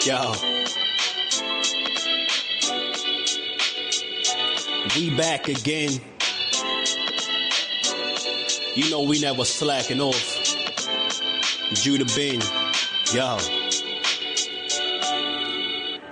Yo. We back again. You know we never slacking off. Judah Ben. Yo.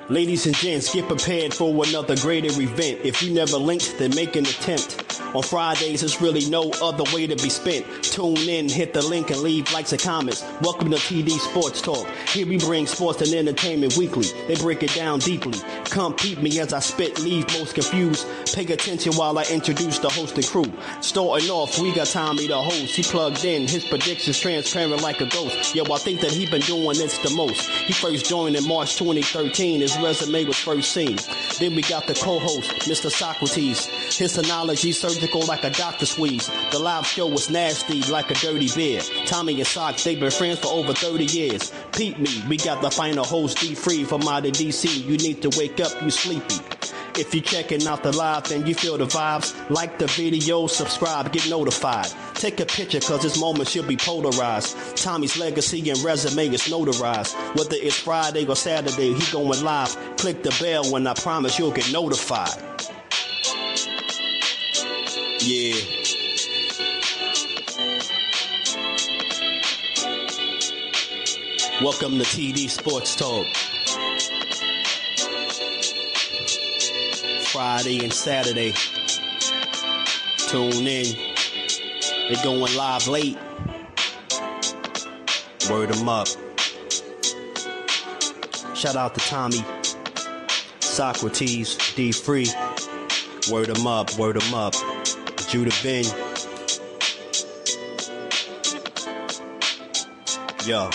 Ladies and gents, get prepared for another greater event. If you never linked, then make an attempt. On Fridays, there's really no other way to be spent. Tune in, hit the link, and leave likes and comments. Welcome to TD Sports Talk. Here we bring sports and entertainment weekly. They break it down deeply. Come peep me as I spit, leave most confused. Pay attention while I introduce the host and crew. Starting off, we got Tommy the host. He plugged in, his predictions transparent like a ghost. Yo, I think that he been doing this the most. He first joined in March 2013. His resume was first seen. Then we got the co-host, Mr. Socrates. His analogy surgical like a doctor squeeze. The live show was nasty like a dirty beer. Tommy and Sock, they've been friends for over 30 years. Peep me, we got the final host D-Free from out of DC. You need to wake up, you sleepy. If you checking out the live, then you feel the vibes. Like the video, subscribe, get notified. Take a picture, cause this moment should be polarized. Tommy's legacy and resume is notarized. Whether it's Friday or Saturday, he going live. Click the bell when I promise you'll get notified. Yeah. Welcome to TD Sports Talk. Friday and Saturday. Tune in. They're going live late. Word them up. Shout out to Tommy, Socrates, D-Free. Word them up, word them up. Judah Ben. Yo.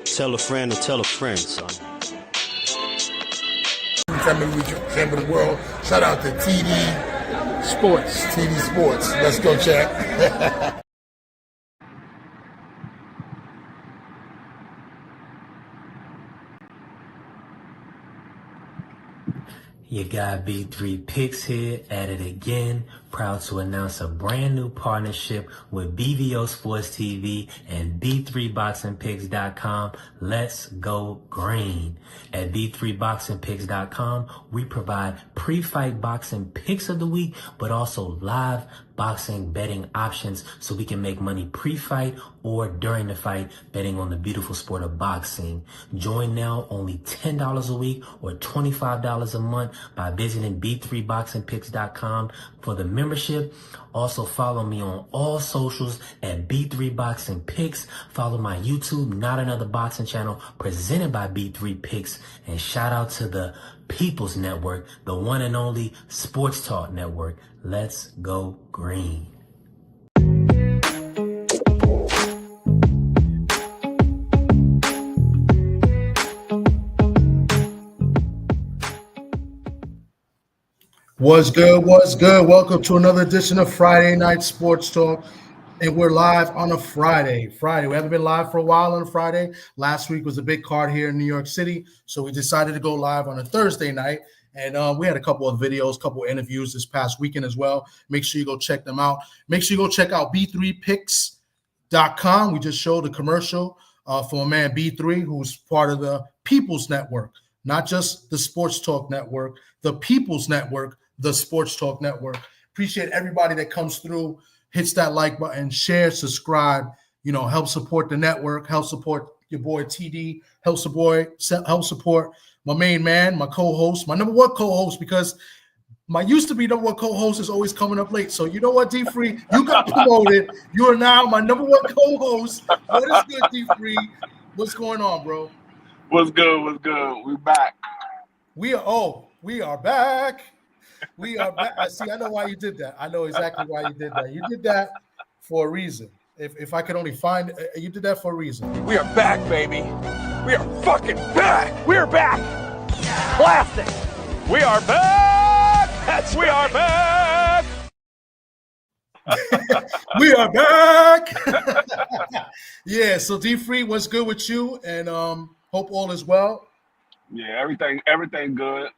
Tell a friend or tell a friend, son. Chamber of the world. Shout out to TD Sports. TD Sports. Let's go check. You got B3 Picks here at it again. Proud to announce a brand new partnership with BVO Sports TV and B3BoxingPicks.com. Let's go green. At B3BoxingPicks.com, we provide pre-fight boxing picks of the week, but also live boxing betting options so we can make money pre-fight or during the fight betting on the beautiful sport of boxing. Join now, only $10 a week or $25 a month by visiting B3BoxingPicks.com for the membership. Also follow me on all socials at B3 Boxing Picks. Follow my YouTube, Not Another Boxing channel, presented by B3 Picks. And shout out to the People's Network, the one and only Sports Talk Network. Let's go green. What's good? What's good? Welcome to another edition of Friday Night Sports Talk. And we're live on a Friday. We haven't been live for a while on a Friday. Last week was a big card here in New York City, so we decided to go live on a Thursday night. And we had a couple of videos, couple of interviews this past weekend as well. Make sure you go check them out. Make sure you go check out B3Picks.com. We just showed a commercial for a man B3, who's part of the People's Network, not just the Sports Talk Network, the People's Network, the Sports Talk Network. Appreciate everybody that comes through, hits that like button, share, subscribe, help support the network, help support your boy TD, help support my main man, my co-host, my number one co-host, because my used to be number one co-host is always coming up late. So you know what, D-Free, you got promoted. You are now my number one co-host. What is good, D-Free? What's going on, bro? What's good? What's good? We back. We are back. We are back. I know why you did that. I know exactly why you did that. You did that for a reason. If I could only find you did that for a reason. We are back, baby. We are fucking back. We're back. Classic. We are back. We are back. We are back. Yeah, so D-Free, what's good with you? And hope all is well. Yeah, everything good.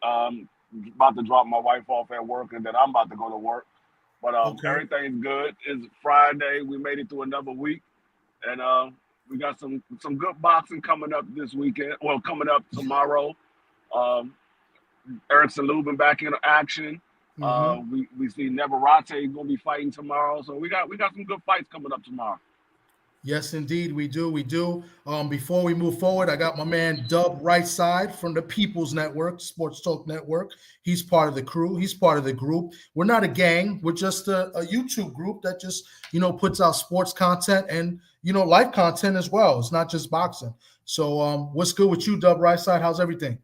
About to drop my wife off at work, and then I'm about to go to work. But Okay. everything's good. It's Friday. We made it through another week, and we got some good boxing coming up this weekend. Well, coming up tomorrow. Um, Erickson Lubin back in action. We see Neverate gonna be fighting tomorrow. So we got some good fights coming up tomorrow. Yes, indeed, we do. We do. Before we move forward, I got my man Dub Right Side from the People's Network, Sports Talk Network. He's part of the crew. He's part of the group. We're not a gang. We're just a YouTube group that just, puts out sports content and, life content as well. It's not just boxing. So what's good with you, Dub Right Side? How's everything?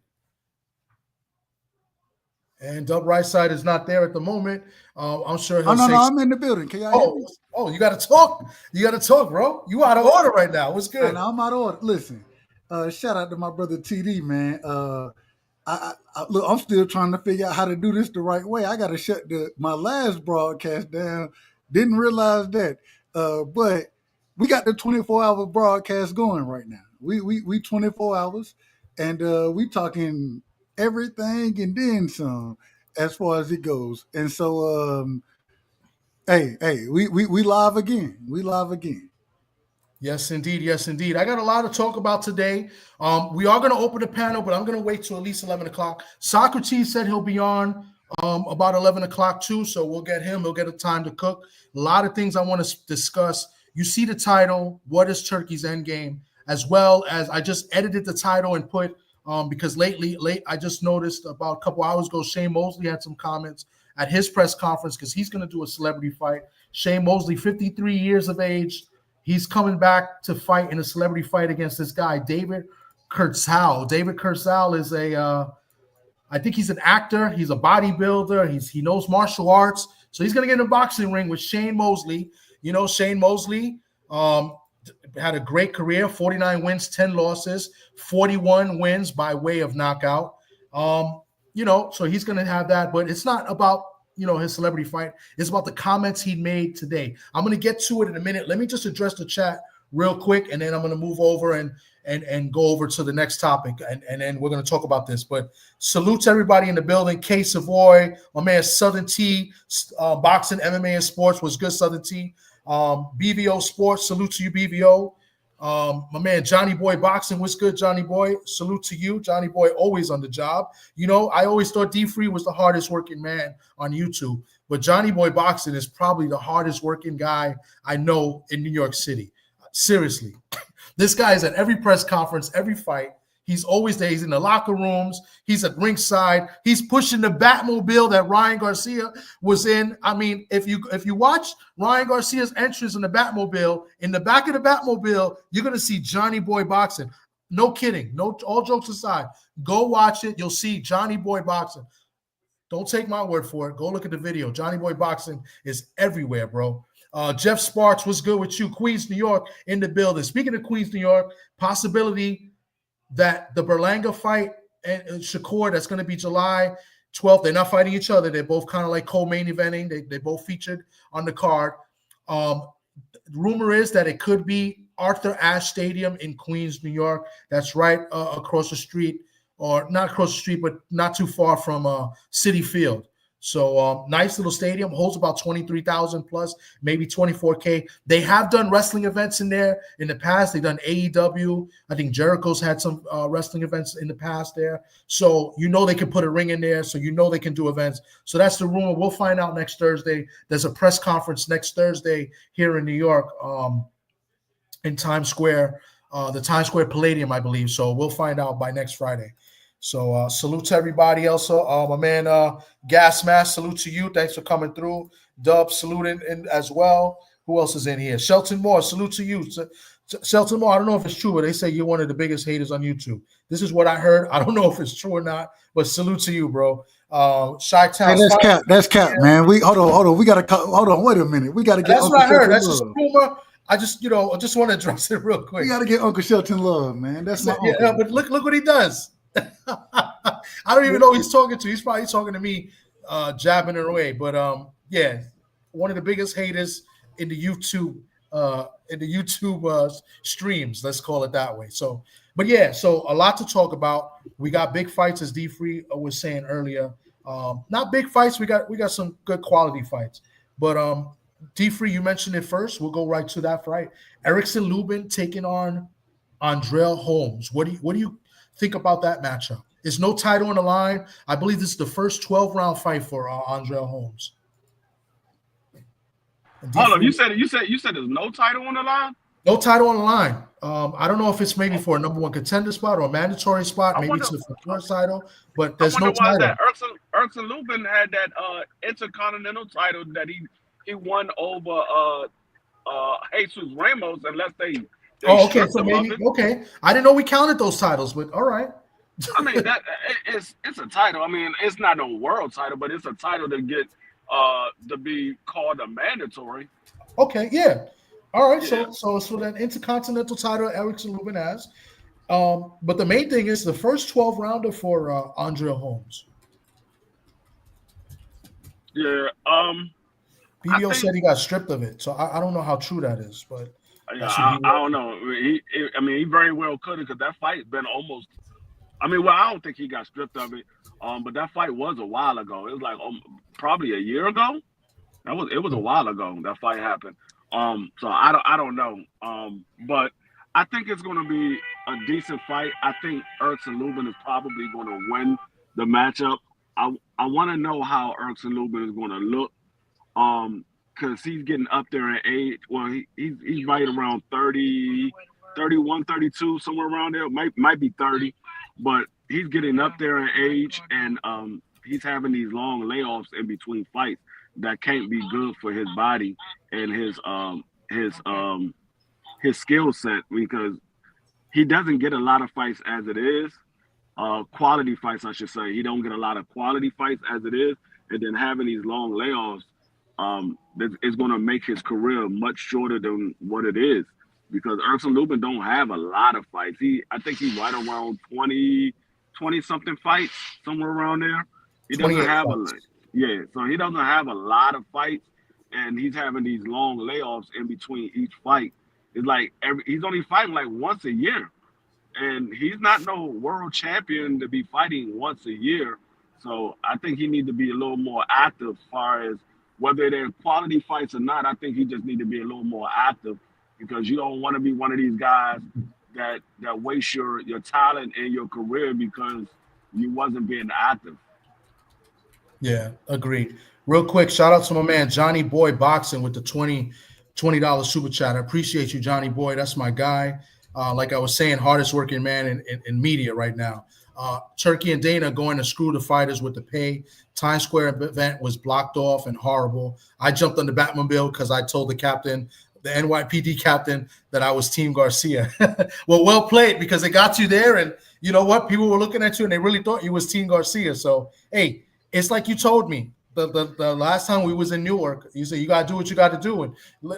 And Dub Right Side is not there at the moment. I'm sure he'll say. No, I'm in the building. Can y'all hear me? Oh, you got to talk. You got to talk, bro. You out of order right now. What's good? And I'm out of order. Listen, shout out to my brother TD, man. Look, I'm still trying to figure out how to do this the right way. I got to shut my last broadcast down. Didn't realize that. But we got the 24-hour broadcast going right now. We 24 hours, and we talking everything and then some as far as it goes. And so, hey, we live again. We live again. Yes, indeed. Yes, indeed. I got a lot to talk about today. We are going to open the panel, but I'm going to wait till at least 11 o'clock. Socrates said he'll be on about 11 o'clock too, so we'll get him. He'll get a time to cook. A lot of things I want to discuss. You see the title, what is Turkey's Endgame, as well as I just edited the title and put, because I just noticed about a couple hours ago, Shane Mosley had some comments at his press conference because he's going to do a celebrity fight. Shane Mosley, 53 years of age. He's coming back to fight in a celebrity fight against this guy, David Kurtzal. David Kurtzal is I think he's an actor. He's a bodybuilder. He knows martial arts. So he's going to get in a boxing ring with Shane Mosley. Shane Mosley had a great career, 49 wins, 10 losses, 41 wins by way of knockout. So he's going to have that. But it's not about his celebrity fight. It's about the comments he made today. I'm going to get to it in a minute. Let me just address the chat real quick, and then I'm going to move over and go over to the next topic, and then we're going to talk about this. But salute to everybody in the building. K Savoy, my man Southern T, boxing, MMA, and sports was good. Southern T, BVO Sports, salute to you, BVO. My man Johnny Boy Boxing, what's good, Johnny Boy? Salute to you, Johnny Boy, always on the job. I always thought D Free was the hardest working man on YouTube, but Johnny Boy Boxing is probably the hardest working guy I know in New York City. Seriously, this guy is at every press conference, every fight. He's always there. He's in the locker rooms. He's at ringside. He's pushing the Batmobile that Ryan Garcia was in. I mean, if you watch Ryan Garcia's entrance in the Batmobile, in the back of the Batmobile, you're going to see Johnny Boy Boxing. No kidding. No, all jokes aside. Go watch it. You'll see Johnny Boy Boxing. Don't take my word for it. Go look at the video. Johnny Boy Boxing is everywhere, bro. Jeff Sparks, what's good with you? Queens, New York, in the building. Speaking of Queens, New York, possibility that the Berlanga fight and Shakur, that's going to be July 12th. They're not fighting each other. They're both kind of like co-main eventing. They both featured on the card. Rumor is that it could be Arthur Ashe Stadium in Queens, New York. That's right across the street, or not across the street, but not too far from Citi Field. So nice little stadium, holds about 23,000 plus, maybe 24K. They have done wrestling events in there in the past. They've done AEW. I think Jericho's had some wrestling events in the past there. So they can put a ring in there. So they can do events. So that's the rumor. We'll find out next Thursday. There's a press conference next Thursday here in New York in Times Square, the Times Square Palladium, I believe. So we'll find out by next Friday. So salute to everybody else. My man Gas Mask, salute to you. Thanks for coming through. Dub, saluting in as well. Who else is in here? Shelton Moore, salute to you. Shelton Moore, I don't know if it's true, but they say you're one of the biggest haters on YouTube. This is what I heard. I don't know if it's true or not, but salute to you, bro. Chi-Town. Hey, that's cap, man. Hold on. We gotta hold on. Wait a minute. We gotta get. That's Uncle what I heard. That's just a rumor. I just want to address it real quick. We gotta get Uncle Shelton love, man. That's my uncle. Yeah, but look what he does. I don't even know who he's talking to. He's probably talking to me, jabbing it away. But yeah, one of the biggest haters in the YouTube streams. Let's call it that way. So, but yeah, so a lot to talk about. We got big fights, as D Free was saying earlier. Not big fights. We got some good quality fights. But D-Free, you mentioned it first. We'll go right to that fight. Erickson Lubin taking on Andrell Holmes. What do you think about that matchup? There's no title on the line. I believe this is the first 12-round fight for Andrell Holmes. Hold on, you said there's no title on the line? No title on the line. I don't know if it's maybe for a number one contender spot or a mandatory spot. Maybe it's for first title, but there's no title. That Erickson Lubin had that intercontinental title that he won over Jesus Ramos, unless they okay. So maybe okay. I didn't know we counted those titles, but all right. I mean that it's a title. I mean, it's not a world title, but it's a title to get to be called a mandatory. Okay, yeah. All right, yeah. So that intercontinental title Erickson Lubin has. But the main thing is the first 12-rounder for Andrell Holmes. Yeah. BBO said he got stripped of it, so I don't know how true that is, but yeah, I don't know. He very well could have, because that fight's been almost. I don't think he got stripped of it. But that fight was a while ago. It was like probably a year ago. It was a while ago that fight happened. So I don't know. But I think it's going to be a decent fight. I think Erickson Lubin is probably going to win the matchup. I want to know how Erickson Lubin is going to look. Because he's getting up there in age. Well, he's right around 30, 31, 32, somewhere around there. Might be 30, but he's getting up there in age, and he's having these long layoffs in between fights that can't be good for his body and his skill set, because he doesn't get a lot of fights as it is. Quality fights, I should say. He don't get a lot of quality fights as it is, and then having these long layoffs is going to make his career much shorter than what it is, because Erickson Lubin don't have a lot of fights. I think he's right around 20 something fights, somewhere around there. He doesn't have so he doesn't have a lot of fights, and he's having these long layoffs in between each fight. It's like he's only fighting like once a year, and he's not no world champion to be fighting once a year. So I think he needs to be a little more active as far as whether they're quality fights or not. I think he just need to be a little more active, because you don't want to be one of these guys that waste your talent and your career because you wasn't being active. Yeah, agreed. Real quick, shout out to my man Johnny Boy Boxing with the $20 super chat. I appreciate you, Johnny Boy. That's my guy. Like I was saying, hardest working man in media right now. Turkey and Dana going to screw the fighters with the pay. Times Square event was blocked off and horrible. I jumped on the Batmobile because I told the captain, the NYPD captain, that I was Team Garcia. well played, because it got you there, and you know what? People were looking at you and they really thought you was Team Garcia. So, hey, it's like you told me the last time we was in Newark. You said you got to do what you got to do. And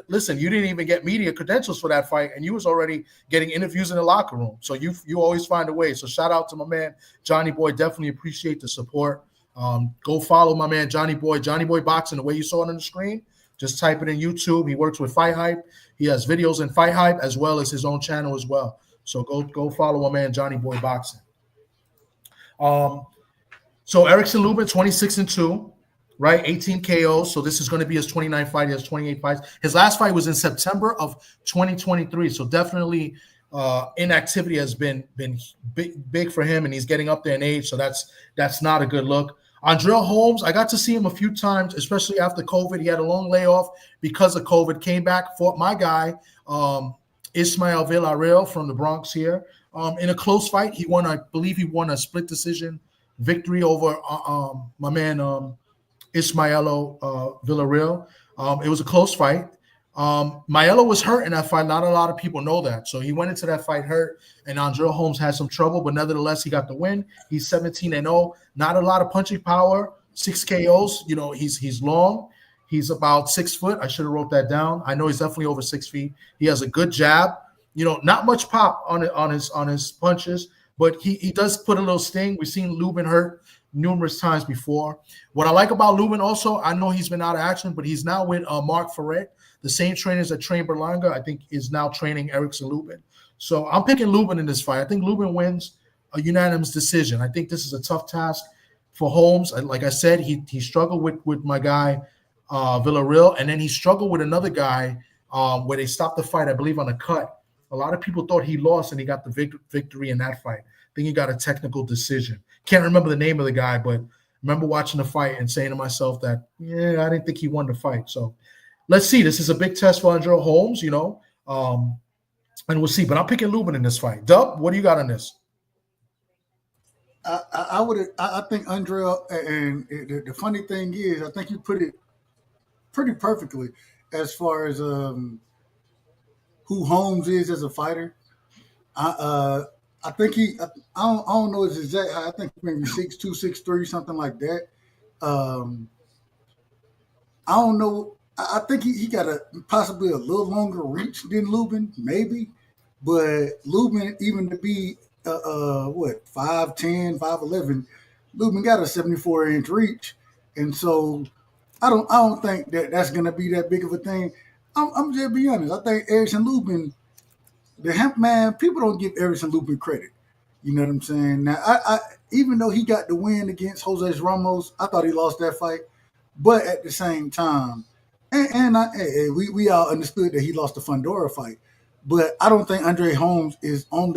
listen, you didn't even get media credentials for that fight, and you was already getting interviews in the locker room. So you always find a way. So shout out to my man Johnny Boy. Definitely appreciate the support. Go follow my man Johnny Boy Boxing, the way you saw it on the screen. Just type it in YouTube. He works with Fight Hype. He has videos in Fight Hype as well as his own channel as well. So go follow my man Johnny Boy Boxing. So Erickson Lubin, 26-2, right? 18 KOs. So this is going to be his 29th fight. He has 28 fights. His last fight was in September of 2023. So definitely inactivity has been big for him, and he's getting up there in age. So that's not a good look. Andrell Holmes, I got to see him a few times, especially after COVID. He had a long layoff because of COVID. Came back, fought my guy, Ismael Villarreal from the Bronx here. In a close fight, I believe he won a split decision victory over my man Ismaelo Villarreal. It was a close fight. Maelo was hurt in that fight. Not a lot of people know that. So he went into that fight hurt, and Andrell Holmes had some trouble, but nevertheless, he got the win. He's 17-0. Not a lot of punching power, 6 KOs. You know, he's long. He's about 6 foot. I should have wrote that down. I know he's definitely over 6 feet. He has a good jab. You know, not much pop on his punches, but he does put a little sting. We've seen Lubin hurt numerous times before. What I like about Lubin also, I know he's been out of action, but he's now with Mark Ferret, the same trainers that trained Berlanga, I think is now training Erickson Lubin. So I'm picking Lubin in this fight. I think Lubin wins a unanimous decision. I think this is a tough task for Holmes. Like I said, he struggled with my guy Villarreal, and then he struggled with another guy where they stopped the fight, I believe, on a cut. A lot of people thought he lost, and he got the victory in that fight. I think he got a technical decision. Can't remember the name of the guy, but remember watching the fight and saying to myself that, yeah, I didn't think he won the fight. So let's see. This is a big test for Andre Holmes, and we'll see. But I'm picking Lubin in this fight. Dub, what do you got on this? I think Andre, and the funny thing is, I think you put it pretty perfectly as far as who Holmes is as a fighter. I think I don't know his exact height. I think maybe 6'2", 6'3", something like that. I don't know. I think he got possibly a little longer reach than Lubin, maybe. But Lubin, even to be 5'10", 5'11", Lubin got a 74-inch reach, and so I don't think that's gonna be that big of a thing. I'm just be honest. I think Erickson Lubin, people don't give Erickson Lubin credit. You know what I'm saying? Now, I even though he got the win against Jose Ramos, I thought he lost that fight. But at the same time, we all understood that he lost the Fundora fight. But I don't think Andre Holmes is on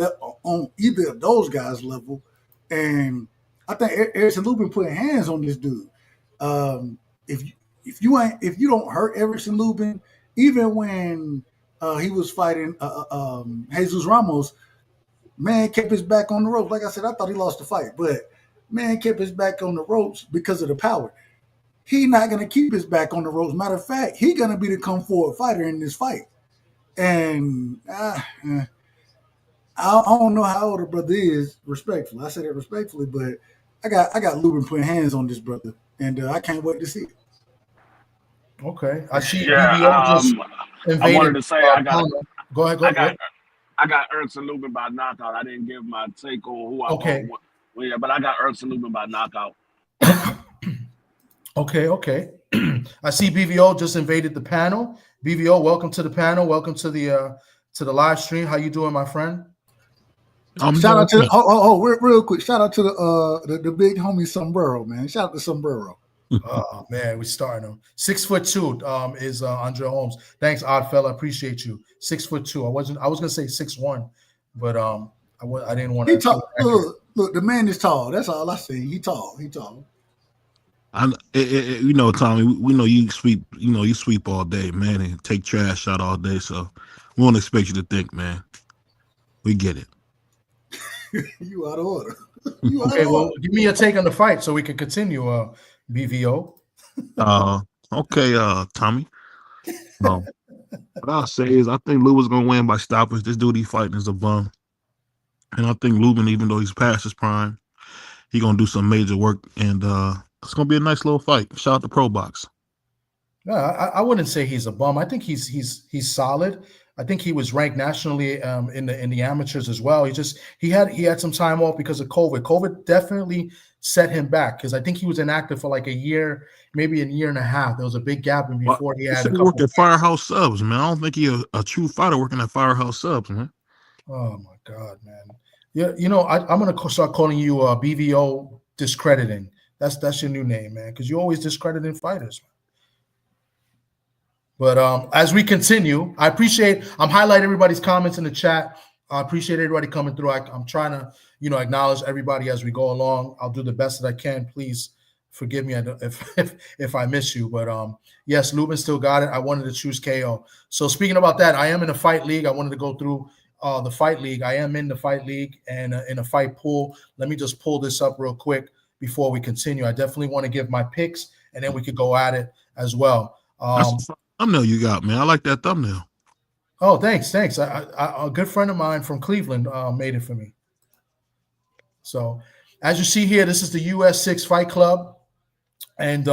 either of those guys' level. And I think Erickson Lubin putting hands on this dude. If you don't hurt Erickson Lubin, even when he was fighting Jesus Ramos, man kept his back on the ropes. Like I said, I thought he lost the fight, but man kept his back on the ropes because of the power. He's not going to keep his back on the ropes. Matter of fact, he's going to be the come forward fighter in this fight. And I don't know how old the brother is, respectfully. I said it respectfully, but I got Lubin putting hands on this brother, and I can't wait to see it. Okay, I see. Yeah, I wanted to say Go ahead. I got Erickson Lubin by knockout. I didn't give my take on who I okay. Well, yeah, but I got Erickson Lubin by knockout. Okay. I see BVO just invaded the panel. BVO, welcome to the panel. Welcome to the live stream. How you doing, my friend? Shout out to real quick. Shout out to the big homie Sombrero, man. Shout out to Sombrero. Oh man, we starting him. 6'2" is Andre Holmes. Thanks, odd fella. Appreciate you. 6'2". I was gonna say 6'1", but I didn't want to. He tall. Look, the man is tall. That's all I see. He tall. Tommy, we know you sweep. You sweep all day, man, and take trash out all day. So we won't expect you to think, man. We get it. You out of order. Well, give me your take on the fight so we can continue. BVO. Okay, Tommy. What I'll say is I think Lubin's gonna win by stoppage. This dude he's fighting is a bum. And I think Lubin, even though he's past his prime, he's gonna do some major work, and it's gonna be a nice little fight. Shout out to Pro Box. No, I wouldn't say he's a bum. I think he's solid. I think he was ranked nationally in the amateurs as well. He had some time off because of COVID. COVID definitely set him back because I think he was inactive for like a year, maybe a year and a half. There was a big gap in before he had. He worked at Firehouse Subs, man. I don't think he's a true fighter working at Firehouse Subs, man. Oh my God, man. Yeah, I'm gonna start calling you BVO discrediting. That's your new name, man, because you're always discrediting fighters. But as we continue, I'm highlighting everybody's comments in the chat. I appreciate everybody coming through. I'm trying to, acknowledge everybody as we go along. I'll do the best that I can. Please forgive me if I miss you. But yes, Lubin still got it. I wanted to choose KO. So speaking about that, I am in a fight league. I wanted to go through the fight league. I am in the fight league and in a fight pool. Let me just pull this up real quick before we continue. I definitely want to give my picks, and then we could go at it as well. Thumbnail you got, man. I like that thumbnail. Oh, thanks. A good friend of mine from Cleveland made it for me. So as you see here, this is the US 6 Fight Club, and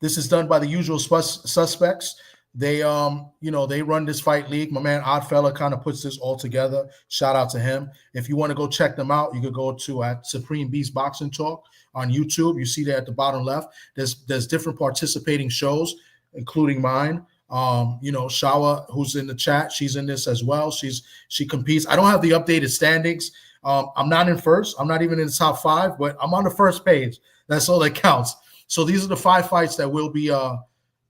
this is done by the usual suspects. They they run this fight league. My man Oddfella kind of puts this all together. Shout out to him. If you want to go check them out, you could go to at Supreme Beast Boxing Talk on YouTube. You see there at the bottom left. There's different participating shows, including mine. Shawa, who's in the chat, she's in this as well. She competes. I don't have the updated standings. I'm not in first. I'm not even in the top 5, but I'm on the first page. That's all that counts. So these are the 5 fights that we'll be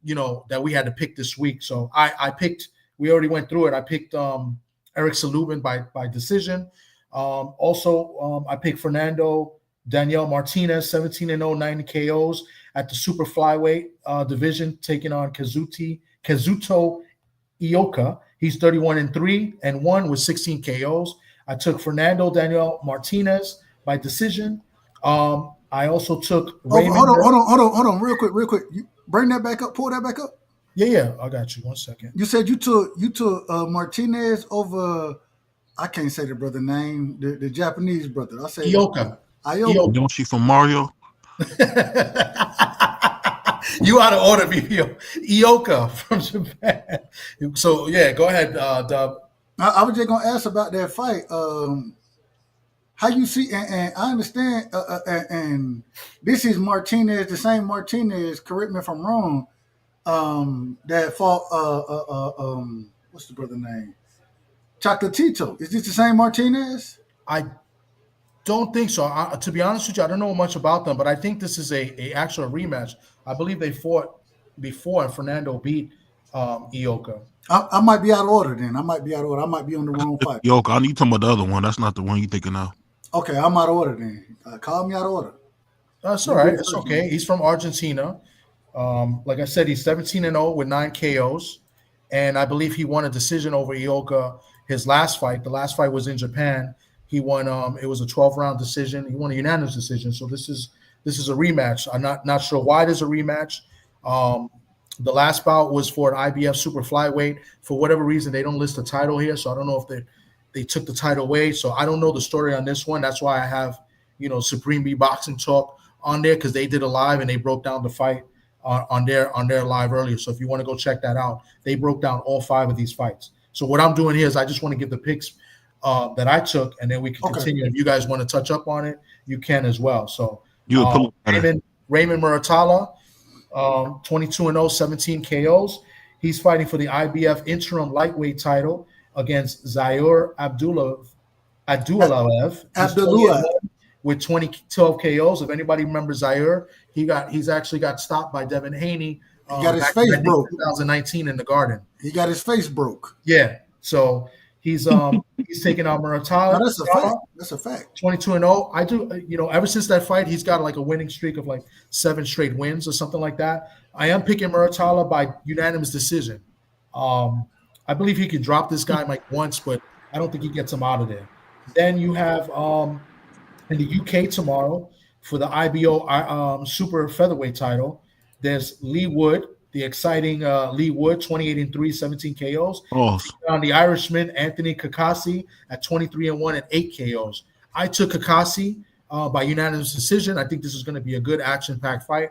that we had to pick this week. So I picked. We already went through it. I picked Eric Salubin by decision. I picked Fernando Daniel Martinez, 17-0, 90 KOs at the super flyweight division, taking on Kazuto Ioka. He's 31-3 and 1 with 16 KOs. I took Fernando Daniel Martinez by decision. I also took Raymond. Hold on, real quick. You bring that back up. Pull that back up. Yeah, I got you. 1 second. You said you took Martinez over. I can't say the brother name. The Japanese brother. I say Ioka. Don't she from Mario? You out of order, BPO. Ioka from Japan. So yeah, go ahead, Dub. I was just gonna ask about that fight. How you see? And I understand. And this is Martinez, the same Martinez. Correct me if I'm wrong. That fought. What's the brother name? Chocolatito. Is this the same Martinez? I don't think so. To be honest with you, I don't know much about them, but I think this is a actual rematch. I believe they fought before, and Fernando beat Ioka. I might be out of order then. I might be on the wrong fight. Ioka, I need to talk about the other one. That's not the one you're thinking of. Okay, I'm out of order then. Call me out of order. That's all right. It's okay. He's from Argentina. Like I said, he's 17-0 with 9 KOs, and I believe he won a decision over Ioka his last fight. The last fight was in Japan. He won. It was a 12-round decision. He won a unanimous decision. So this is a rematch. I'm not sure why there's a rematch. The last bout was for an IBF super flyweight. For whatever reason, they don't list the title here, so I don't know if they took the title away. So I don't know the story on this one. That's why I have Supreme B Boxing Talk on there, because they did a live and they broke down the fight on their live earlier. So if you want to go check that out, they broke down all 5 of these fights. So what I'm doing here is I just want to give the picks that I took, and then we can continue. If you guys want to touch up on it, you can as well. So Raymond Muratalla, 22-0, 17 KOs. He's fighting for the IBF interim lightweight title against Zaire Abdullaev with 12 KOs. If anybody remembers Zaire, he's actually got stopped by Devin Haney. He got his face broke 2019 in the Garden. He got his face broke. Yeah. So he's taking out Muratalla. No, that's a fact. That's a fact. 22-0. I do, ever since that fight, he's got like a winning streak of like 7 straight wins or something like that. I am picking Muratalla by unanimous decision. I believe he can drop this guy like once, but I don't think he gets him out of there. Then you have in the UK tomorrow for the IBO super featherweight title, there's Lee Wood, the exciting Lee Wood, 28-3, 17 KOs. On the Irishman, Anthony Kakasi at 23-1 and 8 KOs. I took Kakasi by unanimous decision. I think this is going to be a good action-packed fight.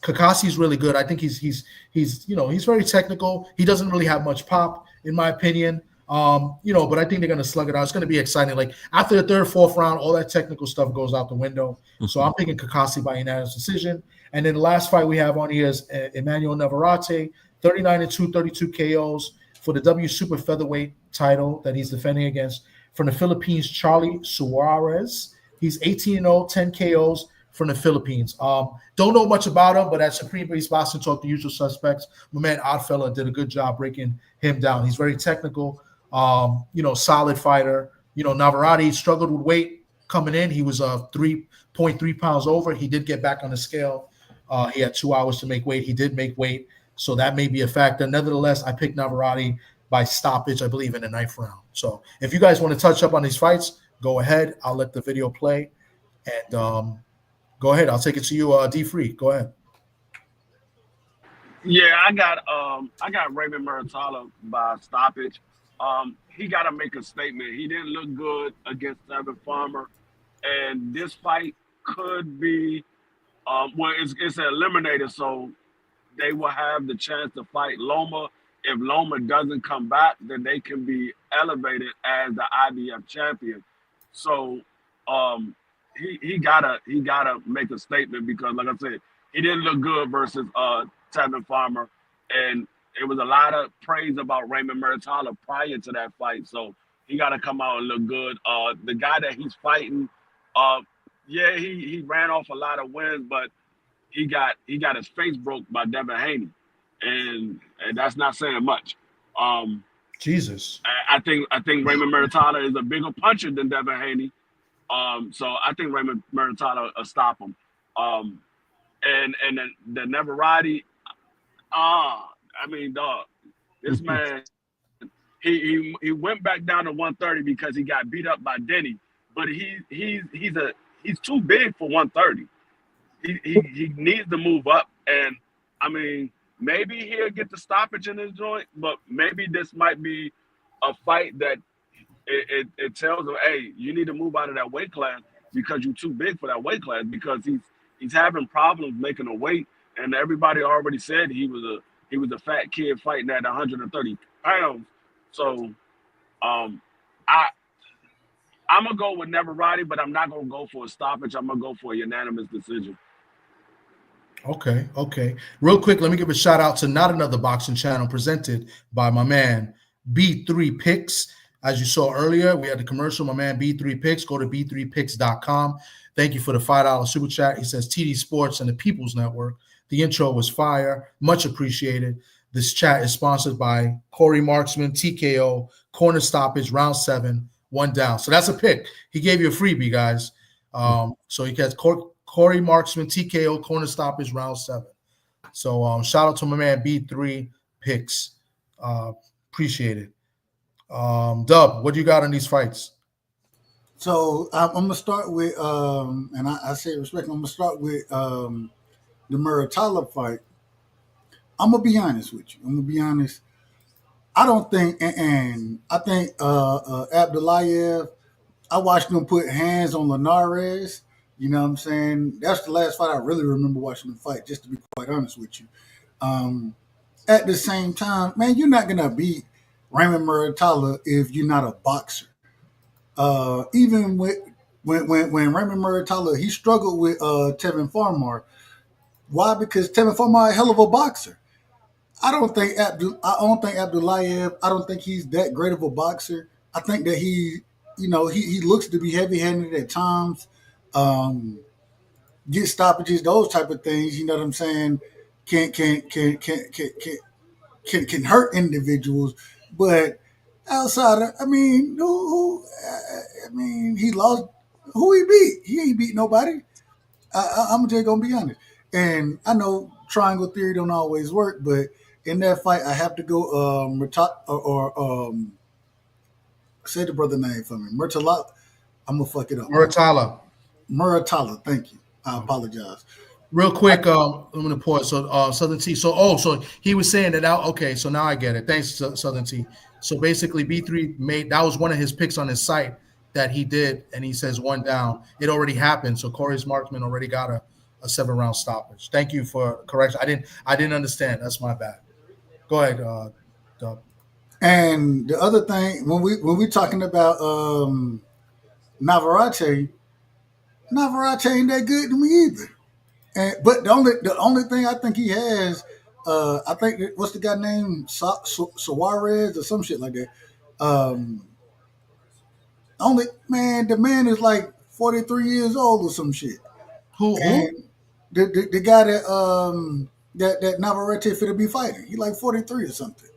Kakasi's really good. I think he's very technical. He doesn't really have much pop, in my opinion. But I think they're going to slug it out. It's going to be exciting. Like after the 3rd, 4th round, all that technical stuff goes out the window. So I'm picking Kakasi by unanimous decision. And then the last fight we have on here is Emmanuel Navarrete, 39-2, 32 KOs for the W Super Featherweight title that he's defending against. From the Philippines, Charlie Suarez. He's 18-0, 10 KOs from the Philippines. Don't know much about him, but at Supreme Beast Boxing Talk, the usual suspects, my man Oddfella did a good job breaking him down. He's very technical, solid fighter. Navarrete struggled with weight coming in. He was 3.3 pounds over. He did get back on the scale. He had 2 hours to make weight. He did make weight, so that may be a factor. Nevertheless, I picked Navarrete by stoppage, I believe, in the 9th round. So if you guys want to touch up on these fights, go ahead. I'll let the video play. And go ahead. I'll take it to you, D Free. Go ahead. Yeah, I got Raymond Muratalla by stoppage. He got to make a statement. He didn't look good against Evan Farmer, and this fight could be it's an eliminator, so they will have the chance to fight Loma. If Loma doesn't come back, then they can be elevated as the IBF champion. So he gotta make a statement, because like I said, he didn't look good versus Tevin Farmer, and it was a lot of praise about Raymond Muratalla prior to that fight. So he gotta come out and look good. The guy that he's fighting, he ran off a lot of wins, but he got his face broke by Devin Haney, and that's not saying much. Jesus. I think Raymond Muratalla is a bigger puncher than Devin Haney. So I think Raymond Muratalla will stop him. And the Neverati, I mean, dog, this man, he went back down to 130 because he got beat up by Denny, but he's too big for 130. He needs to move up, and I mean, maybe he'll get the stoppage in his joint, but maybe this might be a fight that it tells him, hey, you need to move out of that weight class because you're too big for that weight class, because he's having problems making a weight, and everybody already said he was a fat kid fighting at 130 pounds. So I'm gonna go with Neverati, but I'm not gonna go for a stoppage. I'm gonna go for a unanimous decision. Okay. Real quick, let me give a shout out to Not Another Boxing Channel, presented by my man B3 Picks. As you saw earlier, we had the commercial. My man B3 Picks. Go to b3picks.com. Thank you for the $5 super chat. He says TD Sports and the People's Network. The intro was fire. Much appreciated. This chat is sponsored by Corey Marksman, TKO, corner stoppage, round 7, 1 down. So that's a pick. He gave you a freebie, guys. So he gets Corey Marksman, TKO, corner stoppage, round 7. So shout out to my man B3 Picks. Appreciate it. Dub, what do you got on these fights? So I'm gonna start with and I say respect. I'm gonna start with the Muratalla fight. I'm gonna be honest with you. I don't think, and I think Abdullayev. I watched him put hands on Linares. You know what I'm saying? That's the last fight I really remember watching him fight. Just to be quite honest with you. At the same time, man, you're not gonna beat Raymond Muratalla if you're not a boxer. Even when Raymond Muratalla, he struggled with Tevin Farmar. Why? Because Tevin Farmar a hell of a boxer. I don't think Abdullayev. I don't think he's that great of a boxer. I think that he looks to be heavy-handed at times. Get stoppages, those type of things. You know what I'm saying? Can hurt individuals, but outside of, he lost. Who he beat? He ain't beat nobody. I'm just gonna be honest. And I know triangle theory don't always work, but in that fight, I have to go say the brother name for me. Murtala. I'm gonna fuck it up. Muratalla. Thank you. I apologize. Real quick, I'm gonna pause. So Southern T. So he was saying that out. Okay, so now I get it. Thanks, Southern T. So basically, B3 made that was one of his picks on his site that he did, and he says 1 down. It already happened. So Corey's Marksman already got a 7-round stoppage. Thank you for correction. I didn't understand. That's my bad. Go ahead, Doug. And the other thing, when we talking about Navarrete ain't that good to me either. But the only thing I think he has, I think what's the guy named Suarez or some shit like that. The man is like 43 years old or some shit. Who? The guy that Navarrete fit to be fighting. He like 43 or something.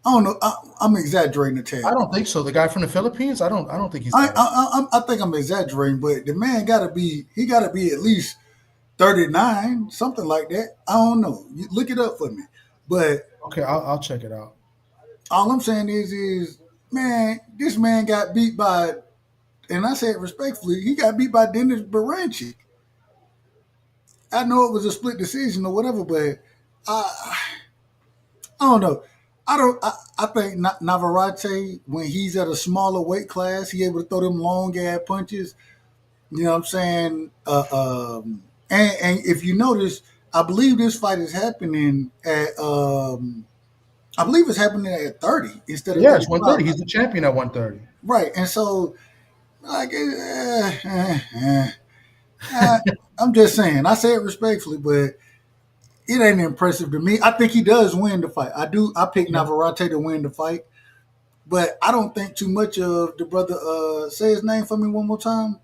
I don't know. I'm exaggerating the tag. I don't think so. The guy from the Philippines. I don't think he's. I think I'm exaggerating, but the man gotta be at least 39, something like that. I don't know. You look it up for me. But okay, I'll check it out. All I'm saying is, man, this man got beat by, and I say it respectfully, he got beat by Dennis Baranchi. I know it was a split decision or whatever, but I don't know. I think Navarrete, when he's at a smaller weight class, he able to throw them long ass punches. You know what I'm saying? And if you notice, I believe this fight is happening at I believe it's happening at 30 instead of it's 130. He's the champion at 130. Right, and so like I'm just saying. I say it respectfully, but it ain't impressive to me. I think he does win the fight. I pick Navarrete to win the fight, but I don't think too much of the brother. Say his name for me one more time.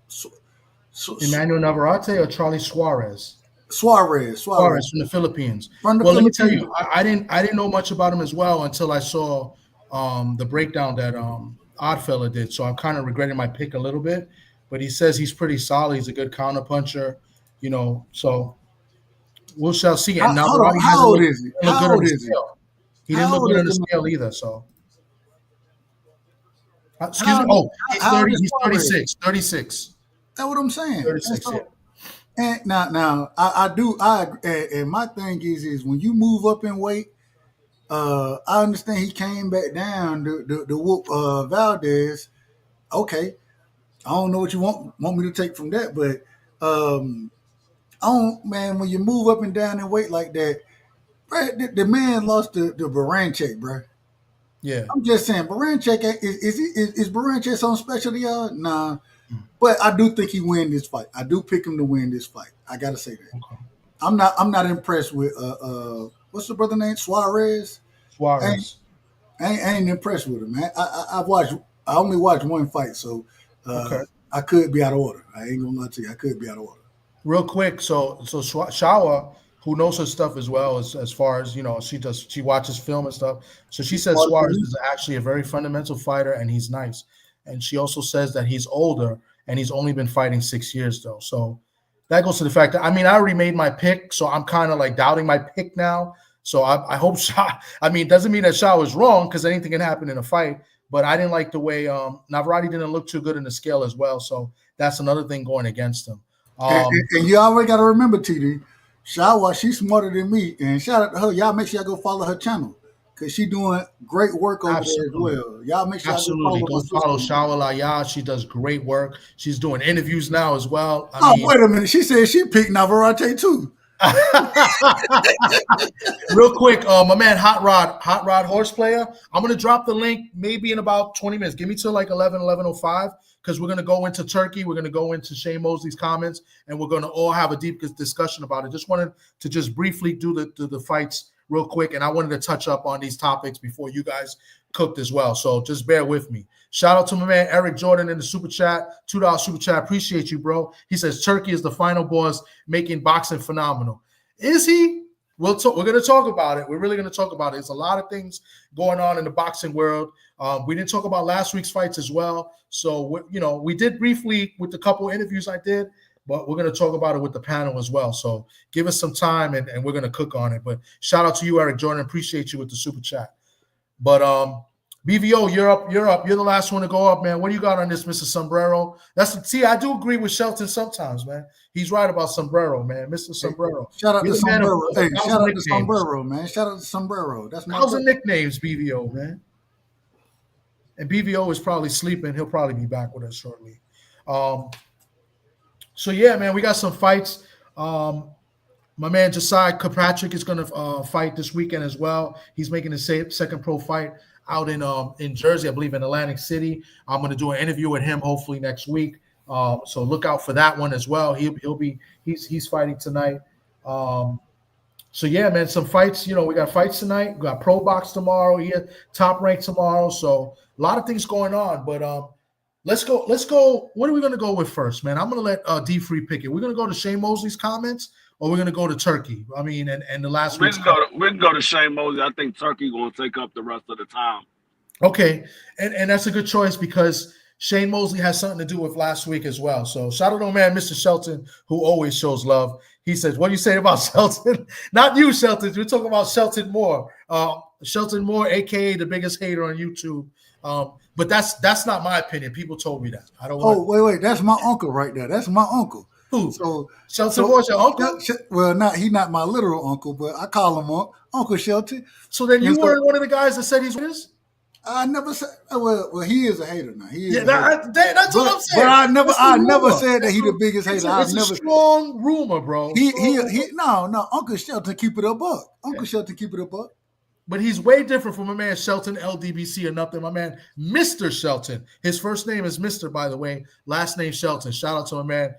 Emmanuel Navarrete or Charlie Suarez? Suarez from the Philippines. Let me tell you, I didn't know much about him as well until I saw the breakdown that Oddfella did. So I'm kind of regretting my pick a little bit. But he says he's pretty solid. He's a good counter puncher, you know. So we shall see. And now how old is he? How old is he? He didn't look good on the scale either. So excuse me. Oh, he's 30. He's 36. 36. That's what I'm saying. 36. Yeah. And now I do. And my thing is when you move up in weight, I understand he came back down to whoop Valdez. Okay, I don't know what you want me to take from that, but man, when you move up and down in weight like that, bro, the man lost to Baranchek, bro. Yeah, I'm just saying, Baranchek is Baranchek on special to y'all? Nah. But I do think he win this fight. I do pick him to win this fight. I gotta say that. Okay. I'm not impressed with what's the brother name? Suarez. I ain't impressed with him, man. I only watched one fight, so I could be out of order. I ain't gonna lie to you. I could be out of order. Real quick, so Shawa, who knows her stuff as well as far as, you know, she watches film and stuff. So she says Suarez is actually a very fundamental fighter and he's nice. And she also says that he's older and he's only been fighting 6 years though. So that goes to the fact that, I mean, I already made my pick, so I'm kind of like doubting my pick now. So I hope it doesn't mean that Shaw is wrong because anything can happen in a fight, but I didn't like the way Navarrete didn't look too good in the scale as well. So that's another thing going against him. And you already got to remember, TD, Shawa, she's smarter than me. And shout out to her. Y'all make sure y'all go follow her channel because she's doing great work over there as well. Y'all make sure y'all go follow Shawa Laya. She does great work. She's doing interviews now as well. Wait a minute. She said she picked Navarrete too. Real quick, my man Hot Rod horse player. I'm gonna drop the link maybe in about 20 minutes. Give me till like 11:05 because we're gonna go into Turkey. We're gonna go into Shane Mosley's comments, and we're gonna all have a deep discussion about it. Just wanted to just briefly do the fights real quick, and I wanted to touch up on these topics before you guys cooked as well. So just bear with me. Shout out to my man Eric Jordan in the super chat, $2 super chat. Appreciate you, bro. He says Turkey is the final boss, making boxing phenomenal. Is he? We're going to talk about it. We're really going to talk about it. There's a lot of things going on in the boxing world. We didn't talk about last week's fights as well. So, we did briefly with the couple interviews I did, but we're going to talk about it with the panel as well. So give us some time and we're going to cook on it. But shout out to you, Eric Jordan. Appreciate you with the super chat. But BVO, you're up. You're the last one to go up, man. What do you got on this, Mr. Sombrero? I do agree with Shelton sometimes, man. He's right about Sombrero, man. Mr. Sombrero. Shout out to Sombrero. Hey, shout out to Sombrero, man. Shout out to Sombrero. That's my thousand nicknames, BVO, man. And BVO is probably sleeping. He'll probably be back with us shortly. So yeah, man, we got some fights. My man Josiah Kirkpatrick is going to fight this weekend as well. He's making his second pro fight out in Jersey, I believe in Atlantic City. I'm going to do an interview with him hopefully next week. So look out for that one as well. He's fighting tonight. So yeah, man, some fights. We got fights tonight. We got Pro Box tomorrow. Here, Top Rank tomorrow. So a lot of things going on. But let's go. What are we going to go with first, man? I'm going to let D Free pick it. We're going to go to Shane Mosley's comments. Or we're going to go to Turkey. I mean, and the last week. We can go to Shane Mosley. I think Turkey going to take up the rest of the time. Okay. And that's a good choice because Shane Mosley has something to do with last week as well. So shout out to man, Mr. Shelton, who always shows love. He says, what do you say about Shelton? Not you, Shelton. We're talking about Shelton Moore. Shelton Moore, a.k.a. the biggest hater on YouTube. But that's not my opinion. People told me that. I don't want. Wait. That's my uncle right there. That's my uncle. Who? Shelton Moore's your uncle? Well, he's not my literal uncle, but I call him Uncle Shelton. So then you weren't one of the guys that said he's with us? I never said. Well, he is a hater now. That's what I'm saying. But I never said that he's the biggest hater. It's a strong rumor, bro. No. Uncle Shelton keep it a buck. Shelton keep it a buck. But he's way different from my man Shelton LDBC or nothing. My man, Mr. Shelton. His first name is Mr., by the way. Last name Shelton. Shout out to my man,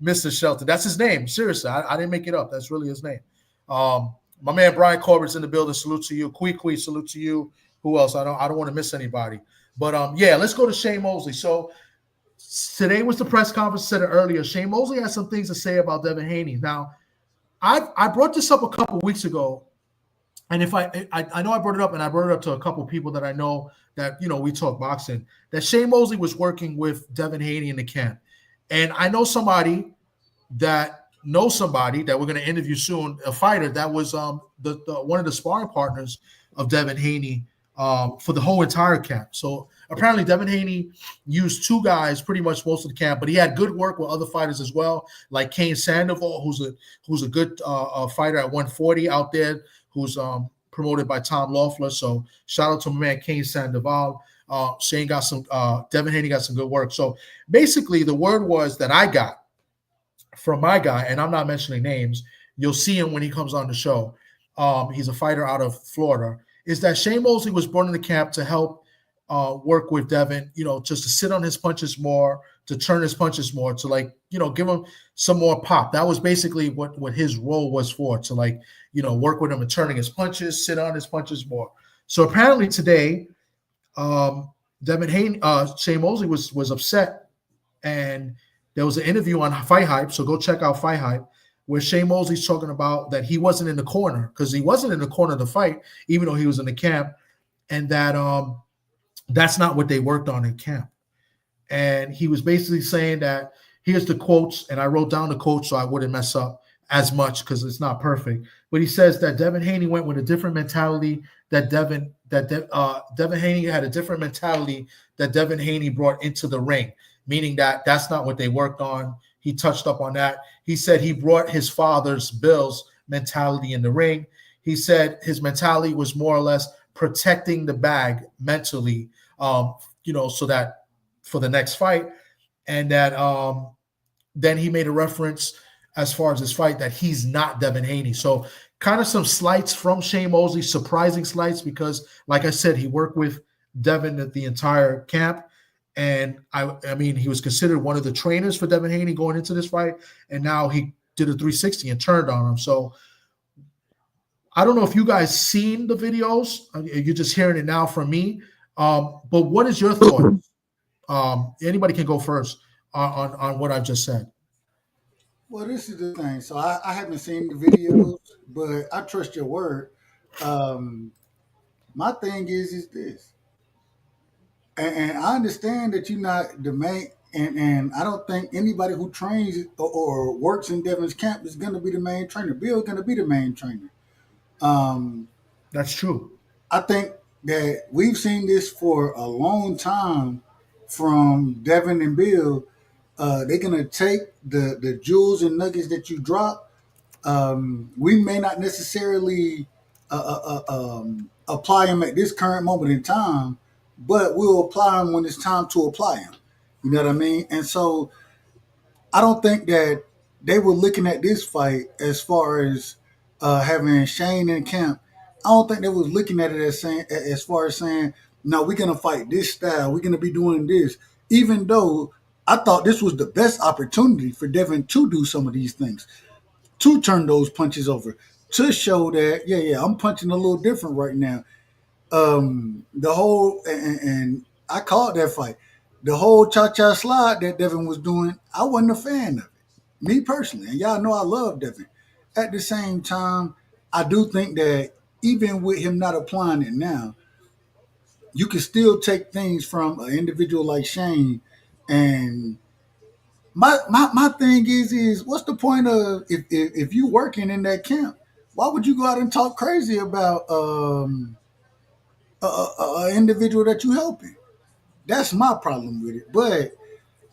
Mr. Shelton. That's his name. Seriously, I didn't make it up. That's really his name. My man Brian Corbett's in the building. Salute to you. Kui, salute to you. Who else? I don't want to miss anybody. But yeah, let's go to Shane Mosley. So today was the press conference. Said it earlier. Shane Mosley has some things to say about Devin Haney. Now, I brought this up a couple weeks ago, and if I know I brought it up, and I brought it up to a couple people that I know that we talk boxing. That Shane Mosley was working with Devin Haney in the camp, and I know somebody that knows somebody that we're going to interview soon, a fighter that was the one of the sparring partners of Devin Haney for the whole entire camp. So apparently Devin Haney used two guys pretty much most of the camp, but he had good work with other fighters as well, like Kane Sandoval, who's a good fighter at 140 out there, who's promoted by Tom Loeffler. So shout out to my man Kane Sandoval. Shane got some, Devin Haney got some good work. So basically the word was that I got from my guy, and I'm not mentioning names, you'll see him when he comes on the show. He's a fighter out of Florida. Is that Shane Mosley was brought in the camp to help work with Devin, just to sit on his punches more, to turn his punches more, to give him some more pop. That was basically what his role was for, to work with him and turning his punches, sit on his punches more. So apparently today, Devin Haney, Shane Mosley was upset, and there was an interview on Fight Hype, so go check out Fight Hype, where Shane Mosley's talking about that he wasn't in the corner, because he wasn't in the corner of the fight, even though he was in the camp, and that that's not what they worked on in camp. And he was basically saying that, here's the quotes, and I wrote down the quotes so I wouldn't mess up as much because it's not perfect. But he says that Devin Haney went with a different mentality Devin Haney had a different mentality that Devin Haney brought into the ring, meaning that that's not what they worked on. He touched up on that. He said he brought his father's Bill's mentality in the ring. He said his mentality was more or less protecting the bag mentally, so that for the next fight. And that then he made a reference as far as his fight that he's not Devin Haney. So kind of some slights from Shane Mosley, surprising slights, because like I said, he worked with Devin at the entire camp. And I mean, he was considered one of the trainers for Devin Haney going into this fight. And now he did a 360 and turned on him. So I don't know if you guys seen the videos. You're just hearing it now from me. But what is your thought? Anybody can go first on what I've just said. Well, this is the thing. So I haven't seen the videos, but I trust your word. My thing is this. And I understand that you're not the main, and I don't think anybody who trains or works in Devin's camp is going to be the main trainer. Bill's going to be the main trainer. That's true. I think that we've seen this for a long time from Devin and Bill. They're going to take the jewels and nuggets that you drop. We may not necessarily apply them at this current moment in time, but we'll apply them when it's time to apply them. You know what I mean? And so I don't think that they were looking at this fight as far as having Shane in camp. I don't think they was looking at it as far as saying, no, we're going to fight this style. We're going to be doing this. Even though I thought this was the best opportunity for Devin to do some of these things, to turn those punches over, to show that, yeah, I'm punching a little different right now. The whole, and I called that fight, the whole cha-cha slide that Devin was doing, I wasn't a fan of it, me personally. And y'all know I love Devin. At the same time, I do think that even with him not applying it now, you can still take things from an individual like Shane. And my thing is what's the point of if you working in that camp, why would you go out and talk crazy about an individual that you helping? That's my problem with it. But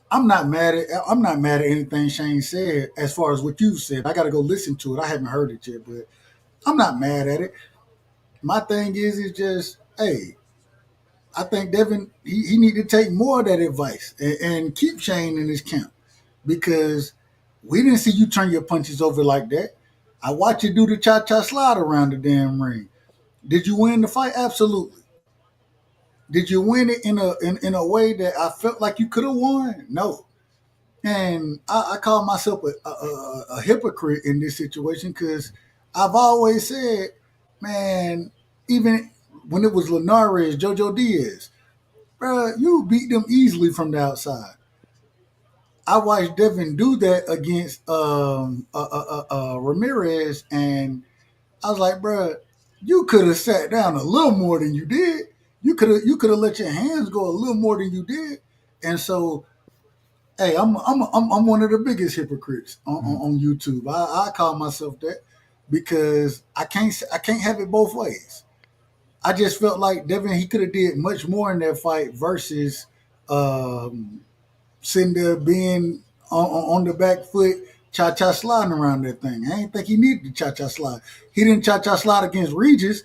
I'm not mad at anything Shane said as far as what you said. I got to go listen to it. I haven't heard it yet, but I'm not mad at it. My thing is just, hey, I think Devin, he need to take more of that advice and keep Shane in his camp, because we didn't see you turn your punches over like that. I watched you do the cha-cha slide around the damn ring. Did you win the fight? Absolutely. Did you win it in a way that I felt like you could have won? No. And I call myself a hypocrite in this situation, because I've always said, man, even when it was Linares, Jojo Diaz, bro, you beat them easily from the outside. I watched Devin do that against Ramirez, and I was like, bro, you could have sat down a little more than you did. You could have let your hands go a little more than you did. And so, hey, I'm one of the biggest hypocrites on YouTube. I call myself that because I can't have it both ways. I just felt like Devin, he could have did much more in that fight versus sitting there being on the back foot, cha-cha sliding around that thing. I didn't think he needed to cha-cha slide. He didn't cha-cha slide against Regis,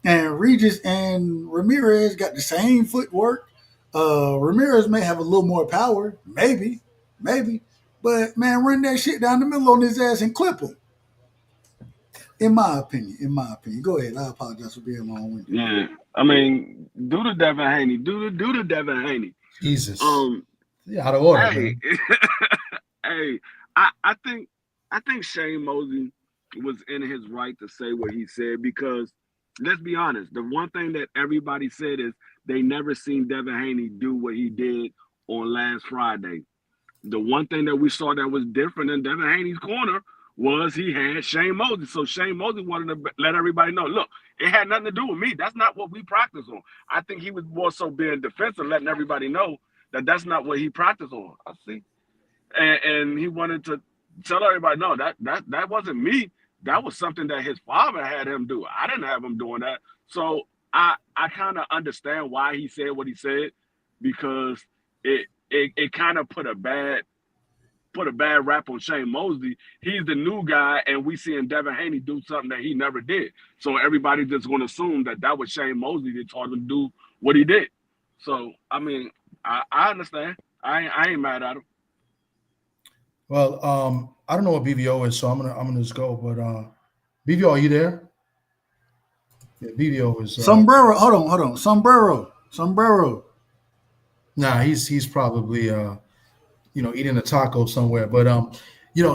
and Regis and Ramirez got the same footwork. Ramirez may have a little more power, maybe, but man, run that shit down the middle on his ass and clip him. In my opinion. Go ahead. I apologize for being long-winded. Yeah, I mean, do the Devin Haney. Do the Devin Haney. Jesus. Yeah, out of order. Hey, hey, I think Shane Mosley was in his right to say what he said because let's be honest, the one thing that everybody said is they never seen Devin Haney do what he did on last Friday. The one thing that we saw that was different in Devin Haney's corner was he had Shane Mosley. So Shane Mosley wanted to let everybody know, look, it had nothing to do with me. That's not what we practice on. I think he was more so being defensive, letting everybody know that that's not what he practiced on. I see. And he wanted to tell everybody, no, that wasn't me. That was something that his father had him do. I didn't have him doing that. So I kind of understand why he said what he said because it kind of put a bad rap on Shane Mosley. He's the new guy, and we seeing Devin Haney do something that he never did. So everybody's just going to assume that was Shane Mosley that taught him to do what he did. So, I mean, I understand. I ain't mad at him. Well, I don't know what BVO is, so I'm gonna just go. But BVO, are you there? Yeah, BVO is Sombrero. Hold on. Sombrero. Nah, he's probably eating a taco somewhere. But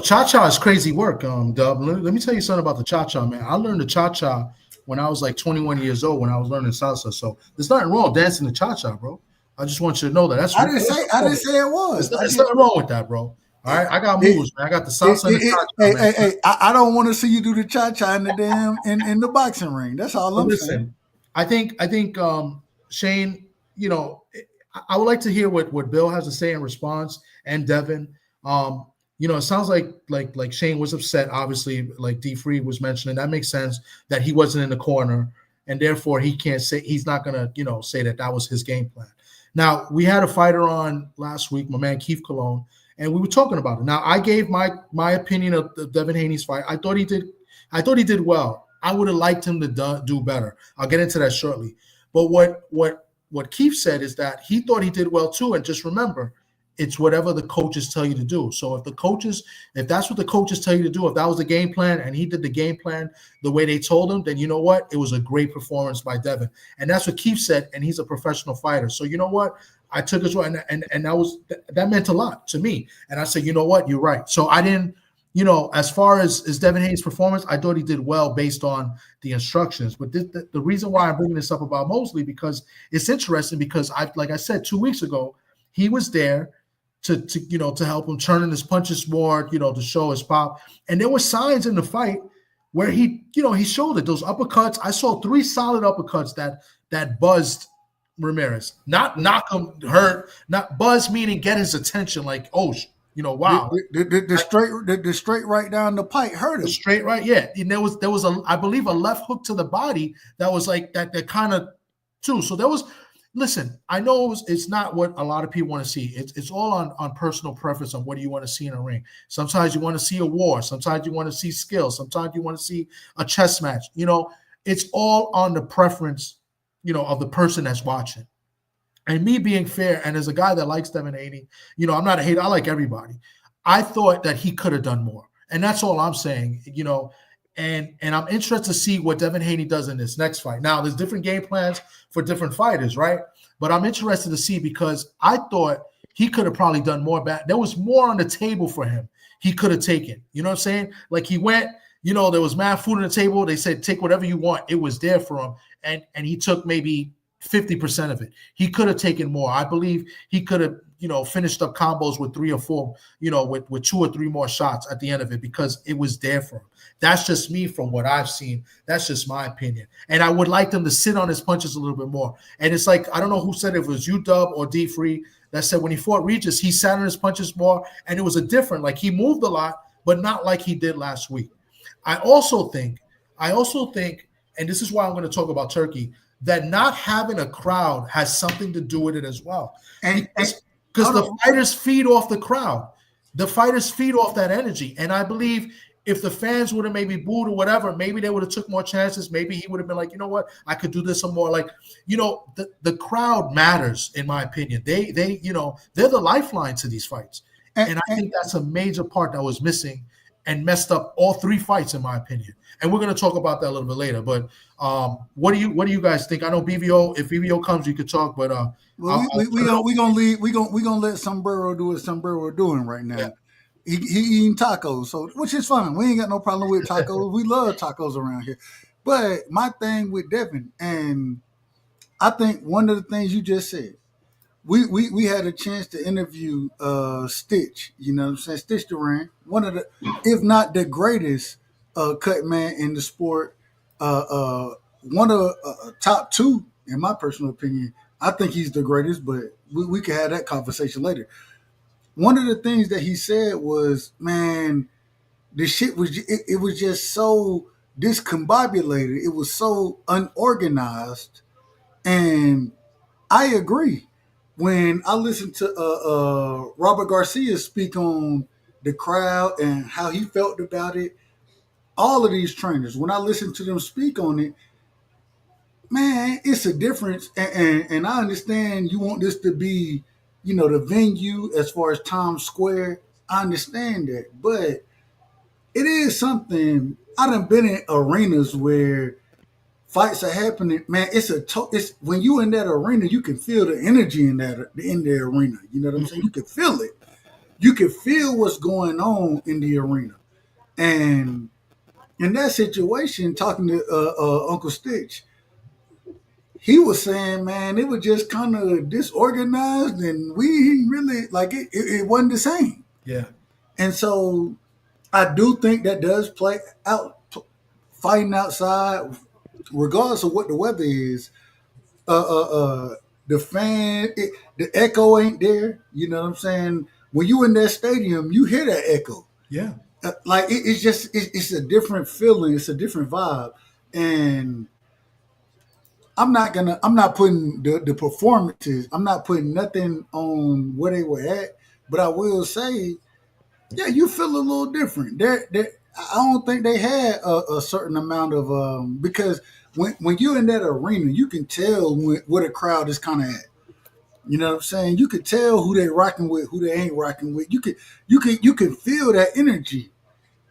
cha-cha is crazy work. Dub. Let me tell you something about the cha-cha, man. I learned the cha-cha when I was like 21 years old when I was learning salsa. So there's nothing wrong dancing the cha-cha, bro. I just want you to know that. I didn't say it was. There's nothing wrong with that, bro. All right, I got moves, man. I got the salsa and the cha-cha. Hey, I don't want to see you do the cha-cha in the damn in the boxing ring. That's all I'm saying. I think Shane, I would like to hear what Bill has to say in response and Devin. It sounds like Shane was upset, obviously, like D Free was mentioning. That makes sense that he wasn't in the corner, and therefore he's not gonna, say that was his game plan. Now, we had a fighter on last week, my man Keith Colon, and we were talking about it. Now, I gave my opinion of the Devin Haney's fight. I thought he did well. I would have liked him to do better. I'll get into that shortly. But what Keith said is that he thought he did well too. And just remember, it's whatever the coaches tell you to do. So if that's what the coaches tell you to do, if that was the game plan and he did the game plan the way they told him, then you know what? It was a great performance by Devin. And that's what Keith said. And he's a professional fighter. So you know what? I took his word, and that meant a lot to me. And I said, you know what? You're right. So I didn't, as far as Devin Haney's performance, I thought he did well based on the instructions. But the reason why I'm bringing this up about Mosley, because it's interesting because like I said 2 weeks ago, he was there to help him turn in his punches more, to show his pop. And there were signs in the fight where he showed it. Those uppercuts, I saw 3 solid uppercuts that buzzed Ramirez. Not knock him, hurt, not buzz, meaning get his attention, like, oh, wow. The straight right down the pipe hurt him. The straight right, yeah. And there was I believe a left hook to the body that was like that kind of too. So there was. Listen, I know it's not what a lot of people want to see. It's all on personal preference on what do you want to see in a ring. Sometimes you want to see a war. Sometimes you want to see skill. Sometimes you want to see a chess match. It's all on the preference, of the person that's watching. And me being fair, and as a guy that likes Devin Haney, I'm not a hater. I like everybody. I thought that he could have done more. And that's all I'm saying, And I'm interested to see what Devin Haney does in this next fight. Now, there's different game plans for different fighters, right? But I'm interested to see because I thought he could have probably done more. There was more on the table for him. He could have taken. You know what I'm saying? Like he went, there was mad food on the table. They said, take whatever you want. It was there for him. And he took maybe 50% of it. He could have taken more. I believe he could have, finished up combos with 3 or 4, with 2 or 3 more shots at the end of it because it was there for him. That's just me from what I've seen. That's just my opinion. And I would like them to sit on his punches a little bit more. And it's like, I don't know who said it, if it was UW or D Free that said when he fought Regis, he sat on his punches more. And it was a different, like he moved a lot, but not like he did last week. I also think, and this is why I'm going to talk about Turkey, that not having a crowd has something to do with it as well. And because the fighters feed off the crowd. The fighters feed off that energy. And I believe if the fans would have maybe booed or whatever, maybe they would have took more chances. Maybe he would have been like, you know what, I could do this some more. Like, the crowd matters, in my opinion. They're the lifeline to these fights. And I think that's a major part that was missing and messed up all 3 fights, in my opinion. And we're going to talk about that a little bit later. But what do you guys think? I know BVO. If BVO comes, you could talk. But we gonna let Sombrero do what Sombrero doing right now. Yeah. He eating tacos, so which is fine. We ain't got no problem with tacos. We love tacos around here. But my thing with Devin, and I think one of the things you just said, we had a chance to interview Stitch, Stitch Duran, one of the, if not the greatest cut man in the sport, one of top 2 in my personal opinion. I think he's the greatest, but we can have that conversation later. One of the things that he said was, man, the shit was it was just so discombobulated. It was so unorganized, and I agree. When I listened to Robert Garcia speak on the crowd and how he felt about it, all of these trainers, when I listened to them speak on it, man, it's a difference. And I understand you want this to be, the venue as far as Times Square. I understand that. But it is something. I done been in arenas where fights are happening, man. It's when you in that arena, you can feel the energy in the arena. You know what I'm saying? You can feel it. You can feel what's going on in the arena. And in that situation, talking to Uncle Stitch, he was saying, man, it was just kind of disorganized, and we really it wasn't the same. Yeah. And so I do think that does play out. Fighting outside, regardless of what the weather is, the echo ain't there. You know what I'm saying? When you in that stadium, you hear that echo. Yeah. It's a different feeling. It's a different vibe. And I'm not putting the performances, I'm not putting nothing on where they were at, but I will say, yeah, you feel a little different. I don't think they had a certain amount of because when you're in that arena, you can tell where the crowd is kind of at. You know what I'm saying? You could tell who they rocking with, who they ain't rocking with. You can feel that energy.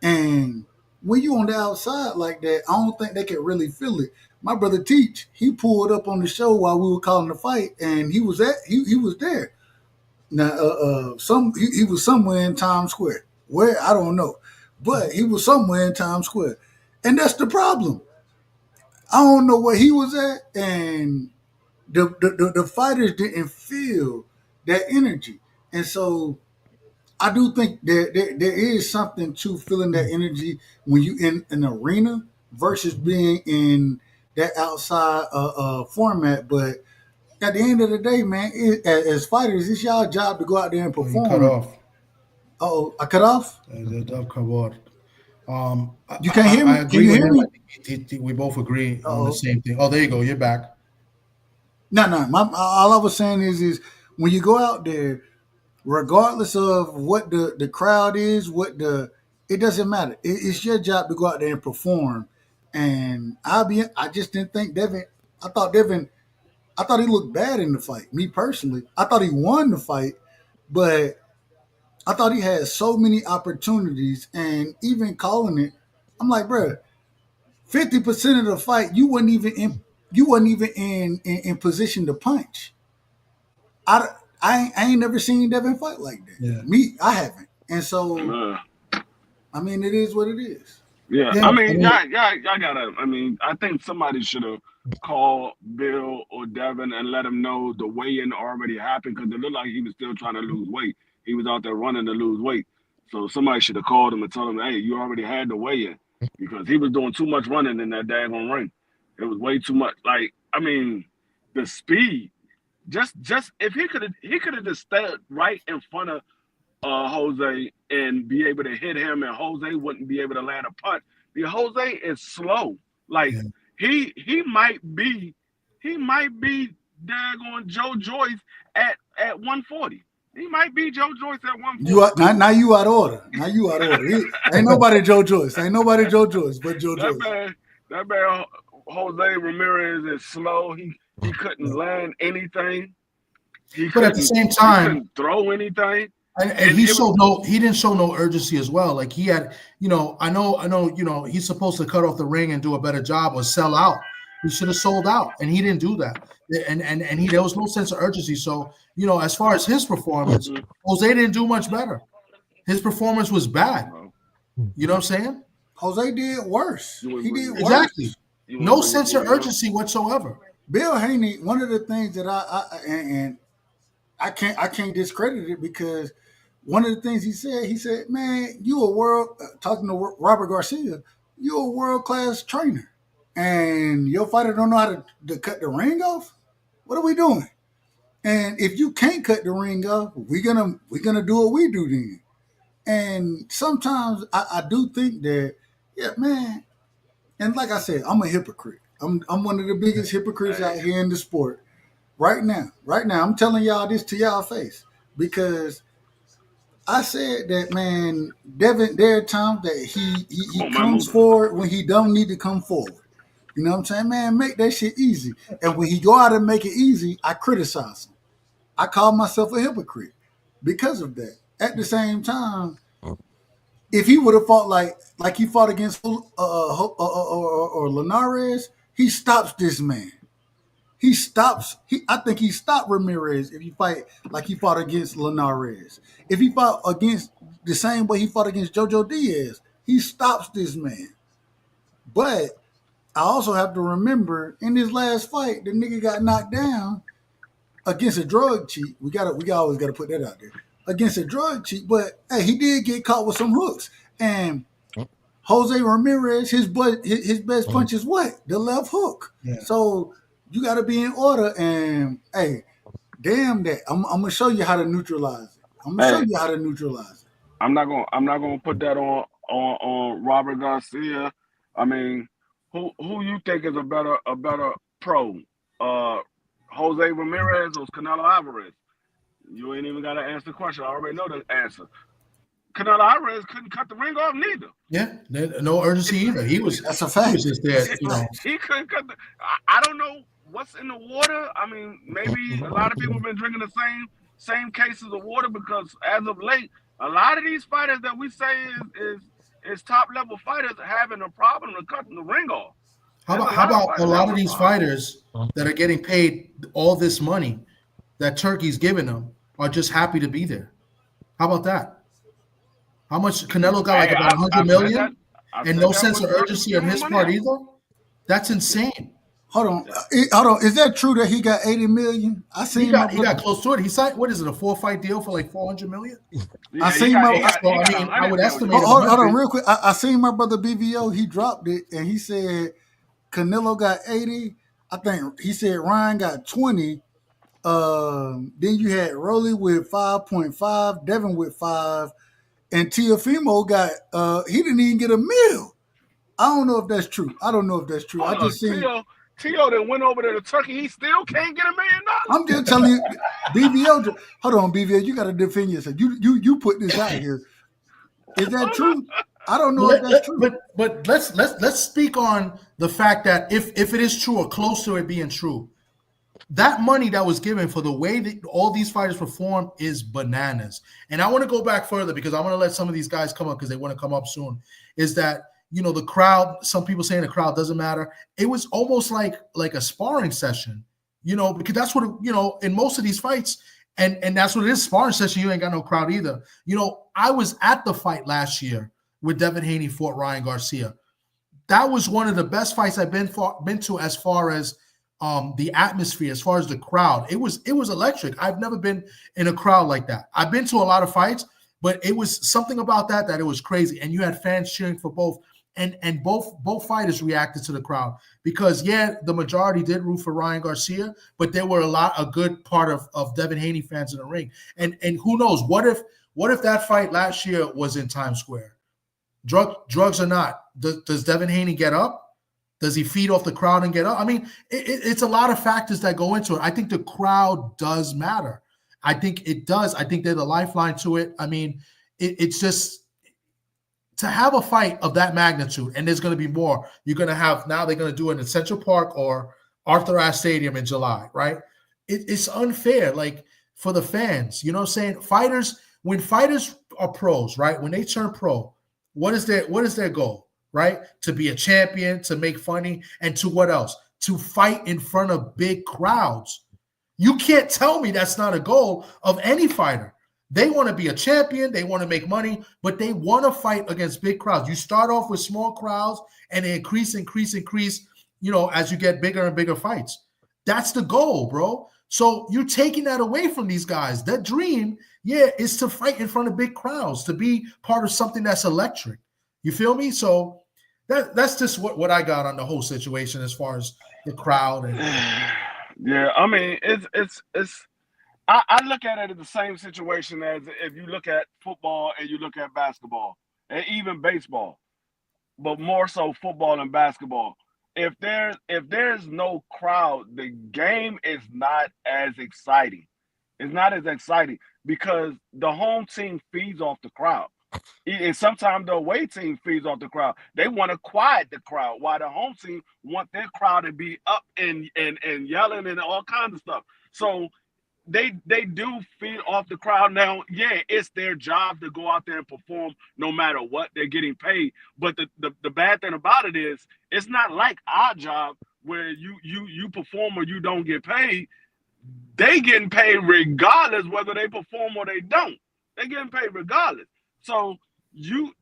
And when you on the outside like that, I don't think they can really feel it. My brother Teach, he pulled up on the show while we were calling the fight, and he was there. Now, he was somewhere in Times Square. Where, I don't know, but he was somewhere in Times Square, and that's the problem. I don't know where he was at, and the fighters didn't feel that energy, and so I do think there is something to feeling that energy when you in an arena versus being in that outside format. But at the end of the day, man, as fighters, it's y'all job to go out there and perform. You cut off. Oh, I cut off? You can't hear me? I agree. Can you hear me? We both agree on the same thing. Oh, there you go. You're back. No. All I was saying is when you go out there, regardless of what the crowd is, it doesn't matter. It's your job to go out there and perform. And I just didn't think Devin. I thought he looked bad in the fight. Me personally, I thought he won the fight, but I thought he had so many opportunities, and even calling it, I'm like, bro, 50% of the fight, you wasn't even in position to punch. I ain't never seen Devin fight like that. Yeah. I haven't. And so, I mean, it is what it is. Yeah. Y'all gotta. I mean, I think somebody should have called Bill or Devin Devin and let him know the weigh-in already happened because it looked like he was still trying to lose weight. He was out there running to lose weight. So somebody should have called him and told him, hey, you already had the weigh-in because he was doing too much running in that daggone ring. It was way too much. Like, I mean, the speed. Just if he could have just stayed right in front of Jose and be able to hit him, and Jose wouldn't be able to land a punch. Because Jose is slow. Like he might be daggone Joe Joyce at 140. He might be Joe Joyce at 140. Now you out of order. Now you out of order. Ain't nobody Joe Joyce. Ain't nobody Joe Joyce but Joe Joyce. That man Jose Ramirez is slow. He couldn't land anything. But at the same time, he couldn't throw anything. And he didn't show no urgency as well. Like he had, I know, he's supposed to cut off the ring and do a better job or sell out. He should have sold out, and he didn't do that. And there was no sense of urgency. So, as far as his performance, Jose didn't do much better. His performance was bad. You know what I'm saying? Jose did worse. He did worse. Exactly. No sense of urgency whatsoever. Bill Haney, one of the things that I can't discredit it because one of the things he said, man, talking to Robert Garcia, you're a world-class trainer. And your fighter don't know how to cut the ring off? What are we doing? And if you can't cut the ring off, we're gonna do what we do then. And sometimes I do think that, yeah, man, and like I said, I'm a hypocrite. I'm one of the biggest hypocrites out here in the sport. Right now, I'm telling y'all this to y'all face because I said that, man, Devin, there are times that he comes forward when he don't need to come forward. You know what I'm saying? Man, make that shit easy. And when he go out and make it easy, I criticize him. I call myself a hypocrite because of that. At the same time, if he would have fought like he fought against or Linares, he stops this man. I think he stopped Ramirez if he fight like he fought against Linares. If he fought against the same way he fought against Jojo Diaz, he stops this man. But I also have to remember in his last fight, the nigga got knocked down against a drug cheat. We always gotta put that out there. Against a drug cheat, but hey, he did get caught with some hooks. And Jose Ramirez, his best punch is what? The left hook. Yeah. So you got to be in order, and hey, damn that! I'm gonna show you how to neutralize it. I'm not gonna put that on Robert Garcia. I mean, who you think is a better pro? Jose Ramirez or Canelo Alvarez? You ain't even got to answer the question. I already know the answer. Canelo Alvarez couldn't cut the ring off neither. Yeah, no urgency either. That's a fact. He was just there, He couldn't cut I don't know what's in the water. I mean, maybe a lot of people have been drinking the same cases of water because as of late, a lot of these fighters that we say is top level fighters are having a problem with cutting the ring off. How about a lot of these fighters that are getting paid all this money that Turkey's giving them are just happy to be there? How about that? How much Canelo got? Like about 100 million, and no sense of urgency on his part either. That's insane. Hold on. Is that true that he got 80 million? He got close to it. He signed, what is it, a 4-fight deal for like 400 million? I would estimate. Hold on, real quick. I seen my brother BVO. He dropped it and he said Canelo got 80. I think he said Ryan got 20. Then you had Rolly with 5.5, Devin with 5, and Teofimo got he didn't even get a meal. I don't know if that's true. I just seen Tio that went over there to Turkey. He still can't get $1 million. I'm just telling you, BVO. Hold on, BVO. You got to defend yourself. You put this out here. Is that true? I don't know if that's true. But let's speak on the fact that if it is true or close to it being true, that money that was given for the way that all these fighters perform is bananas. And I want to go back further because I want to let some of these guys come up because they want to come up soon. Is that, the crowd, some people saying the crowd doesn't matter. It was almost like a sparring session, because that's what, in most of these fights, and that's what it is, sparring session, you ain't got no crowd either. I was at the fight last year with Devin Haney fought Ryan Garcia. That was one of the best fights I've been to as far as the atmosphere, as far as the crowd, it was electric. I've never been in a crowd like that. I've been to a lot of fights, but it was something about that it was crazy. And you had fans cheering for both, and both fighters reacted to the crowd because the majority did root for Ryan Garcia, but there were a good part of Devin Haney fans in the ring. And who knows, what if that fight last year was in Times Square? Drugs or not, does Devin Haney get up? Does he feed off the crowd and get up? I mean, it's a lot of factors that go into it. I think the crowd does matter. I think it does. I think they're the lifeline to it. I mean, it's just to have a fight of that magnitude, and there's going to be more. You're going to have now. They're going to do it in Central Park or Arthur Ashe Stadium in July, right? It's unfair, like for the fans. You know what I'm saying? When fighters are pros, right? When they turn pro, what is their goal? Right? To be a champion, to make money, and to what else? To fight in front of big crowds. You can't tell me that's not a goal of any fighter. They want to be a champion, they want to make money, but they want to fight against big crowds. You start off with small crowds and they increase, as you get bigger and bigger fights. That's the goal, bro. So you're taking that away from these guys. Their dream, is to fight in front of big crowds, to be part of something that's electric. You feel me? So that's just what I got on the whole situation as far as the crowd. And yeah, I mean, it's I look at it as the same situation as if you look at football and you look at basketball and even baseball, but more so football and basketball. If there's no crowd, the game is not as exciting. It's not as exciting because the home team feeds off the crowd. And sometimes the away team feeds off the crowd. They want to quiet the crowd while the home team want their crowd to be up and yelling and all kinds of stuff. So they do feed off the crowd. Now, it's their job to go out there and perform no matter what. They're getting paid. But the bad thing about it is it's not like our job where you perform or you don't get paid. They getting paid regardless whether they perform or they don't. They're getting paid regardless. So you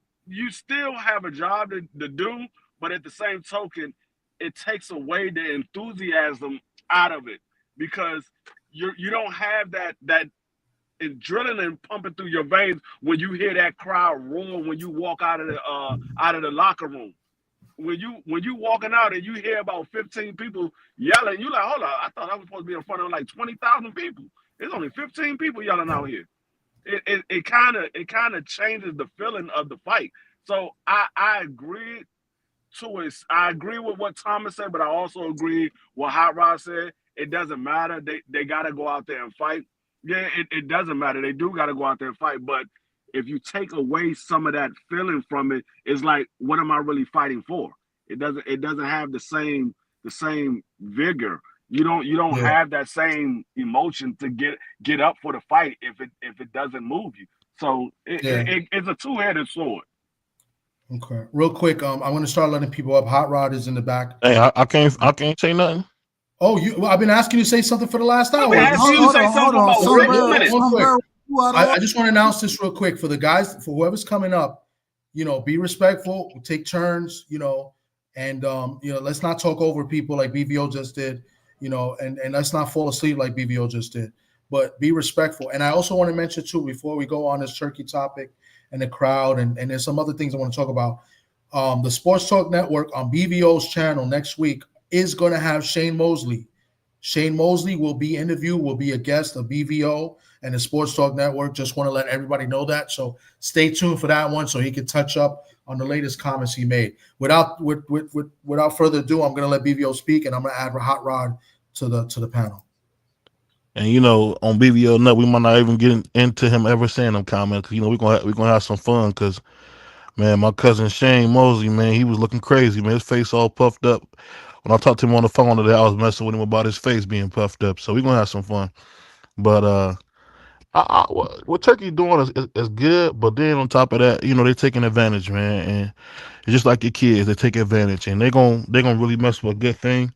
still have a job to do, but at the same token, it takes away the enthusiasm out of it because you don't have that adrenaline pumping through your veins when you hear that crowd roar when you walk out of the locker room. When you walking out and you hear about 15 people yelling, you like, hold on, I thought I was supposed to be in front of like 20,000 people. There's only 15 people yelling out here. It kind of changes the feeling of the fight. So I agree to it. I agree with what Thomas said, but I also agree what Hot Rod said. It doesn't matter. They got to go out there and fight. Yeah, it doesn't matter. They do got to go out there and fight. But if you take away some of that feeling from it, it's like, what am I really fighting for? It doesn't have the same vigor. You don't have that same emotion to get up for the fight if it doesn't move you. So it's a two-headed sword. Okay, real quick, I'm going to start letting people up. Hot Rod is in the back. Hey, I can't say nothing. Oh, I've been asking you to say something for the last hour. I just want to announce this real quick for the guys, for whoever's coming up. Be respectful. We'll take turns. And let's not talk over people like BVO just did. And let's not fall asleep like BVO just did. But be respectful. And I also want to mention too, before we go on this Turkey topic and the crowd, and there's some other things I want to talk about. The Sports Talk Network on BVO's channel next week is going to have Shane Mosley. Shane Mosley will be a guest of BVO and the Sports Talk Network. Just want to let everybody know that. So stay tuned for that one so he can touch up on the latest comments he made. Without further ado, I'm going to let BVO speak, and I'm going to add Hot Rod to the panel. And on BVO Nut, we might not even get into him ever saying them comments. We're gonna have some fun because, man, my cousin Shane Mosley, man, he was looking crazy, man. His face all puffed up. When I talked to him on the phone today, I was messing with him about his face being puffed up. So we're gonna have some fun. But what Turkey doing is good. But then on top of that, they're taking advantage, man. And it's just like your kids, they take advantage, and they're gonna really mess with a good thing.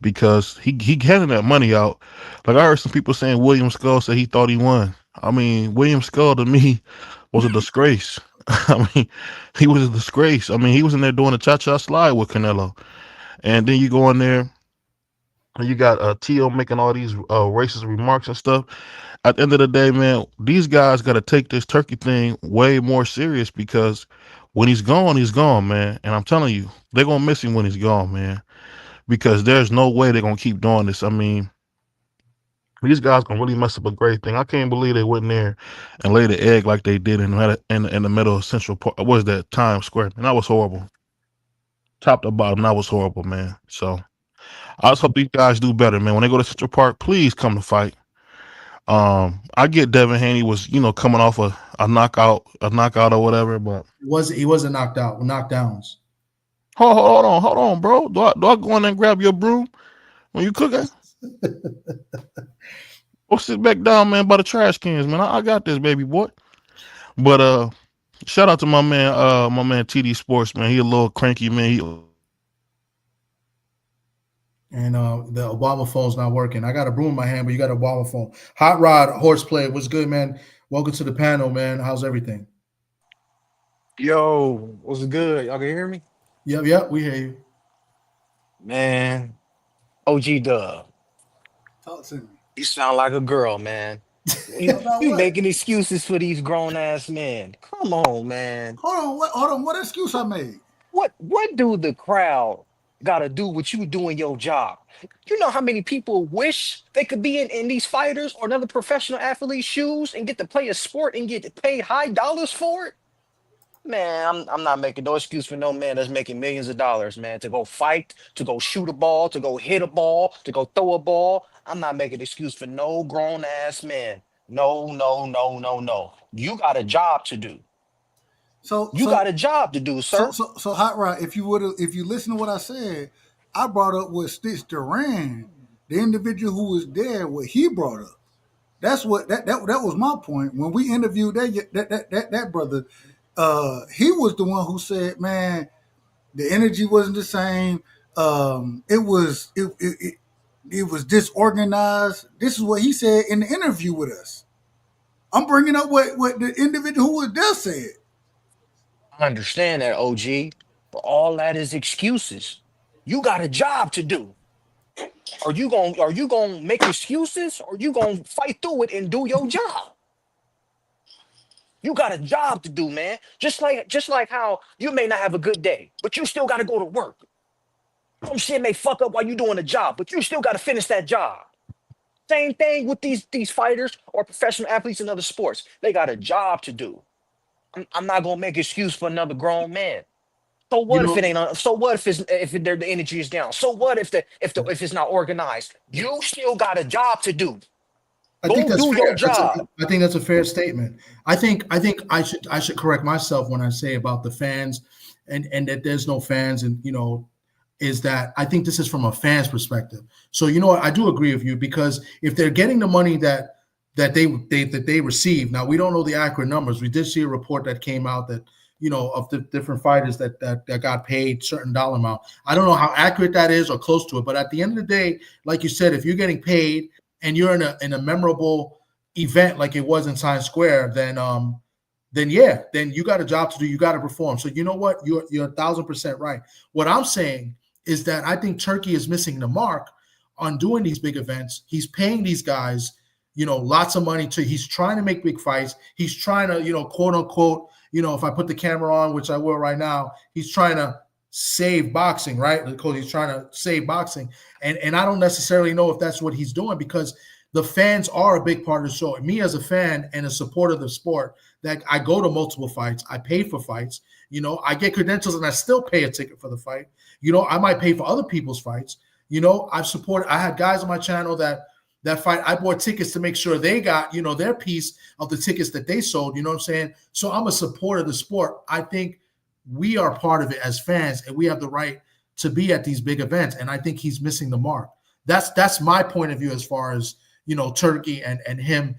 Because he handing that money out. Like I heard some people saying William Skull said he thought he won. I mean, William Skull to me was a disgrace. I mean, he was a disgrace. I mean, he was in there doing a cha-cha slide with Canelo. And then you go in there And you got T.O. making all these racist remarks and stuff. At the end of the day, man, these guys got to take this Turkey thing way more serious because when he's gone, man. And I'm telling you, they're going to miss him when he's gone, man, because there's no way they're going to keep doing this. I mean, these guys going to really mess up a great thing. I can't believe they went in there and laid an egg like they did in the middle of Central Park. What was that, Times Square? And that was horrible. Top to bottom, that was horrible, man. So I just hope these guys do better, man. When they go to Central Park, please come to fight. I get Devin Haney was, coming off a knockout or whatever, but He wasn't knocked out, knockdowns. hold on, bro. Do I go in there and grab your broom when you cooking? Go sit back down, man, by the trash cans, man. I got this, baby boy. But shout out to my man TD Sports, man. He a little cranky, man. And the Obama phone's not working. I got a broom in my hand, but you got an Obama phone. Hot Rod Horseplay, what's good, man? Welcome to the panel, man. How's everything? Yo, what's good? Y'all can hear me? Yep, we hear you. Man, OG Dub, Talk to me. you sound like a girl, man. You, About you what? making excuses for these grown ass men. Come on, man. Hold on. What excuse I made? What do the crowd gotta do with you doing your job? You know how many people wish they could be in these fighters or another professional athlete's shoes and get to play a sport and get paid high dollars for it? Man, I'm not making no excuse for no man that's making millions of dollars, man, to go fight, to go shoot a ball, to go hit a ball, to go throw a ball. I'm not making an excuse for no grown ass man. No, no, no, no, no. You got a job to do. So You got a job to do, sir. Hot Rod, if you listen to what I said, I brought up what Stitch Duran, the individual who was there, what he brought up. That's what that was my point. When we interviewed that brother, he was the one who said, man, the energy wasn't the same. It was disorganized. This is what he said in the interview with us. I'm bringing up what the individual who was there said. I understand that, OG, but all that is excuses. You got a job to do. Are you gonna make excuses or you gonna fight through it and do your job? You got a job to do, man. Just like how you may not have a good day, but you still gotta go to work. Some shit may fuck up while you doing a job, but you still gotta finish that job. Same thing with these fighters or professional athletes in other sports. They got a job to do. I'm not gonna make excuse for another grown man. So You what if know, it ain't? So what if the energy is down? So what if it's not organized? You still got a job to do. I think Go that's do your fair. job. I think that's a fair statement. I think I should correct myself when I say about the fans and that there's no fans and is that I think this is from a fan's perspective. So what, I do agree with you because if they're getting the money that they receive, now we don't know the accurate numbers. We did see a report that came out that of the different fighters that got paid certain dollar amount. I don't know how accurate that is or close to it, but at the end of the day, like you said, if you're getting paid and you're in a memorable event like it was in Times Square, then you got a job to do. You got to perform. So you know what? You're 1,000% right. What I'm saying is that I think Turkey is missing the mark on doing these big events. He's paying these guys, lots of money he's trying to make big fights. He's trying to, quote unquote, if I put the camera on, which I will right now, he's trying to save boxing, right? Because he's trying to save boxing. And I don't necessarily know if that's what he's doing because the fans are a big part of the show. Me as a fan and a supporter of the sport, that I go to multiple fights, I pay for fights, I get credentials and I still pay a ticket for the fight. I might pay for other people's fights. I had guys on my channel that fight, I bought tickets to make sure they got, their piece of the tickets that they sold, you know what I'm saying? So I'm a supporter of the sport. I think we are part of it as fans and we have the right to be at these big events. And I think he's missing the mark. That's my point of view as far as, Turkey and him,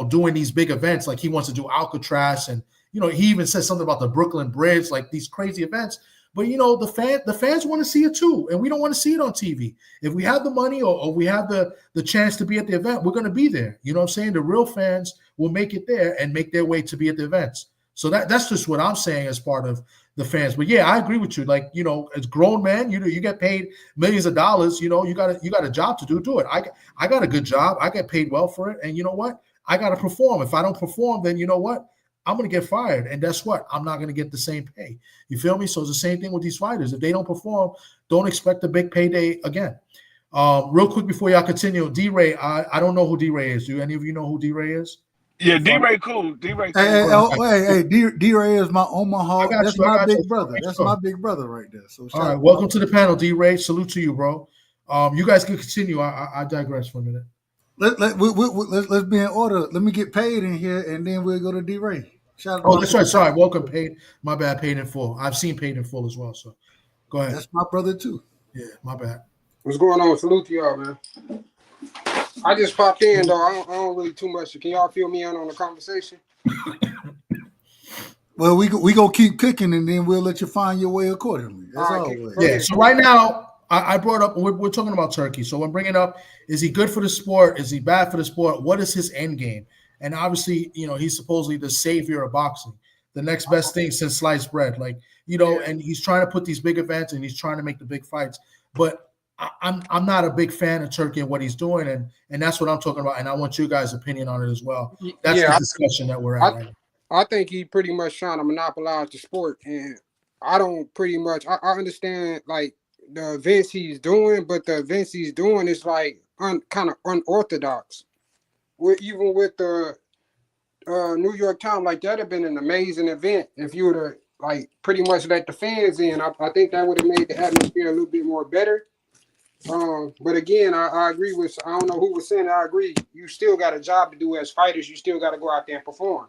doing these big events. Like he wants to do Alcatraz and, he even says something about the Brooklyn Bridge, like these crazy events. But the fans want to see it too, and we don't want to see it on TV. If we have the money or we have the chance to be at the event, we're going to be there. You know what I'm saying? The real fans will make it there and make their way to be at the events. So that's just what I'm saying as part of the fans. But yeah, I agree with you. Like, as grown men, you get paid millions of dollars. You got a job to do it. I got a good job. I get paid well for it. And you know what? I got to perform. If I don't perform, then you know what? I'm going to get fired. And that's what? I'm not going to get the same pay. You feel me? So it's the same thing with these fighters. If they don't perform, don't expect a big payday again. Real quick before y'all continue, D-Ray, I don't know who D-Ray is. Do any of you know who D-Ray is? Yeah, D-Ray cool. D-Ray cool. Hey, D-Ray is my Omaha. That's my big brother. That's my big brother right there. So all right, welcome to the panel, D-Ray. Salute to you, bro. You guys can continue. I digress for a minute. Let's be in order. Let me get paid in here, and then we'll go to D-Ray. That's right. Sorry, welcome, Paid. My bad, Paid in Full. I've seen Paid in Full as well. So go ahead. That's my brother too. Yeah, my bad. What's going on? Salute to y'all, man. I just popped in, though. I don't really too much. Can y'all fill me in on the conversation? Well, we gonna keep kicking, and then we'll let you find your way accordingly. That's always. Yeah. So right now, I brought up. We're talking about Turkey. So I'm bringing up: is he good for the sport? Is he bad for the sport? What is his end game? And obviously, he's supposedly the savior of boxing, the next best thing since sliced bread. Like, and he's trying to put these big events and he's trying to make the big fights. But I'm not a big fan of Turkey and what he's doing, and that's what I'm talking about. And I want you guys' opinion on it as well. That's the discussion that we're at right now. I think he pretty much trying to monopolize the sport, and I don't pretty much. I understand like the events he's doing, but the events he's doing is like kind of unorthodox. Even with the New York Times, like that'd have been an amazing event if you would have like pretty much let the fans in. I think that would have made the atmosphere a little bit more better. But again, I agree with. I don't know who was saying. I agree. You still got a job to do as fighters. You still got to go out there and perform.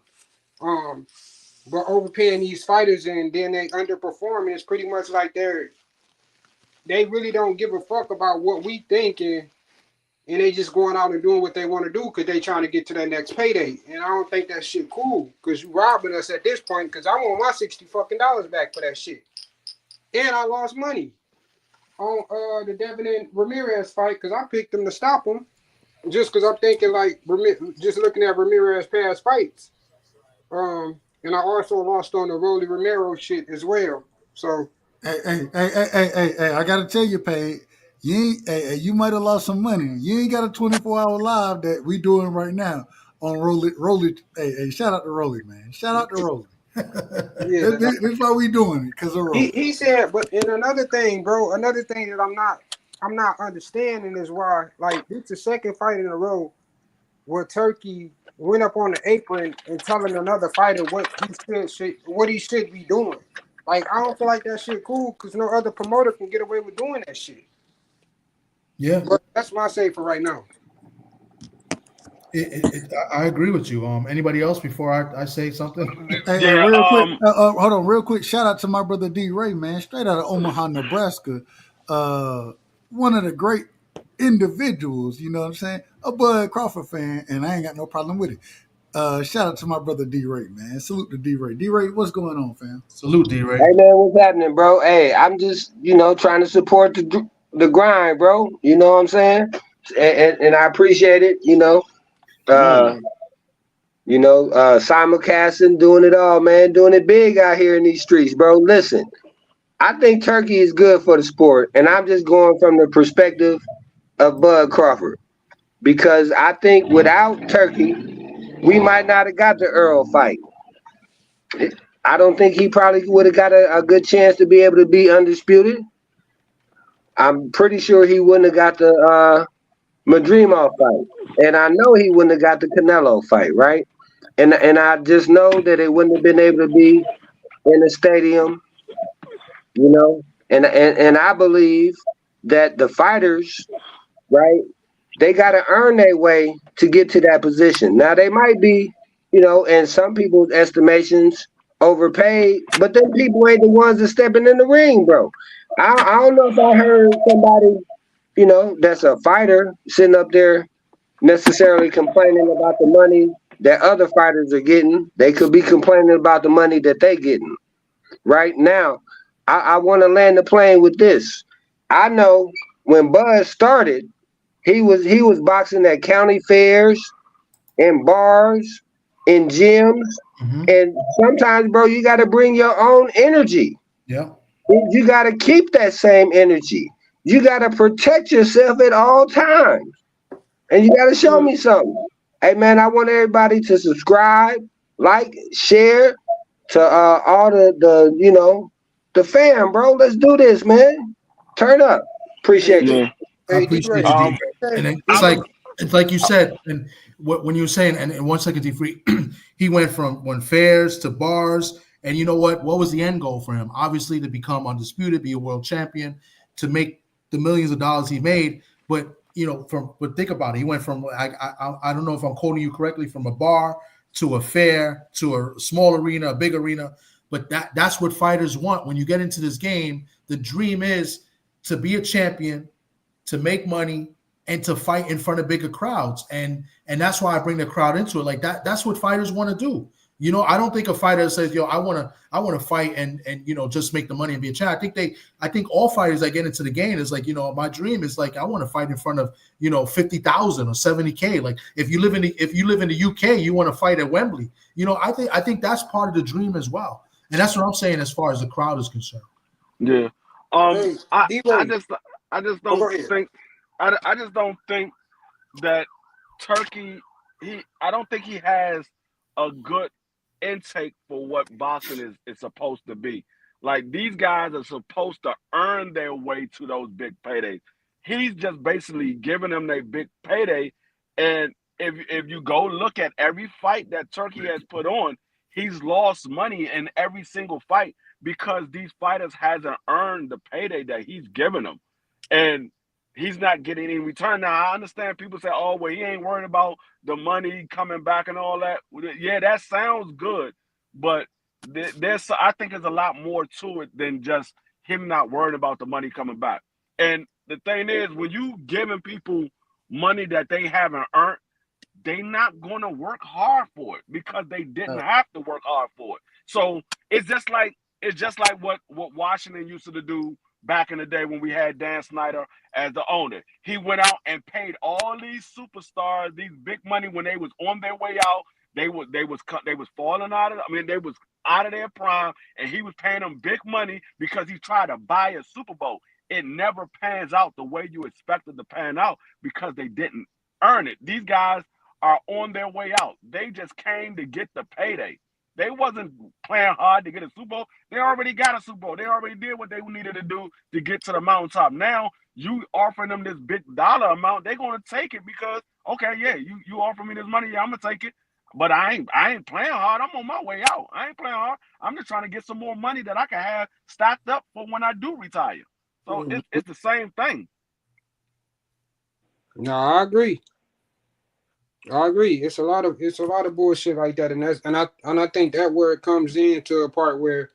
But overpaying these fighters and then they underperforming is pretty much like they really don't give a fuck about what we think and they just going out and doing what they want to do because they trying to get to that next payday. And I don't think that shit cool because you robbing us at this point because I want my $60 fucking back for that shit. And I lost money on the Devin and Ramirez fight because I picked them to stop them just because I'm thinking like just looking at Ramirez past fights. And I also lost on the Rolly Romero shit as well. So hey, I gotta tell you, Paige, you might have lost some money. You ain't got a 24-hour live that we doing right now on Rolly. Hey, shout out to Rolly, man. Shout out to Rolly. Yeah, that's why we doing it because of Rolly. He said, but and another thing, bro, that I'm not understanding is why like this is the second fight in a row where Turkey went up on the apron and telling another fighter what he should be doing. Like I don't feel like that shit cool because no other promoter can get away with doing that shit. Yeah, but that's my say for right now. I agree with you. Anybody else before I say something? Real quick, hold on, real quick. Shout out to my brother D-Ray, man, straight out of Omaha, Nebraska. One of the great individuals, you know what I'm saying? A Bud Crawford fan, and I ain't got no problem with it. Shout out to my brother D-Ray, man. Salute to D-Ray. D-Ray, what's going on, fam? Salute, D-Ray. Hey, man, what's happening, bro? Hey, I'm just, trying to support the grind, bro. You know what I'm saying? And I appreciate it, simulcasting, doing it all, man. Doing it big out here in these streets, bro. Listen, I think Turkey is good for the sport, and I'm just going from the perspective of Bud Crawford. Because I think without Turkey, we might not have got the Earl fight. I don't think he probably would have got a good chance to be able to be undisputed. I'm pretty sure he wouldn't have got the Madrimov fight. And I know he wouldn't have got the Canelo fight, right? And I just know that it wouldn't have been able to be in the stadium, And I believe that the fighters, right, they got to earn their way to get to that position. Now, they might be, in some people's estimations, overpaid, but them people ain't the ones that stepping in the ring, bro. I don't know if I heard somebody, that's a fighter sitting up there necessarily complaining about the money that other fighters are getting. They could be complaining about the money that they getting. Right now, I want to land the plane with this. I know when Bud started, he was boxing at county fairs, in bars, in gyms, And sometimes, bro, you got to bring your own energy. Yeah. You got to keep that same energy. You got to protect yourself at all times. And you got to show me something. Hey, man, I want everybody to subscribe, like, share to all the fam, bro. Let's do this, man. Turn up. Hey, Appreciate you. Yeah. I hey, appreciate D-Ray. you, D. Hey, And D-Ray. it's like you said, and when you were saying, and 1 second, D free, he went from fairs to bars, and you know what? What was the end goal for him? Obviously, to become undisputed, be a world champion, to make the millions of dollars he made. But but think about it. He went from I don't know if I'm quoting you correctly, from a bar to a fair to a small arena, a big arena. But that's what fighters want. When you get into this game, the dream is to be a champion, to make money, and to fight in front of bigger crowds. And that's why I bring the crowd into it. Like that's what fighters want to do. I don't think a fighter says, yo, I want to fight and just make the money and be a champion. I think all fighters that get into the game is like, my dream is like, I want to fight in front of 50,000 or 70K. Like if you live in the UK, you want to fight at Wembley. I think that's part of the dream as well. And that's what I'm saying as far as the crowd is concerned. Yeah. Hey, I D-Ray. just Oh, go don't ahead. think I just don't think that Turkey I don't think he has a good intake for what boxing is supposed to be. Like these guys are supposed to earn their way to those big paydays. He's just basically giving them their big payday. And if you go look at every fight that Turkey has put on, he's lost money in every single fight because these fighters hasn't earned the payday that he's giving them. And he's not getting any return. Now, I understand people say, oh, well, he ain't worried about the money coming back and all that. Yeah, that sounds good. But I think there's a lot more to it than just him not worried about the money coming back. And the thing is, when you giving people money that they haven't earned, they not going to work hard for it because they didn't have to work hard for it. So it's just like what Washington used to do back in the day when we had Dan Snyder as the owner. He went out and paid all these superstars these big money when they was on their way out. They was falling out of. I mean, they was out of their prime, and he was paying them big money because he tried to buy a Super Bowl. It never pans out the way you expected to pan out because they didn't earn it. These guys are on their way out. They just came to get the payday. They wasn't playing hard to get a Super Bowl. They already got a Super Bowl. They already did what they needed to do to get to the mountaintop. Now you offering them this big dollar amount, they're gonna take it because okay, yeah, you offer me this money, yeah, I'm gonna take it. But I ain't playing hard. I'm on my way out. I ain't playing hard. I'm just trying to get some more money that I can have stacked up for when I do retire. So it's the same thing. No, I agree. It's a lot of bullshit like that, and I think that where it comes into a part where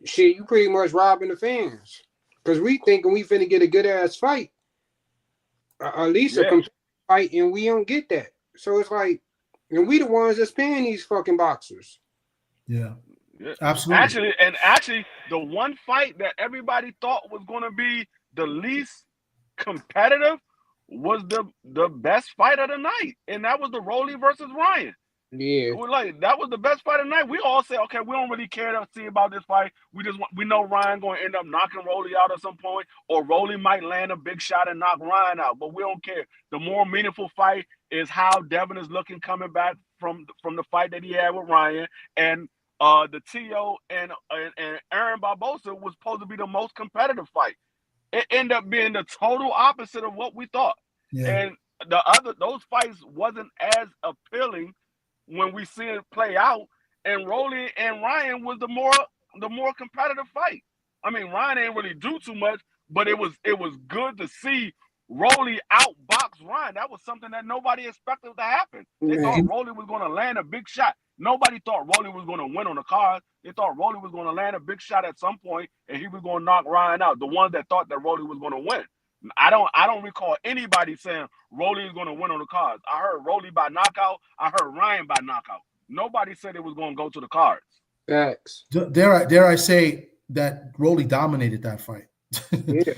shit, you pretty much robbing the fans because we thinking we finna get a good ass fight, at least a complete fight, and we don't get that. So it's like, and we the ones that's paying these fucking boxers. Yeah, absolutely. Actually, the one fight that everybody thought was going to be the least competitive was the best fight of the night, and that was the Rolly versus Ryan. Yeah, that was the best fight of the night. We all say, okay, we don't really care to see about this fight. We know Ryan going to end up knocking Rolly out at some point, or Rolly might land a big shot and knock Ryan out, but we don't care. The more meaningful fight is how Devin is looking coming back from the fight that he had with Ryan, and the T.O. and Aaron Barbosa was supposed to be the most competitive fight. It ended up being the total opposite of what we thought. Yeah. And those fights wasn't as appealing when we see it play out. And Rolly and Ryan was the more competitive fight. I mean, Ryan didn't really do too much, but it was good to see Rolly outbox Ryan. That was something that nobody expected to happen. They thought Rolly was going to land a big shot. Nobody thought Rolly was going to win on the card. They thought Rolly was going to land a big shot at some point, and he was going to knock Ryan out. The ones that thought that Rolly was going to win. I don't recall anybody saying Rolly is going to win on the cards. I heard Rolly by knockout. I heard Ryan by knockout. Nobody said it was going to go to the cards. Facts. Dare I say that Rolly dominated that fight? Yeah.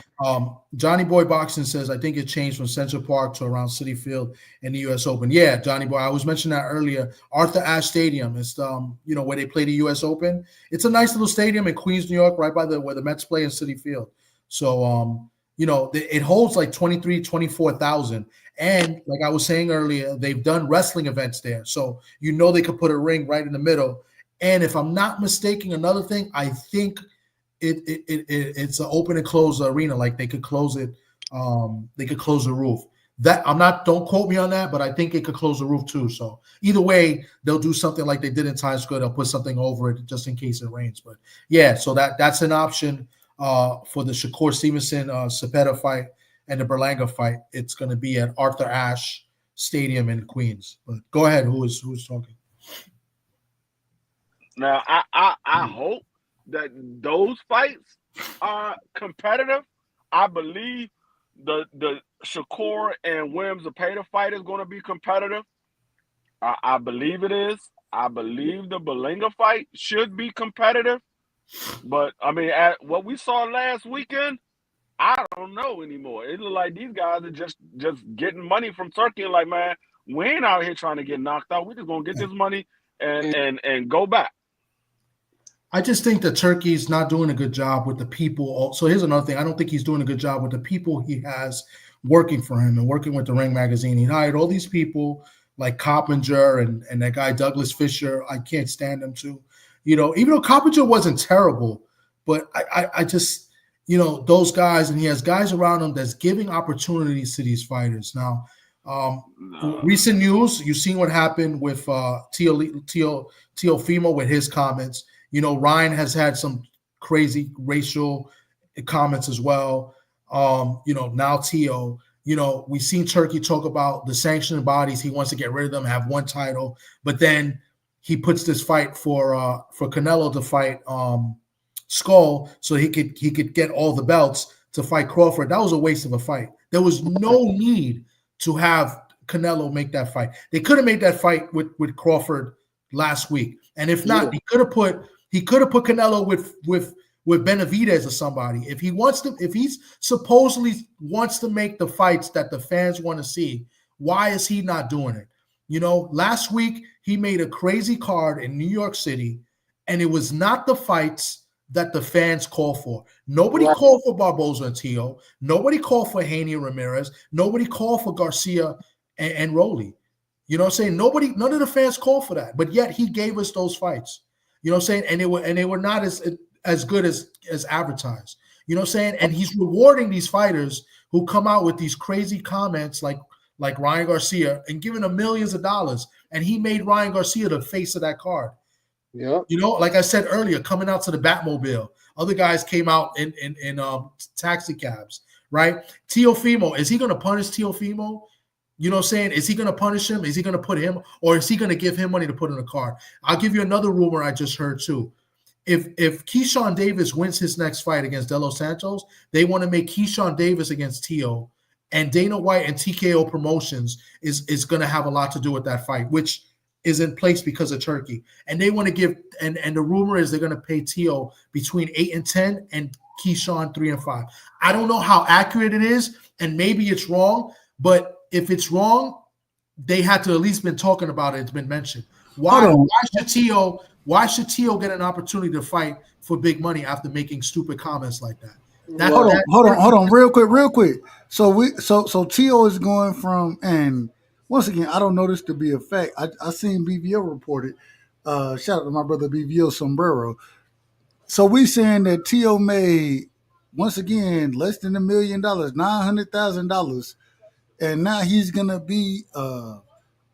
Johnny Boy Boxing says, I think it changed from Central Park to around Citi Field in the U.S. Open. Yeah, Johnny Boy, I was mentioning that earlier. Arthur Ashe Stadium is, where they play the U.S. Open. It's a nice little stadium in Queens, New York, right by where the Mets play in Citi Field. So, it holds like 24,000. And like I was saying earlier, they've done wrestling events there. So, they could put a ring right in the middle. And if I'm not mistaken, another thing, I think it's an open and close arena. Like they could close it. They could close the roof. Don't quote me on that, but I think it could close the roof too. So either way, they'll do something like they did in Times Square. They'll put something over it just in case it rains. But yeah, so that's an option for the Shakur Stevenson Cepeda fight and the Berlanga fight. It's going to be at Arthur Ashe Stadium in Queens. But go ahead. Who's talking? Now, I hope that those fights are competitive. I believe the Shakur and Williams Zepeda fight is going to be competitive. I believe it is. I believe the Berlanga fight should be competitive. But, I mean, at what we saw last weekend, I don't know anymore. It looks like these guys are just getting money from Turkey and like, man, we ain't out here trying to get knocked out. We're just going to get this money and go back. I just think that Turkey's not doing a good job with the people. So here's another thing. I don't think he's doing a good job with the people he has working for him and working with the Ring Magazine. He hired all these people like Coppinger and that guy Douglas Fisher. I can't stand them too. Even though Coppinger wasn't terrible, but I just, those guys, and he has guys around him that's giving opportunities to these fighters. Now, recent news, you've seen what happened with Teofimo with his comments. Ryan has had some crazy racial comments as well. Now Tio, we've seen Turkey talk about the sanctioning bodies. He wants to get rid of them, have one title, but then he puts this fight for Canelo to fight Skull so he could get all the belts to fight Crawford. That was a waste of a fight. There was no need to have Canelo make that fight. They could have made that fight with Crawford last week, and if not, he could have put Canelo with Benavidez or somebody. If he's supposedly wants to make the fights that the fans want to see, why is he not doing it? Last week he made a crazy card in New York City, and it was not the fights that the fans call for. Nobody called for Barboza and Tio. Nobody called for Haney and Ramirez. Nobody called for Garcia and Rolly. You know what I'm saying? None of the fans called for that, but yet he gave us those fights. You know what I'm saying? And they were not as good as advertised. You know what I'm saying? And he's rewarding these fighters who come out with these crazy comments like Ryan Garcia and giving them millions of dollars. And he made Ryan Garcia the face of that card. Yeah. Like I said earlier, coming out to the Batmobile. Other guys came out in taxi cabs, right? Teofimo, is he going to punish Teofimo? You know what I'm saying? Is he going to punish him? Is he going to put him, or is he going to give him money to put in a card? I'll give you another rumor I just heard too. If Keyshawn Davis wins his next fight against De Los Santos, they want to make Keyshawn Davis against Tio, and Dana White and TKO Promotions is going to have a lot to do with that fight, which is in place because of Turkey. And they want to give, and the rumor is they're going to pay Tio between 8 and 10 and Keyshawn 3 and 5. I don't know how accurate it is, and maybe it's wrong, but if it's wrong, they had to at least been talking about it. It's been mentioned. Why should Tio get an opportunity to fight for big money after making stupid comments like that? Hold on, real quick. So Tio is going from, and once again, I don't know this to be a fact. I seen BVO reported. Shout out to my brother BVO Sombrero. So we saying that Tio made, once again, less than $1 million, $900,000. And now he's gonna be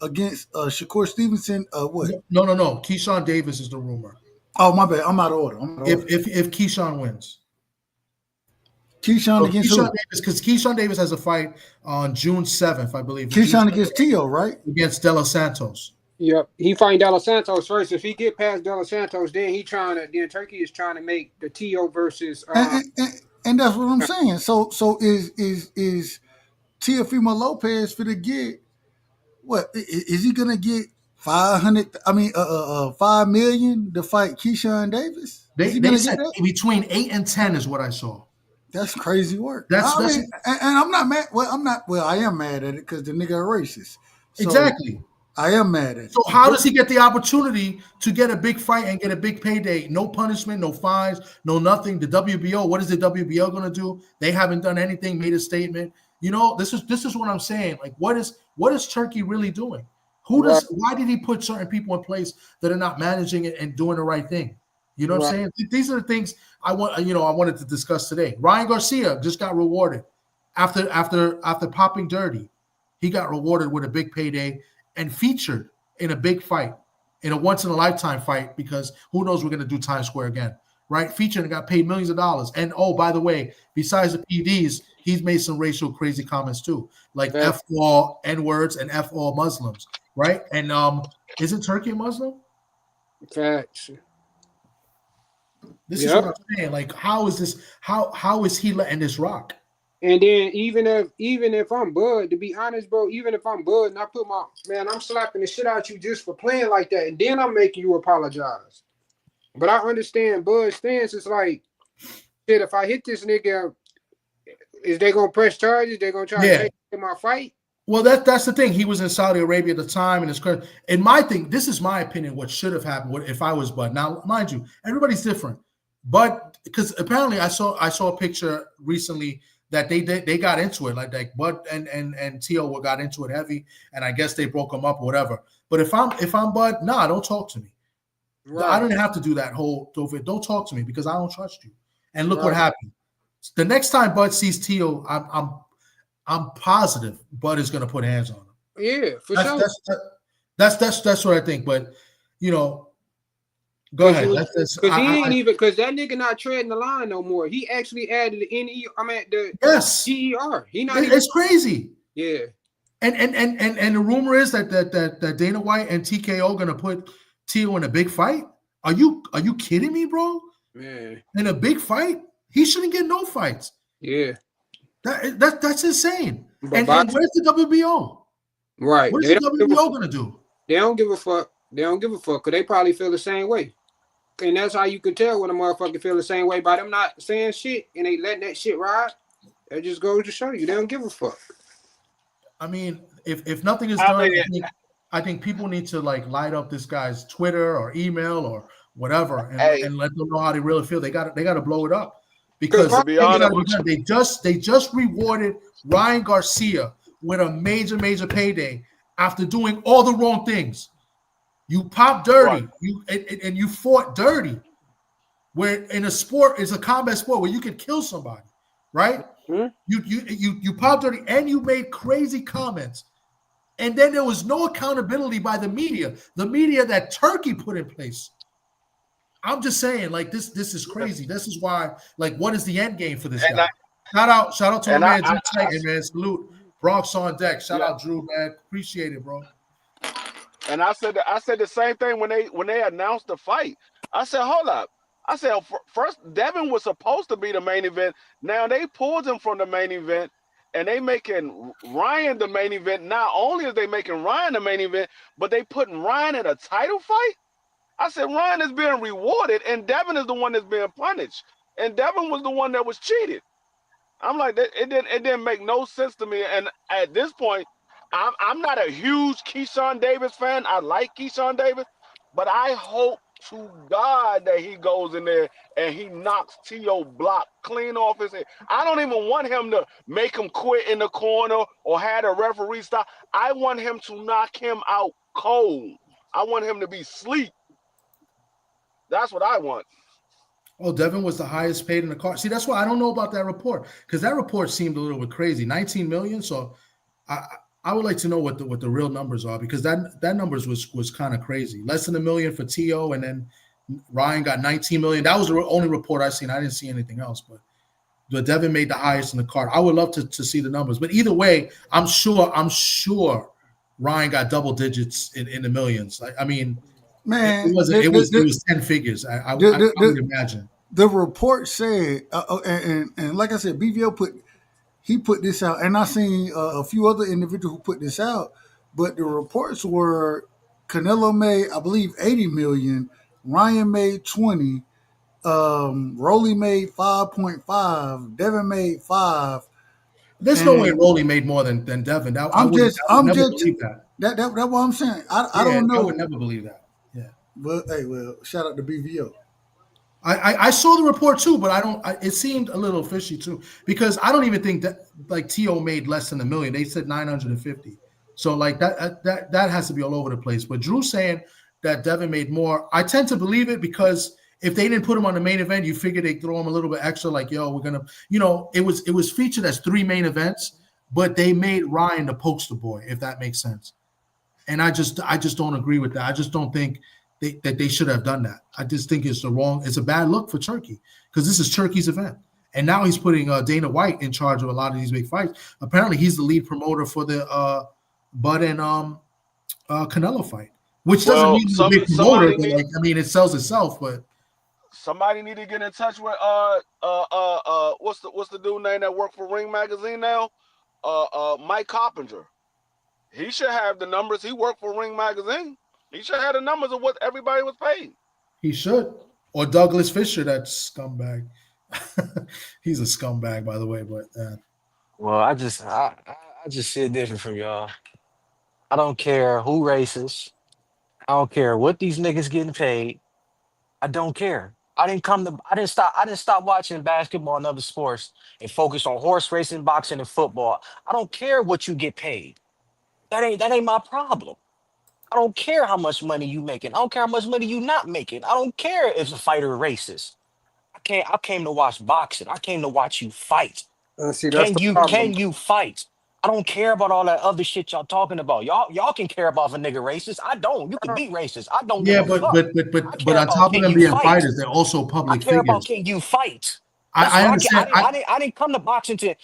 against Shakur Stevenson. What? No. Keyshawn Davis is the rumor. Oh, my bad. I'm out of order. If Keyshawn wins, Keyshawn against Keyshawn Davis, because Keyshawn Davis has a fight on June 7th, I believe. Keyshawn against Tio, right? Against De Los Santos. Yep, he fighting De Los Santos first. If he get past De Los Santos, then Turkey is trying to make the Tio versus. And that's what I'm saying. So is Teofimo Lopez for the get? What is he gonna get? 500. I mean, $5 million to fight Keyshawn Davis. They said between 8 and 10 is what I saw. That's crazy work. That's And I'm not mad. Well, I'm not. Well, I am mad at it because the nigga a racist. So exactly. I am mad at it. So how does he get the opportunity to get a big fight and get a big payday? No punishment, no fines, no nothing. The WBO, what is the WBO going to do? They haven't done anything, made a statement. You know, this is what I'm saying. Like, what is Turkey really doing? Why did he put certain people in place that are not managing it and doing the right thing? You know what I'm saying? These are the things I wanted to discuss today. Ryan Garcia just got rewarded after popping dirty. He got rewarded with a big payday and featured in a big fight, in a once-in-a-lifetime fight, because who knows, we're going to do Times Square again, right? Featured and got paid millions of dollars. And, oh, by the way, besides the PDs, he's made some racial crazy comments too, like F all N-words and F all Muslims, right? And isn't Turkey a Muslim? Facts. This is what I'm saying. Like, how is this? How is he letting this rock? And then even if I'm Bud, to be honest, bro, even if I'm Bud and I put I'm slapping the shit out you just for playing like that, and then I'm making you apologize. But I understand Bud's stance is like, shit, if I hit this nigga, is they gonna press charges? They gonna try to take my fight? Well, that's the thing. He was in Saudi Arabia at the time, and it's crazy. And my thing, this is my opinion, what should have happened if I was Bud. Now, mind you, everybody's different. But because apparently I saw a picture recently that they got into it, like Bud and T.O. got into it heavy, and I guess they broke them up or whatever. But if I'm Bud, nah, don't talk to me. Right. I didn't have to do that whole don't talk to me because I don't trust you. And look what happened. The next time Bud sees T.O., I'm positive Bud is going to put hands on him. Yeah, for sure. That's what I think. But go ahead. Because he ain't even, because that nigga not treading the line no more. He actually added the GER. It's crazy. Yeah. And the rumor is that Dana White and TKO gonna put Tio in a big fight. Are you kidding me, bro? Man. In a big fight, he shouldn't get no fights. Yeah. That's insane. And where's the WBO? Right. What's the WBO gonna do? They don't give a fuck. They don't give a fuck because they probably feel the same way. And that's how you can tell when a motherfucker feel the same way by them not saying shit and they letting that shit ride. That just goes to show you they don't give a fuck. I mean, if nothing is done, I think people need to like light up this guy's Twitter or email or whatever and let them know how they really feel. They got to blow it up because they just rewarded Ryan Garcia with a major payday after doing all the wrong things. You popped dirty, and you fought dirty. Where in a sport, it's a combat sport where you can kill somebody, right? Mm-hmm. You popped dirty, and you made crazy comments, and then there was no accountability by the media that Turkey put in place. I'm just saying, like this is crazy. This is why, like, what is the end game for this guy? Shout out to my man Drew Titan, man. Salute, Bronx on deck. Shout out Drew, man. Appreciate it, bro. And I said the same thing when they announced the fight. I said, hold up. I said, first, Devin was supposed to be the main event. Now they pulled him from the main event, and they making Ryan the main event. Not only is they making Ryan the main event, but they putting Ryan in a title fight. I said, Ryan is being rewarded, and Devin is the one that's being punished. And Devin was the one that was cheated. I'm like, it didn't make no sense to me. And at this point, I'm not a huge Keyshawn Davis fan. I like Keyshawn Davis, but I hope to God that he goes in there and he knocks T.O. Block clean off his head. I don't even want him to make him quit in the corner or have a referee stop. I want him to knock him out cold. I want him to be sleep. That's what I want. Oh, Devin was the highest paid in the card. See, that's why I don't know about that report because that report seemed a little bit crazy. 19 million. So I would like to know what the real numbers are because that numbers was kind of crazy. Less than $1 million for T.O. and then Ryan got 19 million. That was the only report I seen. I didn't see anything else, but Devin made the highest in the card. I would love to see the numbers, but either way, I'm sure Ryan got double digits in the millions. I mean, man, it was 10 figures. I would imagine. The report said, and like I said, BVO put this out, and I seen a few other individuals who put this out, but the reports were Canelo made, I believe, 80 million, Ryan made 20, Rolly made 5.5. Devin made 5. There's no way Rolly made more than Devin. I would never believe that. That's what I'm saying. I Yeah, don't know. I would never believe that. Yeah. But hey, well, shout out to BVO. I saw the report too, but it seemed a little fishy too, because I don't even think that like T.O. made less than $1 million. They said 950. So like that has to be all over the place. But Drew saying that Devin made more, I tend to believe it, because if they didn't put him on the main event, you figure they throw him a little bit extra, like, yo, we're gonna, it was featured as 3 main events, but they made Ryan the poster boy, if that makes sense. And I just don't agree with that. I just don't think that they should have done that. I just think it's a bad look for Turkey, because this is Turkey's event. And now he's putting Dana White in charge of a lot of these big fights. Apparently, he's the lead promoter for the Bud and Canelo fight, which doesn't mean he's a big promoter. But it sells itself. But somebody need to get in touch with what's the dude name that worked for Ring Magazine now? Mike Coppinger. He should have the numbers. He worked for Ring Magazine. He should have the numbers of what everybody was paid. He should. Or Douglas Fisher, that scumbag. He's a scumbag, by the way. But well, I just see it different from y'all. I don't care who races. I don't care what these niggas getting paid. I don't care. I didn't stop watching basketball and other sports and focus on horse racing, boxing, and football. I don't care what you get paid. That ain't my problem. I don't care how much money you making. I don't care how much money you not making. I don't care if a fighter racist. I came to watch boxing. I came to watch you fight. See, that's the problem. Can you fight? I don't care about all that other shit y'all talking about. Y'all can care about if a nigga racist. I don't. You can be racist. I don't give a fuck. But on top of them being fighters, they're also public figures. I care about can you fight. I understand. I didn't come to boxing to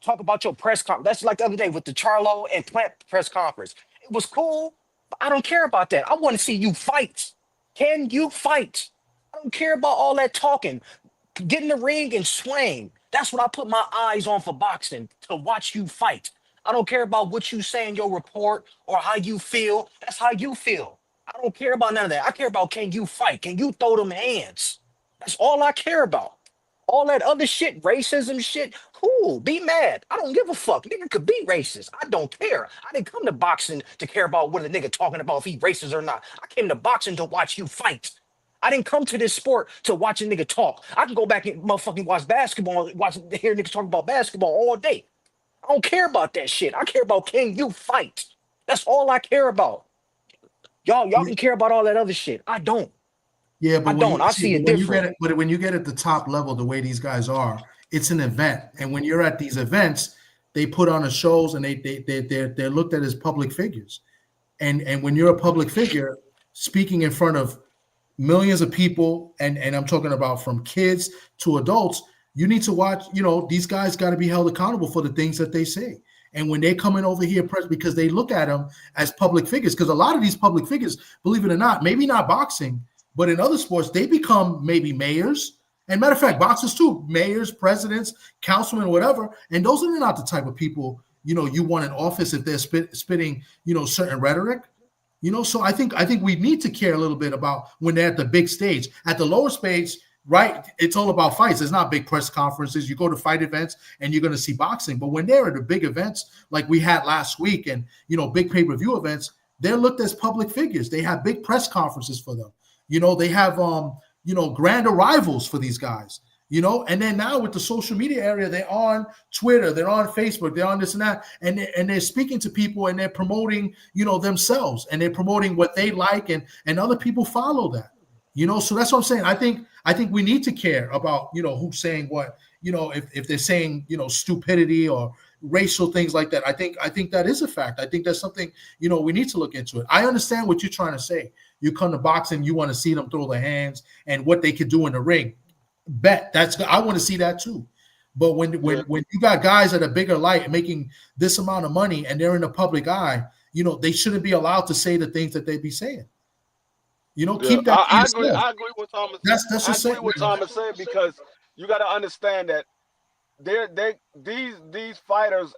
talk about your press conference. That's like the other day with the Charlo and Plant press conference. It was cool, but I don't care about that. I want to see you fight. Can you fight? I don't care about all that talking. Get in the ring and swing. That's what I put my eyes on for boxing, to watch you fight. I don't care about what you say in your report or how you feel. That's how you feel. I don't care about none of that. I care about, can you fight? Can you throw them hands? That's all I care about. All that other shit, racism shit, cool, be mad. I don't give a fuck. Nigga could be racist. I don't care. I didn't come to boxing to care about what a nigga talking about, if he racist or not. I came to boxing to watch you fight. I didn't come to this sport to watch a nigga talk. I can go back and motherfucking watch basketball, hear niggas talk about basketball all day. I don't care about that shit. I care about, can you fight? That's all I care about. Y'all can care about all that other shit. I don't. Yeah, but I see it different. But when you get at the top level, the way these guys are, it's an event. And when you're at these events, they put on the shows, and they're looked at as public figures. And when you're a public figure speaking in front of millions of people, and I'm talking about from kids to adults, you need to watch, these guys got to be held accountable for the things that they say. And when they're coming over here, because they look at them as public figures, because a lot of these public figures, believe it or not, maybe not boxing, but in other sports, they become maybe mayors. And matter of fact, boxers too, mayors, presidents, councilmen, whatever. And those are not the type of people, you want in office if they're spitting, certain rhetoric. So I think we need to care a little bit about when they're at the big stage. At the lower stage, right, it's all about fights. It's not big press conferences. You go to fight events and you're going to see boxing. But when they're at the big events like we had last week, and big pay-per-view events, they're looked as public figures. They have big press conferences for them. They have grand arrivals for these guys. And then now with the social media area, they're on Twitter, they're on Facebook, they're on this and that, and they're speaking to people, and they're promoting, themselves, and they're promoting what they like, and other people follow that. So that's what I'm saying. I think we need to care about, who's saying what, if they're saying, stupidity or racial things like that. I think that is a fact. I think that's something, we need to look into it. I understand what you're trying to say. You come to boxing, you want to see them throw their hands and what they could do in the ring. Bet I want to see that too. But when you got guys at a bigger light making this amount of money and they're in the public eye, they shouldn't be allowed to say the things that they be saying. Keep that. I agree with Thomas. I agree with Thomas said, because you got to understand that these fighters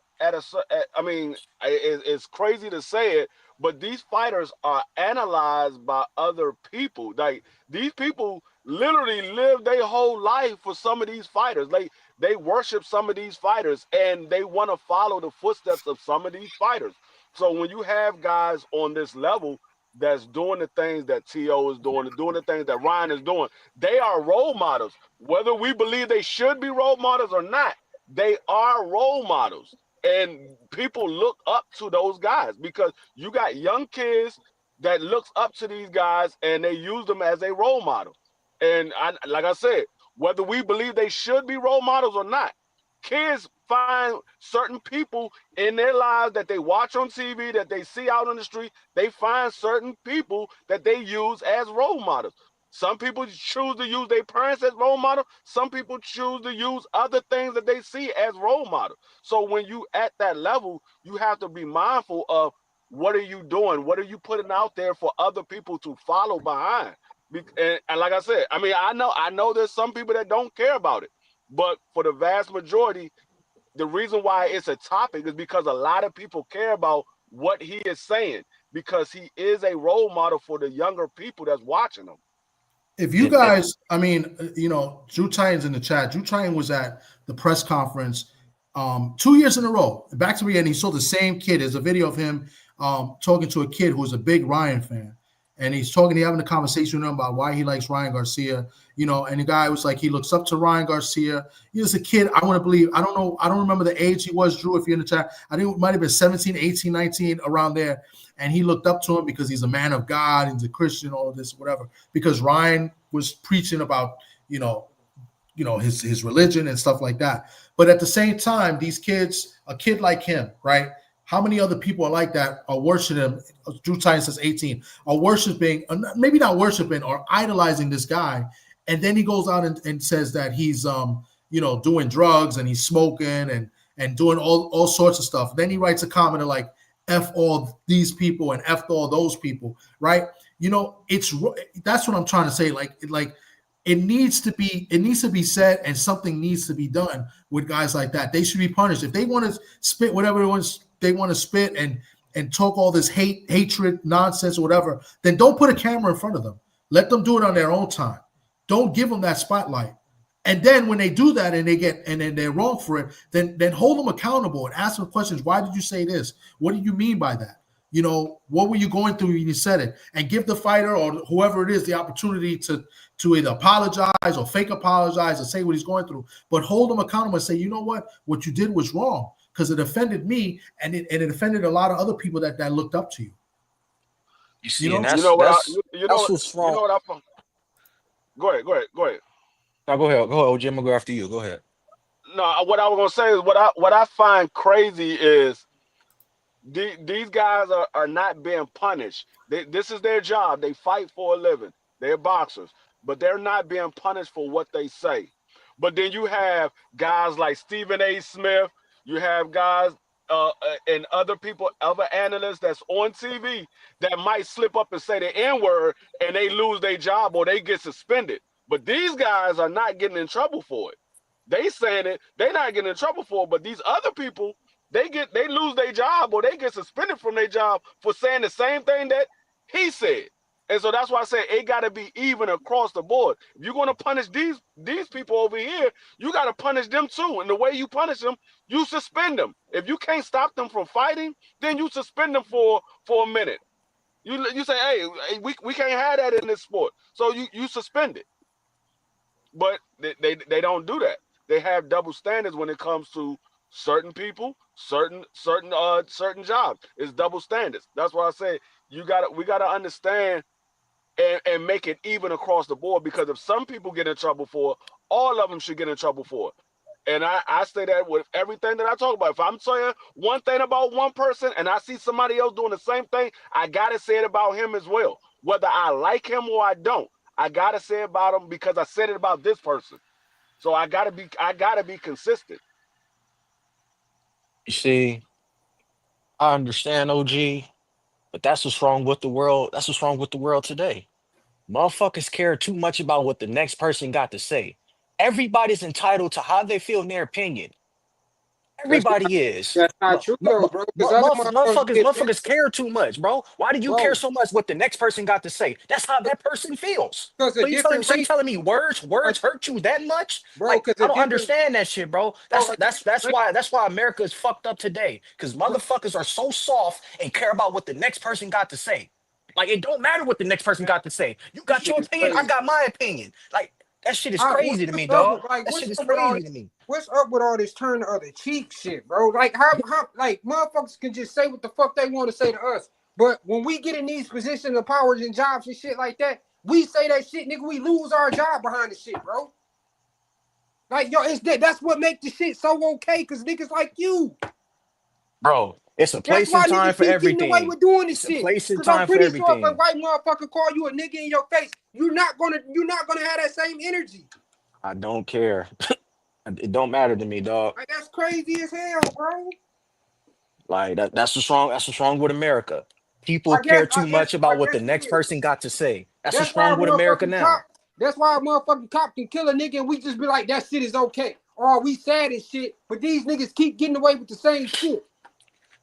it's crazy to say it, but these fighters are analyzed by other people. Like, these people literally live their whole life for some of these fighters. They worship some of these fighters, and they want to follow the footsteps of some of these fighters. So when you have guys on this level that's doing the things that T.O. is doing the things that Ryan is doing, they are role models. Whether we believe they should be role models or not, they are role models. And people look up to those guys because you got young kids that looks up to these guys and they use them as a role model. And like I said, whether we believe they should be role models or not, kids find certain people in their lives that they watch on TV, that they see out on the street. They find certain people that they use as role models. Some people choose to use their parents as role model. Some people choose to use other things that they see as role model. So when you at that level, you have to be mindful of what are you doing? What are you putting out there for other people to follow behind? And like I said, I mean, I know there's some people that don't care about it, but for the vast majority, the reason why it's a topic is because a lot of people care about what he is saying because he is a role model for the younger people that's watching him. If you guys, I mean, Drew Tynes in the chat. Drew Tynes was at the press conference 2 years in a row. Back to me, and he saw the same kid. There's a video of him talking to a kid who's a big Ryan fan. And he's having a conversation with him about why he likes Ryan Garcia, and the guy was like, he looks up to Ryan Garcia. He was a kid. I want to believe, I don't know. I don't remember the age he was, Drew, if you're in the chat. I think it might have been 17, 18, 19, around there. And he looked up to him because he's a man of God. He's a Christian, all of this, whatever, because Ryan was preaching about, his religion and stuff like that. But at the same time, these kids, a kid like him, right? How many other people are like that are worshiping him? Drew Tynes says 18 are worshiping, maybe not worshiping, or idolizing this guy. And then he goes out and says that he's, doing drugs and he's smoking and doing all sorts of stuff. Then he writes a comment like, F all these people and F all those people, right? That's what I'm trying to say. Like it needs to be said, and something needs to be done with guys like that. They should be punished. If they want to spit whatever they want to spit and talk all this hatred, nonsense, or whatever, then don't put a camera in front of them. Let them do it on their own time. Don't give them that spotlight. And then when they do that and then they're wrong for it, then hold them accountable and ask them questions. Why did you say this? What do you mean by that? What were you going through when you said it? And give the fighter or whoever it is the opportunity to either apologize or fake apologize or say what he's going through. But hold them accountable and say, you know what you did was wrong because it offended me and it offended a lot of other people that looked up to you. You see, and that's what's wrong. You know what I Go ahead. No, go ahead, OG. I'm gonna go after you. Go ahead. No, what I was gonna say is what I find crazy is these guys are not being punished. This is their job. They fight for a living. They're boxers, but they're not being punished for what they say. But then you have guys like Stephen A. Smith. You have guys and other people, other analysts that's on TV that might slip up and say the N-word and they lose their job or they get suspended. But these guys are not getting in trouble for it. They saying it, they're not getting in trouble for it. But these other people, they lose their job or they get suspended from their job for saying the same thing that he said. And so that's why I say it got to be even across the board. If you're going to punish these people over here, you got to punish them too. And the way you punish them, you suspend them. If you can't stop them from fighting, then you suspend them for a minute. You say, hey, we can't have that in this sport. So you suspend it. But they don't do that. They have double standards when it comes to certain people, certain jobs. It's double standards. That's why I say we gotta understand and make it even across the board, because if some people get in trouble for it, all of them should get in trouble for it. And I say that with everything that I talk about. If I'm saying one thing about one person and I see somebody else doing the same thing, I gotta say it about him as well. Whether I like him or I don't, I gotta say it about him because I said it about this person. So I gotta be consistent. You see, I understand, OG, but that's what's wrong with the world. That's what's wrong with the world today. Motherfuckers care too much about what the next person got to say. Everybody's entitled to how they feel in their opinion. Everybody is. That's not true though, bro. Because other motherfuckers get pissed, Motherfuckers care too much, bro. Why do you care bro. so much what the next person got to say? That's how that person feels. Because So a you telling different race, me words hurt you that much? bro. Like Because I a don't different, understand that shit, bro. bro. A That's different why America is fucked up today. Because race, motherfuckers are so soft and care about what the next person got to say. Like it don't matter what the next person got to say. You this got shit your is opinion, I crazy. got my opinion. Like that shit is crazy to me, What's up dog. with like That shit what's is up with all crazy to me. what's up with all this turn the other cheek shit, bro? Like how like motherfuckers can just say what the fuck they want to say to us, but when we get in these positions of powers and jobs and shit like that, we say that shit, nigga. We lose our job behind the shit, bro. Like yo, it's that's what makes the shit so okay, cause niggas like you. Bro, it's a That's place why and time niggas for keep getting away everything. with doing this It's a shit. place and Cause I'm time for pretty sure if a everything. white motherfucker call you a nigga in your face, you're not gonna have that same energy. I don't care. It don't matter to me, dog. Like that's crazy as hell, bro. Like that's what's wrong with America. People care too much I about what the guess next it is. person got to say. That's That's what's why wrong a with America motherfucking now. cop. That's why a motherfucking cop can kill a nigga and we just be like, that shit is okay. Or we sad as shit, but these niggas keep getting away with the same shit.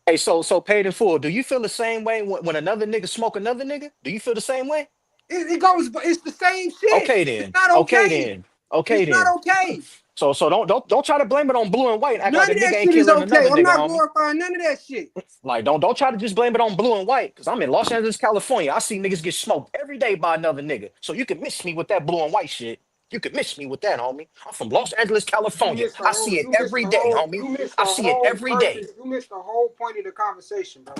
Hey, so paid in full. Do you feel the same way when another nigga smoke another nigga? Do you feel the same way? It goes, but it's the same shit. Okay It's then. not Okay okay. then. Okay It's not then. okay. So don't try to blame it on blue and white and act like None a of nigga that ain't shit is killing okay. another I'm nigga, not homie. glorifying none of that shit. Like don't try to just blame it on blue and white. Cause I'm in Los Angeles, California. I see niggas get smoked every day by another nigga. So you can miss me with that blue and white shit. You can miss me with that, homie. I'm from Los Angeles, California. I see it every day, homie. I see it every day. You missed the whole point of the conversation, bro.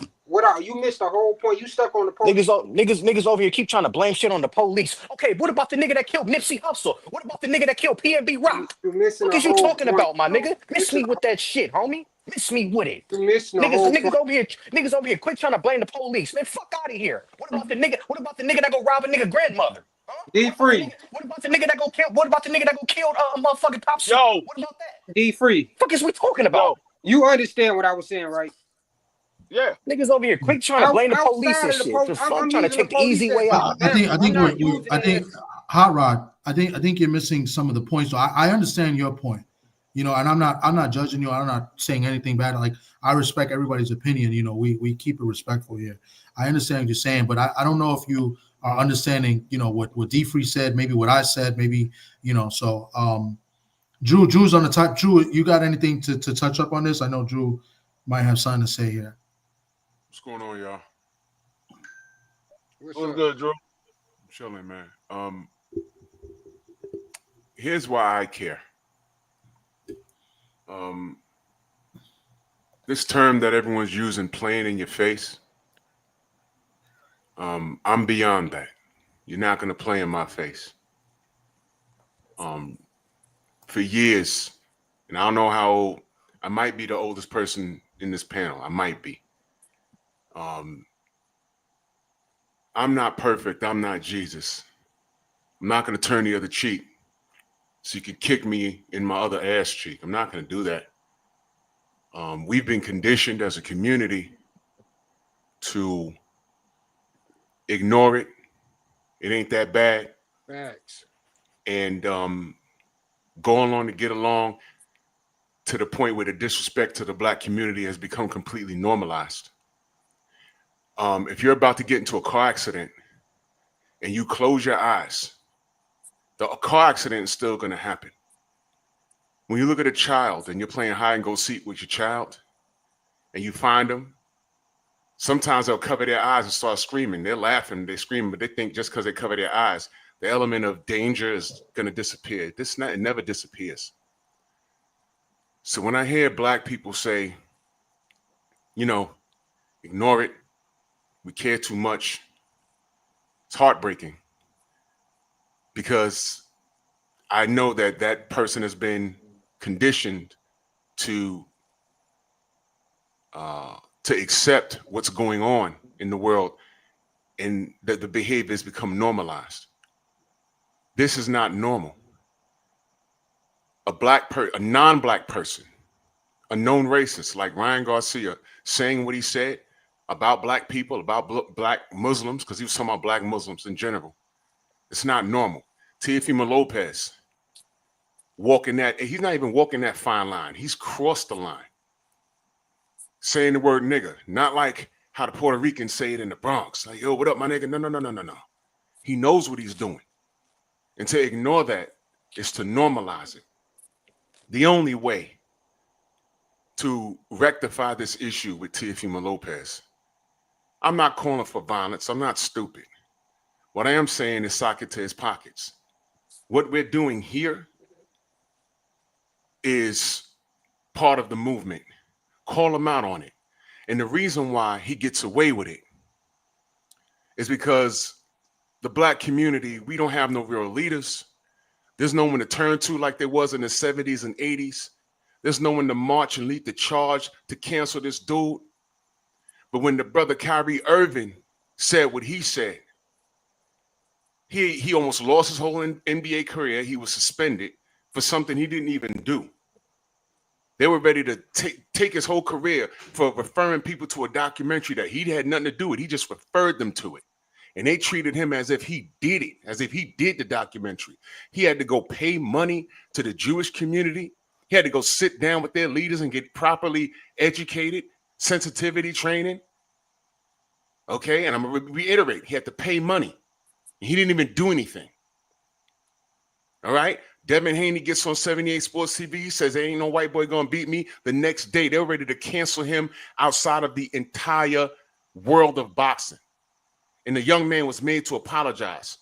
You missed the whole point. You stuck on the police. Niggas over here keep trying to blame shit on the police. Okay, what about the nigga that killed Nipsey Hussle? What about the nigga that killed PNB Rock? You're missing What the is you whole talking point, about, my bro. nigga? Miss me with that shit, homie. Miss me with it. You're missing the Niggas, whole niggas point. over here, niggas over here, quick trying to blame the police. Man, fuck out of here. What about the nigga? What about the nigga that go rob a nigga grandmother? Huh? D free. What about the nigga that go kill? What about the nigga that go kill a motherfucking top shot? Yo, What about that? D free. Fuck is we talking yo, about? You understand what I was saying, right? yeah. Niggas over here quick trying to blame the police Outside and of the shit. police, The fuck I'm trying to using the take the police easy as way an out. I think example. I'm not using I it think as Hot Rod. I think you're missing some of the points. So I understand your point, and I'm not judging you. I'm not saying anything bad. Like I respect everybody's opinion. We keep it respectful here. I understand what you're saying, but I don't know if you are understanding. What D Free said, maybe what I said, maybe So Drew's on the top. Drew, you got anything to touch up on this? I know Drew might have something to say here. What's going on, y'all? What's good, Drew? I'm chilling, man. Here's why I care. This term that everyone's using, playing in your face, I'm beyond that. You're not going to play in my face. For years, and I don't know how old, I might be the oldest person in this panel. I might be. I'm not perfect. I'm not Jesus. I'm not going to turn the other cheek so you can kick me in my other ass cheek. I'm not going to do that. We've been conditioned as a community to ignore it. It ain't that bad. Facts. And go along to get along to the point where the disrespect to the Black community has become completely normalized. If you're about to get into a car accident and you close your eyes, the car accident is still going to happen. When you look at a child and you're playing hide and go seek with your child and you find them, sometimes they'll cover their eyes and start screaming. They're laughing, they're screaming, but they think just because they cover their eyes, the element of danger is going to disappear. It never disappears. So when I hear Black people say, ignore it, we care too much, it's heartbreaking because I know that person has been conditioned to accept what's going on in the world and that the behavior has become normalized. This is not normal. A non-Black person, a known racist like Ryan Garcia saying what he said about Black people, about Black Muslims, because he was talking about Black Muslims in general. It's not normal. Teofimo Lopez walking that, he's not even walking that fine line. He's crossed the line. saying the word nigga, not like how the Puerto Ricans say it in the Bronx. Like, yo, what up, my nigga? No. He knows what he's doing. And to ignore that is to normalize it. The only way to rectify this issue with Teofimo Lopez, I'm not calling for violence. I'm not stupid. What I am saying is sock it to his pockets. What we're doing here is part of the movement. Call him out on it. And the reason why he gets away with it is because the black community, we don't have no real leaders. There's no one to turn to like there was in the 70s and 80s. There's no one to march and lead the charge to cancel this dude. But when the brother Kyrie Irving said what he said, he almost lost his whole NBA career. He was suspended for something he didn't even do. They were ready to take his whole career for referring people to a documentary that he had nothing to do with. He just referred them to it. And they treated him as if he did it, as if he did the documentary. He had to go pay money to the Jewish community. He had to go sit down with their leaders and get properly educated, sensitivity training. Okay, and I'm going to reiterate, he had to pay money. He didn't even do anything. All right? Devin Haney gets on 78 Sports TV, says, there ain't no white boy going to beat me. The next day, they're ready to cancel him outside of the entire world of boxing. And the young man was made to apologize.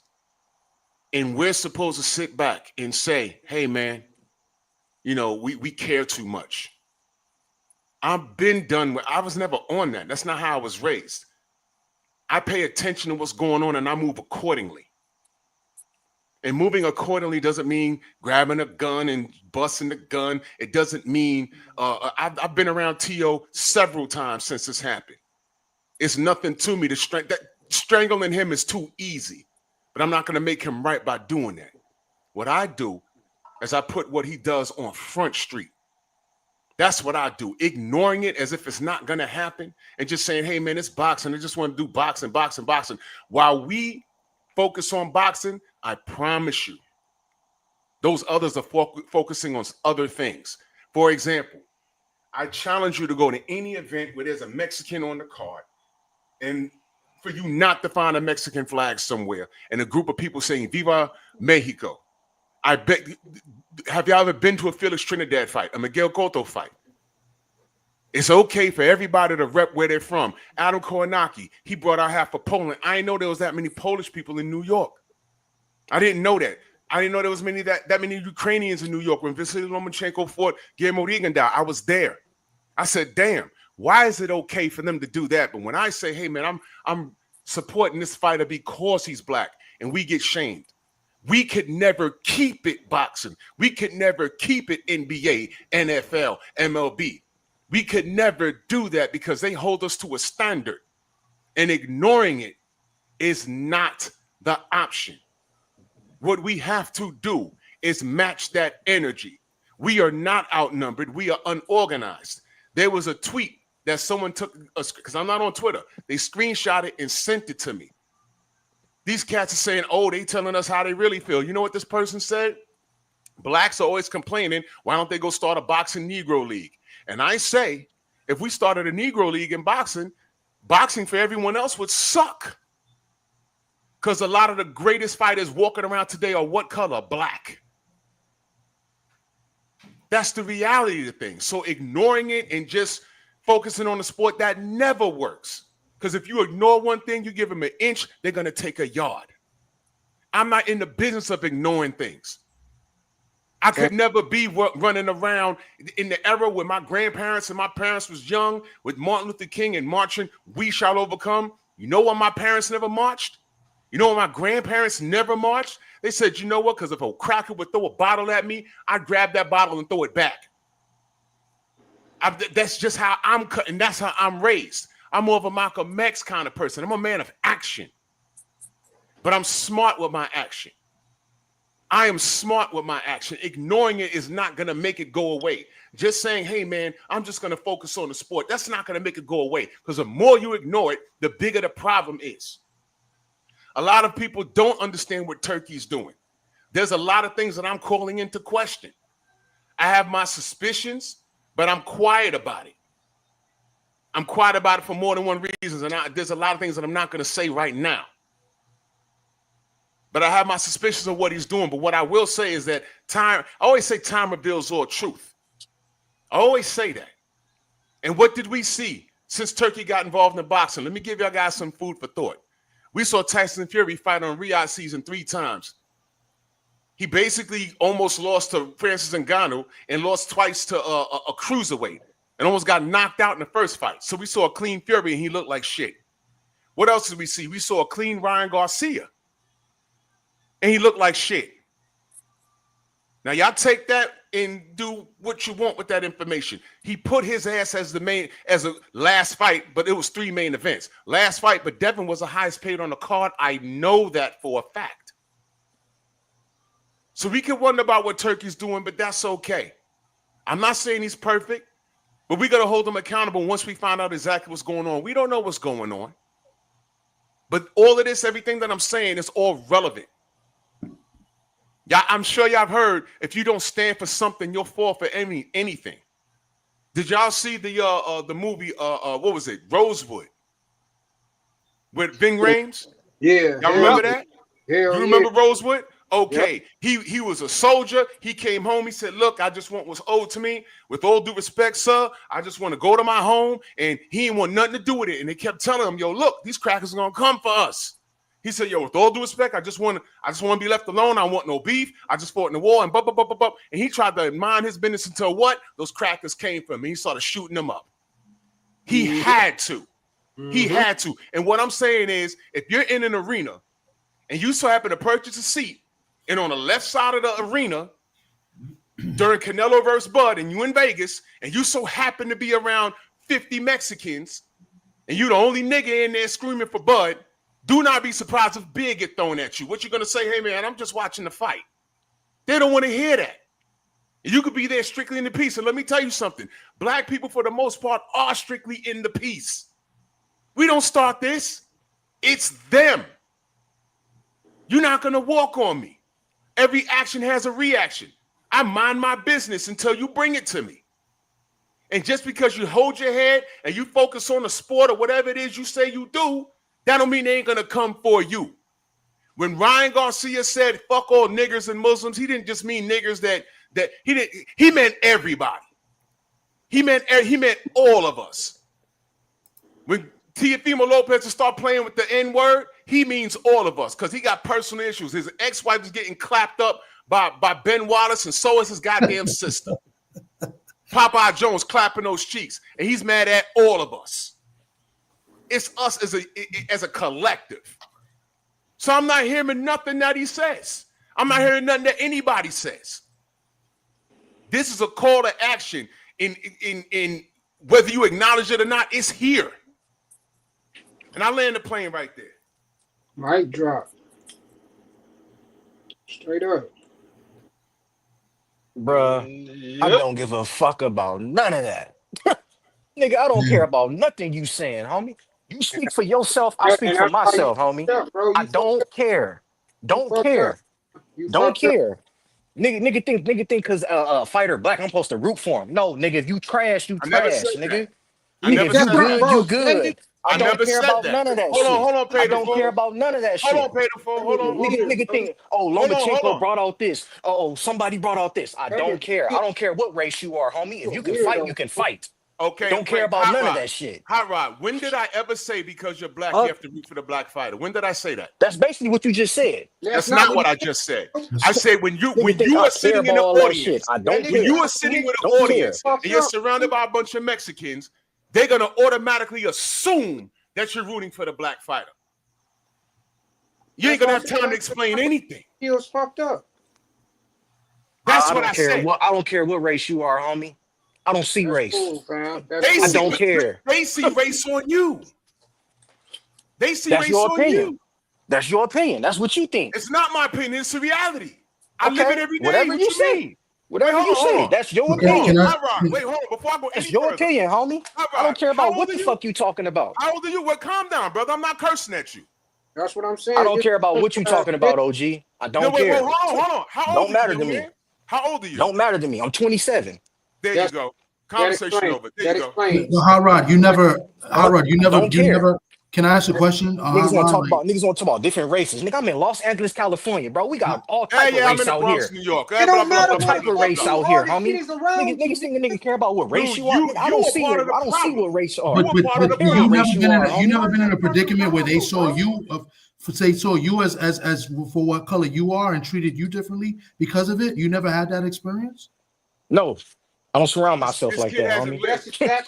And we're supposed to sit back and say, hey, man, you know, we care too much. I've been done with, I was never on that. That's not how I was raised. I pay attention to what's going on and I move accordingly. And moving accordingly doesn't mean grabbing a gun and busting the gun. It doesn't mean, I've been around T.O. several times since this happened. It's nothing to me to strangling him is too easy, but I'm not going to make him right by doing that. What I do is I put what he does on Front Street. That's what I do, ignoring it as if it's not going to happen and just saying, hey, man, it's boxing. I just want to do boxing. While we focus on boxing, I promise you, those others are focusing on other things. For example, I challenge you to go to any event where there's a Mexican on the card and for you not to find a Mexican flag somewhere and a group of people saying, Viva Mexico. I bet, have y'all ever been to a Felix Trinidad fight, a Miguel Cotto fight? It's okay for everybody to rep where they're from. Adam Kownacki, he brought out half of Poland. I didn't know there was that many Polish people in New York. I didn't know that. I didn't know there was that many Ukrainians in New York when Vasily Lomachenko fought Guillermo Rigondeaux. I was there. I said, damn, why is it okay for them to do that? But when I say, hey, man, I'm supporting this fighter because he's black and we get shamed. We could never keep it boxing. We could never keep it NBA, NFL, MLB. We could never do that because they hold us to a standard. And ignoring it is not the option. What we have to do is match that energy. We are not outnumbered. We are unorganized. There was a tweet that someone took, because I'm not on Twitter. They screenshot it and sent it to me. These cats are saying, oh, they telling us how they really feel. You know what this person said? Blacks are always complaining. Why don't they go start a boxing Negro league? And I say, if we started a Negro league in boxing, boxing for everyone else would suck. Because a lot of the greatest fighters walking around today are what color? Black. That's the reality of things. So ignoring it and just focusing on the sport, that never works. Because if you ignore one thing, you give them an inch, they're going to take a yard. I'm not in the business of ignoring things. I could never be running around in the era where my grandparents and my parents was young with Martin Luther King and marching, we shall overcome. You know why my parents never marched? You know why my grandparents never marched? They said, you know what? Because if a cracker would throw a bottle at me, I'd grab that bottle and throw it back. That's just how I'm cut, and that's how I'm raised. I'm more of a Malcolm X kind of person. I'm a man of action. But I'm smart with my action. I am smart with my action. Ignoring it is not going to make it go away. Just saying, hey, man, I'm just going to focus on the sport. That's not going to make it go away. Because the more you ignore it, the bigger the problem is. A lot of people don't understand what Turkey's doing. There's a lot of things that I'm calling into question. I have my suspicions, but I'm quiet about it. I'm quiet about it for more than one reason, and there's a lot of things that I'm not going to say right now. But I have my suspicions of what he's doing. But what I will say is that I always say time reveals all truth. I always say that. And what did we see since Turkey got involved in boxing? Let me give y'all guys some food for thought. We saw Tyson Fury fight on Riyadh season 3 times. He basically almost lost to Francis Ngannou and lost twice to a cruiserweight and almost got knocked out in the first fight. So we saw a clean Fury and he looked like shit. What else did we see? We saw a clean Ryan Garcia and he looked like shit. Now y'all take that and do what you want with that information. He put his ass as a last fight, but it was 3 main events. Last fight, but Devin was the highest paid on the card. I know that for a fact. So we can wonder about what Turkey's doing, but that's okay. I'm not saying he's perfect, but we got to hold him accountable once we find out exactly what's going on. We don't know what's going on. But all of this, everything that I'm saying is all relevant. Yeah, I'm sure y'all have heard, if you don't stand for something, you'll fall for anything. Did y'all see the movie, what was it, Rosewood? With Ving Rhames? Yeah. Y'all remember that? Hell You remember yeah. Rosewood? Okay, he was a soldier. He came home. He said, look, I just want what's owed to me. With all due respect, sir, I just want to go to my home. And he didn't want nothing to do with it. And they kept telling him, yo, look, these crackers are going to come for us. He said, yo, with all due respect, I just want to be left alone. I want no beef. I just fought in the war and blah, blah, blah, blah, blah. And he tried to mind his business until what? Those crackers came for him. And he started shooting them up. He had to. He had to. And what I'm saying is, if you're in an arena and you so happen to purchase a seat, and on the left side of the arena during Canelo versus Bud, and you in Vegas, and you so happen to be around 50 Mexicans, and you the only nigga in there screaming for Bud, do not be surprised if beer get thrown at you. What you gonna say? Hey man, I'm just watching the fight. They don't want to hear that. You could be there strictly in the peace. And let me tell you something. Black people, for the most part, are strictly in the peace. We don't start this. It's them. You're not gonna walk on me. Every action has a reaction. I mind my business until you bring it to me. And just because you hold your head and you focus on the sport or whatever it is you say you do, that don't mean they ain't gonna come for you. When Ryan Garcia said fuck all niggers and Muslims, he didn't just mean niggers he meant everybody. He meant all of us. When Teofimo Lopez will start playing with the N-word, he means all of us because he got personal issues. His ex-wife is getting clapped up by Ben Wallace, and so is his goddamn sister. Popeye Jones clapping those cheeks, and he's mad at all of us. It's us as a collective. So I'm not hearing nothing that he says. I'm not hearing nothing that anybody says. This is a call to action in whether you acknowledge it or not, it's here. And I land the plane right there. Mic drop. Straight up. Bruh, I don't give a fuck about none of that. Nigga, I don't care about nothing you saying, homie. You speak for yourself, I speak for myself, homie. I don't care. Don't care. Don't care. Nigga think because a fighter black, I'm supposed to root for him. No, nigga, if you trash, you trash, nigga. Nigga, if you good, you good. I don't care about none of that shit. Hold on, Pedro. I don't care about none of that shit. Hold on, Pedro. Hold on. Nigga think, oh, Lomachenko brought out this. Oh, somebody brought out this. I don't care. I don't care what race you are, homie. If you can fight, you can fight. Okay. Don't care about none of that shit. Hot Rod, when did I ever say because you're black, you have to root for the black fighter? When did I say that? That's basically what you just said. That's not what I just said. I said when you are sitting in the audience, when you are sitting with an audience and you're surrounded by a bunch of Mexicans, they're gonna automatically assume that you're rooting for the black fighter. You ain't gonna have time to explain anything. He was fucked up. That's what I said. I don't care what race you are, homie. I don't see race. Cool, fam. I don't care. They see race on you. They see That's race your on opinion. you. That's your opinion. That's what you think. It's not my opinion. It's the reality. I live it every day. Whatever you say. Whatever you say. That's your opinion. Wait, hold on. Before I go That's your opinion, homie. I don't care about what the fuck you talking about. How old are you? Well, calm down, brother. I'm not cursing at you. That's what I'm saying. I don't care about what you talking about, OG. I don't care. Hold on. How old don't matter are you, to me. man? How old are you? Don't matter to me. I'm 27. There you go. Conversation over. There you go. Well, Hot Rod, you never. Don't care. Can I ask a question? Niggas want to talk about different races. Nigga, I'm in Los Angeles, California, bro. We got all type of race out here. New York. It don't matter All type of race out here, homie. Around Niggas think a nigga care about what race Dude, you are. I don't see what race you are. But you never been in a predicament where they saw you as for what color you are and treated you differently because of it. You never had that experience. No, I don't surround myself like that, homie.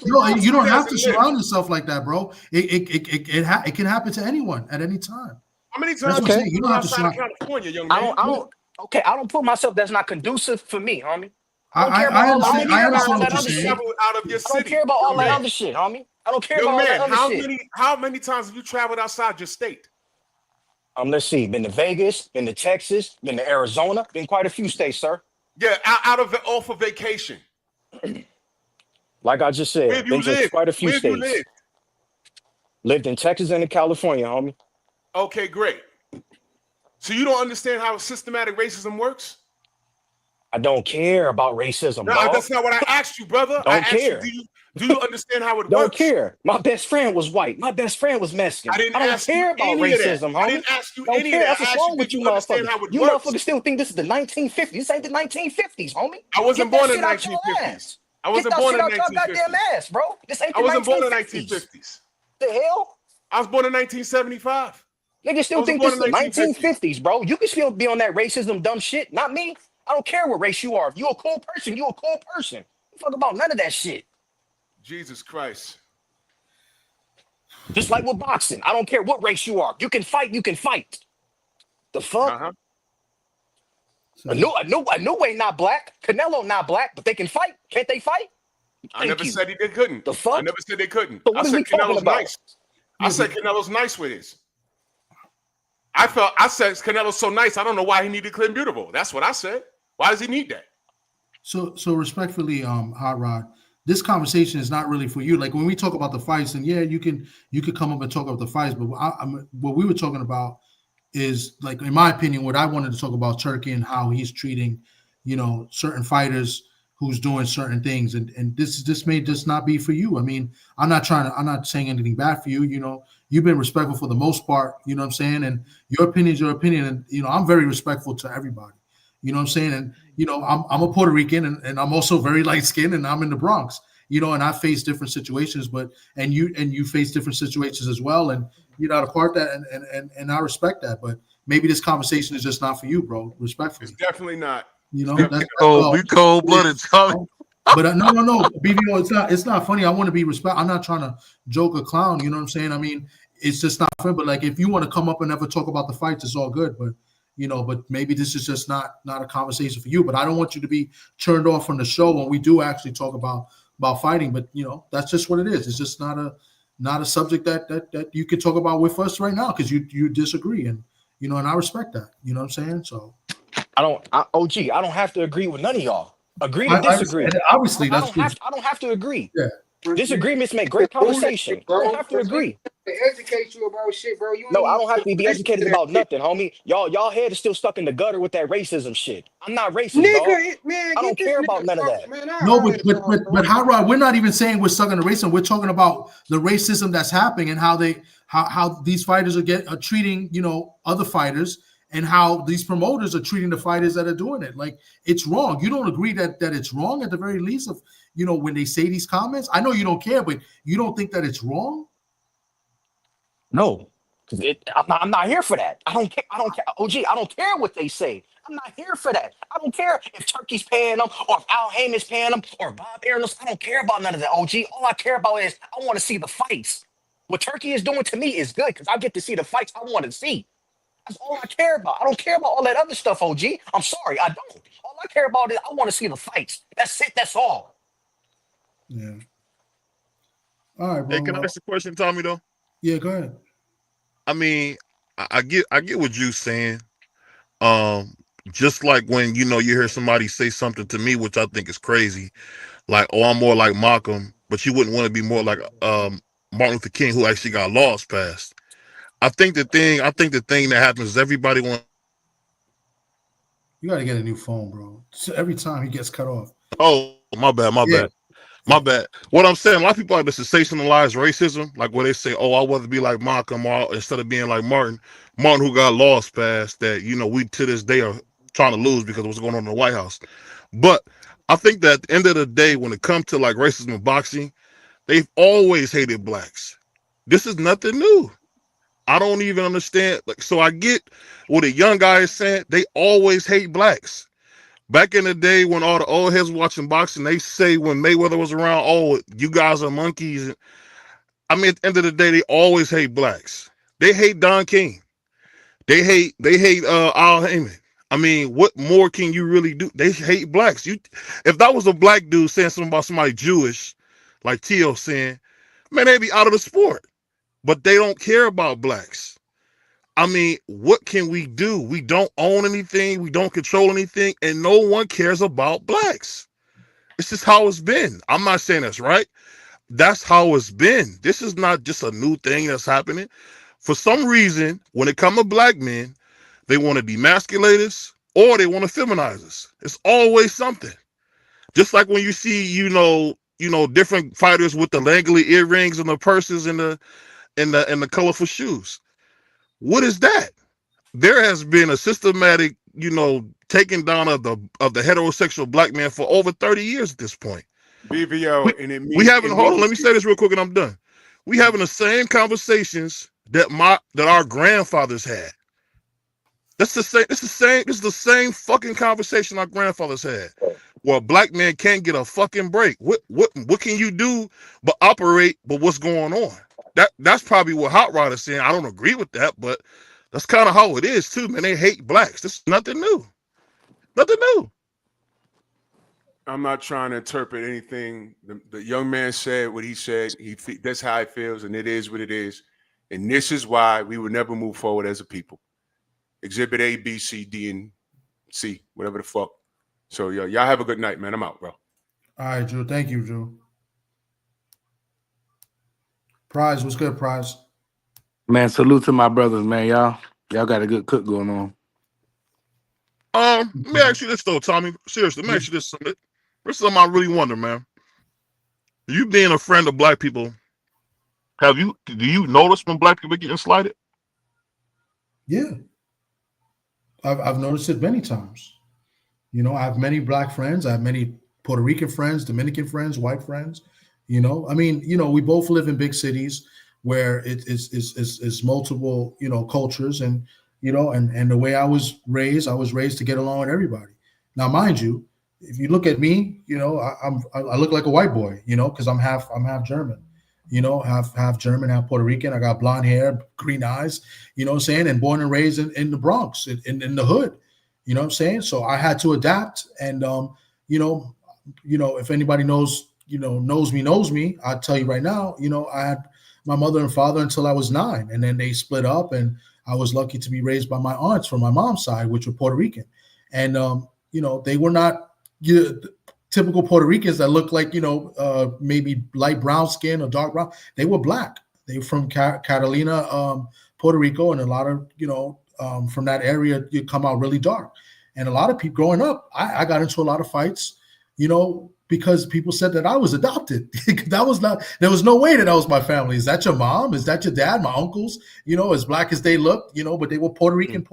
No, you don't have to surround yourself like that, bro. It can happen to anyone at any time. How many times you don't have to surround California, young man? I don't put myself. That's not conducive for me, homie. I understand what you're saying. Out of your city. I don't care about all that other shit, homie. I don't care about all that other shit. How many times have you traveled outside your state? Let's see. Been to Vegas, been to Texas, been to Arizona, been quite a few states, sir. Yeah, off of vacation. Like I just said, been to quite a few states. Lived in Texas and in California, homie. Okay, great. So you don't understand how systematic racism works? I don't care about racism. No, dog. that's not what I asked you, brother. Don't care. Do you understand how it works? Don't care. My best friend was white. My best friend was Mexican. I don't care about racism, homie. I didn't ask you don't any care. of that. That's what's wrong with you motherfuckers. You motherfuckers still think this is the 1950s. This ain't the 1950s, homie. I wasn't born in the 1950s. I wasn't born in the 1950s. Goddamn ass, bro. This ain't the 1950s. I wasn't born in the 1950s. The hell? I was born in 1975. Niggas still think this is the 1950s, bro. You can still be on that racism dumb shit. Not me. I don't care what race you are. If you a cool person, you a cool person. Don't fuck about none of that shit. Jesus Christ. Just like with boxing. I don't care what race you are. You can fight, you can fight. The fuck? Uh-huh. Inoue not black. Canelo not black, but they can fight. Can't they fight? I never said they couldn't. The fuck? I never said they couldn't. So what I are said we talking Canelo's about? nice. I said Canelo's nice with his. I said Canelo's so nice, I don't know why he needed clean beautiful. That's what I said. Why does he need that? So respectfully, Hot Rod, this conversation is not really for you. Like when we talk about the fights, and yeah, you could come up and talk about the fights, but what we were talking about is, like, in my opinion, what I wanted to talk about Turki and how he's treating, certain fighters who's doing certain things, and this may just not be for you. I mean, I'm not saying anything bad for you. You've been respectful for the most part. You know what I'm saying, and your opinion is your opinion, and I'm very respectful to everybody. You know what I'm saying? And, I'm a Puerto Rican and I'm also very light skinned and I'm in the Bronx, and I face different situations, and you face different situations as well. And you're not a part of that. And I respect that, but maybe this conversation is just not for you, bro. Respectfully. It's definitely not. We cold blooded. But no, BBO, it's not funny. I want to be respectful. I'm not trying to joke or clown. You know what I'm saying? I mean, it's just not fun. But like, if you want to come up and never talk about the fights, it's all good. But but maybe this is just not a conversation for you. But I don't want you to be turned off from the show when we do actually talk about fighting. But that's just what it is. It's just not a subject that you can talk about with us right now because you disagree, and and I respect that. You know what I'm saying? So I don't have to agree with none of y'all. Agree to disagree. Obviously, I don't have to agree. Yeah. Disagreements make great conversation. I don't have to agree. To educate you about shit, bro. I don't have to be educated about nothing, homie. Y'all head is still stuck in the gutter with that racism shit. I'm not racist, nigga, man. I don't care about none of that. Man, no, but Hot Rod, we're not even saying we're stuck in the racism. We're talking about the racism that's happening and how these fighters are treating other fighters, and how these promoters are treating the fighters that are doing it. Like, it's wrong. You don't agree that it's wrong at the very least of when they say these comments? I know you don't care, but you don't think that it's wrong? No, because I'm not here for that. I don't care. OG, I don't care what they say. I'm not here for that. I don't care if Turkey's paying them or if Al Heyman's paying them or Bob Arum. I don't care about none of that, OG. All I care about is I want to see the fights. What Turkey is doing to me is good because I get to see the fights I want to see. That's all I care about. I don't care about all that other stuff, OG. I'm sorry, I don't. All I care about is I want to see the fights. That's it. That's all. Yeah. All right, bro. Hey, can I ask a question, Tommy, though? Yeah, go ahead. I mean, I get what you're saying. Just like when you hear somebody say something to me, which I think is crazy, like, oh, I'm more like Malcolm, but you wouldn't want to be more like Martin Luther King, who actually got laws passed. I think the thing that happens is everybody wants. You got to get a new phone, bro. So every time he gets cut off. Oh, my bad. My bad. What I'm saying, a lot of people like to sensationalize racism, like where they say, "Oh, I want to be like Malcolm," or instead of being like Martin, who got laws passed that we to this day are trying to lose because of what's going on in the White House. But I think that at the end of the day, when it comes to like racism in boxing, they've always hated blacks. This is nothing new. I don't even understand. Like, so I get what a young guy is saying. They always hate blacks. Back in the day when all the old heads were watching boxing, they say when Mayweather was around, "Oh, you guys are monkeys." I mean, at the end of the day, they always hate blacks. They hate Don King. They hate Al Heyman. I mean, what more can you really do? They hate blacks. If that was a black dude saying something about somebody Jewish, like Tio saying, man, they'd be out of the sport. But they don't care about blacks. I mean, what can we do? We don't own anything. We don't control anything. And no one cares about blacks. It's just how it's been. I'm not saying that's right. That's how it's been. This is not just a new thing that's happening. For some reason, when it comes to black men, they want to demasculate us or they want to feminize us. It's always something. Just like when you see, different fighters with the Langley earrings and the purses and the colorful shoes. What is that? There has been a systematic, taking down of the heterosexual black man for over 30 years at this point. BVO, hold on, let me say this real quick and I'm done. We having the same conversations that our grandfathers had. This is the same fucking conversation our grandfathers had. Well, a black man can't get a fucking break. What can you do but operate but what's going on? That's probably what Hot Rod is saying. I don't agree with that, but that's kind of how it is too, man. They hate blacks. This is nothing new. Nothing new. I'm not trying to interpret anything. The young man said what he said. That's how he feels, and it is what it is. And this is why we would never move forward as a people. Exhibit A, B, C, D, and C, whatever the fuck. So y'all have a good night, man. I'm out, bro. All right, Drew. Thank you, Drew. Prize, what's good, Prize? Man, salute to my brothers, man. Y'all got a good cook going on. Let me ask you this though, Tommy. Seriously, let me ask you this. This is something I really wonder, man. You being a friend of black people, do you notice when black people getting slighted? Yeah. I've noticed it many times. I have many black friends. I have many Puerto Rican friends, Dominican friends, white friends. I mean, we both live in big cities where it's multiple, cultures and, and the way I was raised to get along with everybody. Now, mind you, if you look at me, I look like a white boy, because I'm half German, half German, half Puerto Rican. I got blonde hair, green eyes, what I'm saying, and born and raised in the Bronx, in the hood, what I'm saying. So I had to adapt, and if anybody knows me, I'll tell you right now, I had my mother and father until I was 9, and then they split up, and I was lucky to be raised by my aunts from my mom's side, which were Puerto Rican, and they were not typical Puerto Ricans that look like maybe light brown skin or dark brown. They were black. They were from Catalina, Puerto Rico, and a lot of from that area you come out really dark. And a lot of people growing up, I got into a lot of fights, because people said that I was adopted. There was no way that was my family. Is that your mom? Is that your dad? My uncles, as black as they looked, but they were Puerto Rican.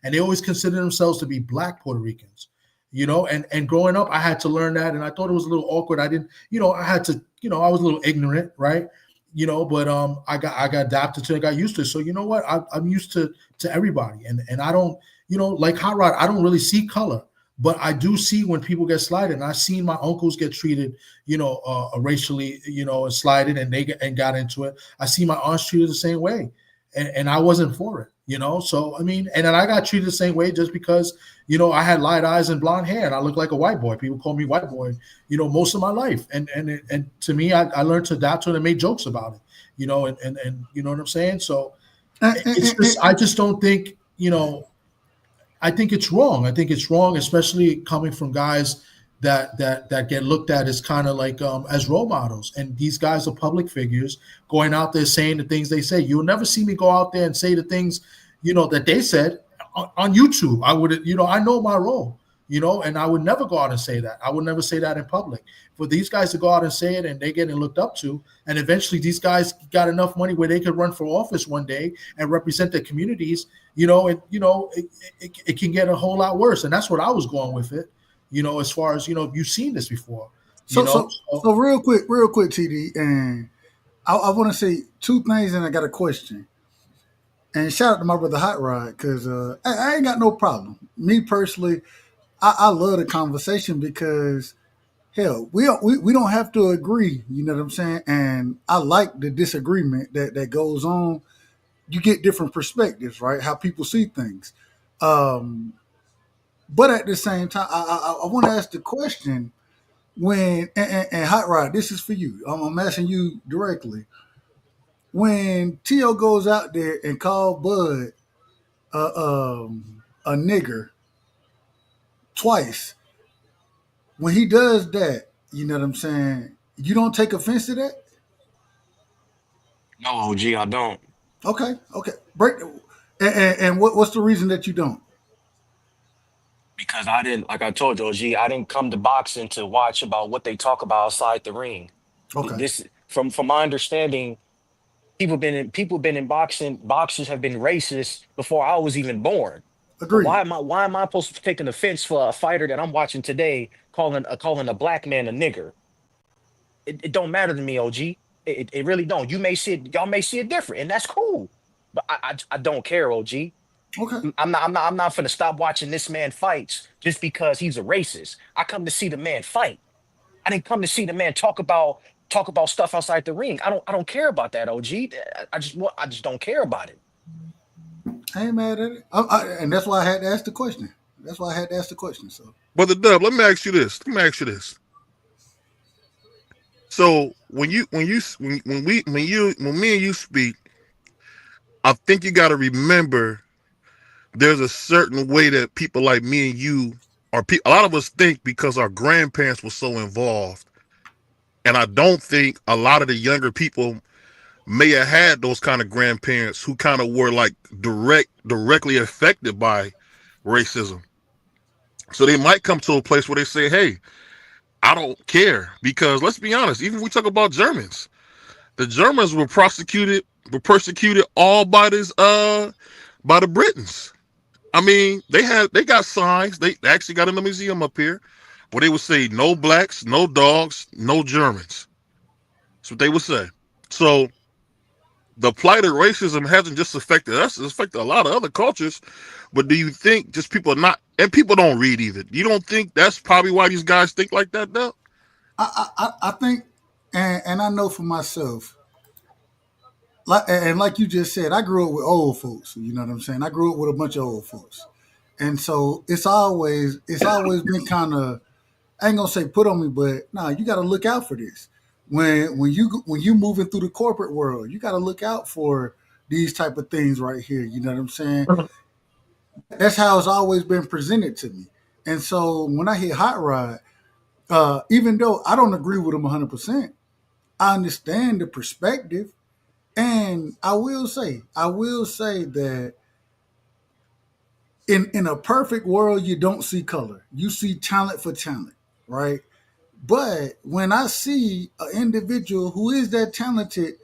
And they always considered themselves to be black Puerto Ricans, and growing up, I had to learn that. And I thought it was a little awkward. I didn't, I had to, I was a little ignorant, right? But I got adapted to it, got used to it. So you know what? I'm used to everybody. And I don't, like Hot Rod, I don't really see color. But I do see when people get slighted, and I've seen my uncles get treated, racially, and slighted, and they got into it. I see my aunts treated the same way, and I wasn't for it, So I mean, and then I got treated the same way just because, I had light eyes and blonde hair, and I look like a white boy. People call me white boy, most of my life, and to me, I learned to adapt to it and make jokes about it, and you know what I'm saying. So it's just, I just don't think, I think it's wrong. I think it's wrong, especially coming from guys that get looked at as kind of like as role models. And these guys are public figures going out there saying the things they say. You'll never see me go out there and say the things, that they said on YouTube. I would, I know my role. And I would never go out and say that. I would never say that in public. For these guys to go out and say it, and they're getting looked up to, and eventually these guys got enough money where they could run for office one day and represent their communities, it can get a whole lot worse. And that's what I was going with it, as far as, you've seen this before. So real quick, TD, and I want to say two things, and I got a question. And shout out to my brother Hot Rod, because I ain't got no problem. Me personally, I love the conversation because, hell, we don't have to agree. You know what I'm saying? And I like the disagreement that goes on. You get different perspectives, right? How people see things. But at the same time, I want to ask the question and Hot Rod, this is for you. I'm asking you directly. When T.O. goes out there and call Bud a nigger twice, when he does that, you know what I'm saying? You don't take offense to that? No, OG, I don't. Okay. Break. And what's the reason that you don't? Because I didn't, like I told you, OG, I didn't come to boxing to watch about what they talk about outside the ring. Okay. This, from my understanding, people been in boxing. Boxers have been racist before I was even born. But Agreed. why am I supposed to be taking offense for a fighter that I'm watching today calling a black man a nigger? It don't matter to me, OG. It really don't. Y'all may see it different, and that's cool. But I don't care, OG. Okay. I'm not finna stop watching this man fights just because he's a racist. I come to see the man fight. I didn't come to see the man talk about stuff outside the ring. I don't care about that, OG. I just don't care about it. I ain't mad at it. And that's why I had to ask the question. So Brother Dub, let me ask you this. So when me and you speak, I think you got to remember there's a certain way that people like me and you, a lot of us think because our grandparents were so involved, and I don't think a lot of the younger people may have had those kind of grandparents who kind of were like directly affected by racism. So they might come to a place where they say, "Hey, I don't care," because let's be honest. Even if we talk about Germans, the Germans were persecuted all by the Britons. I mean, they got signs. They actually got in the museum up here where they would say no blacks, no dogs, no Germans. That's what they would say. So the plight of racism hasn't just affected us, it's affected a lot of other cultures. But do you think just people are not, and people don't read either? You don't think that's probably why these guys think like that, though? I think, and I know for myself, like you just said, I grew up with old folks. You know what I'm saying? I grew up with a bunch of old folks, and so it's always been kind of, I ain't gonna say put on me, but nah, you got to look out for this. When you moving through the corporate world, you got to look out for these type of things right here. You know what I'm saying? That's how it's always been presented to me. And so when I hear Hot Rod, even though I don't agree with him 100%, I understand the perspective. And I will say that in a perfect world, you don't see color. You see talent for talent, right? But when I see an individual who is that talented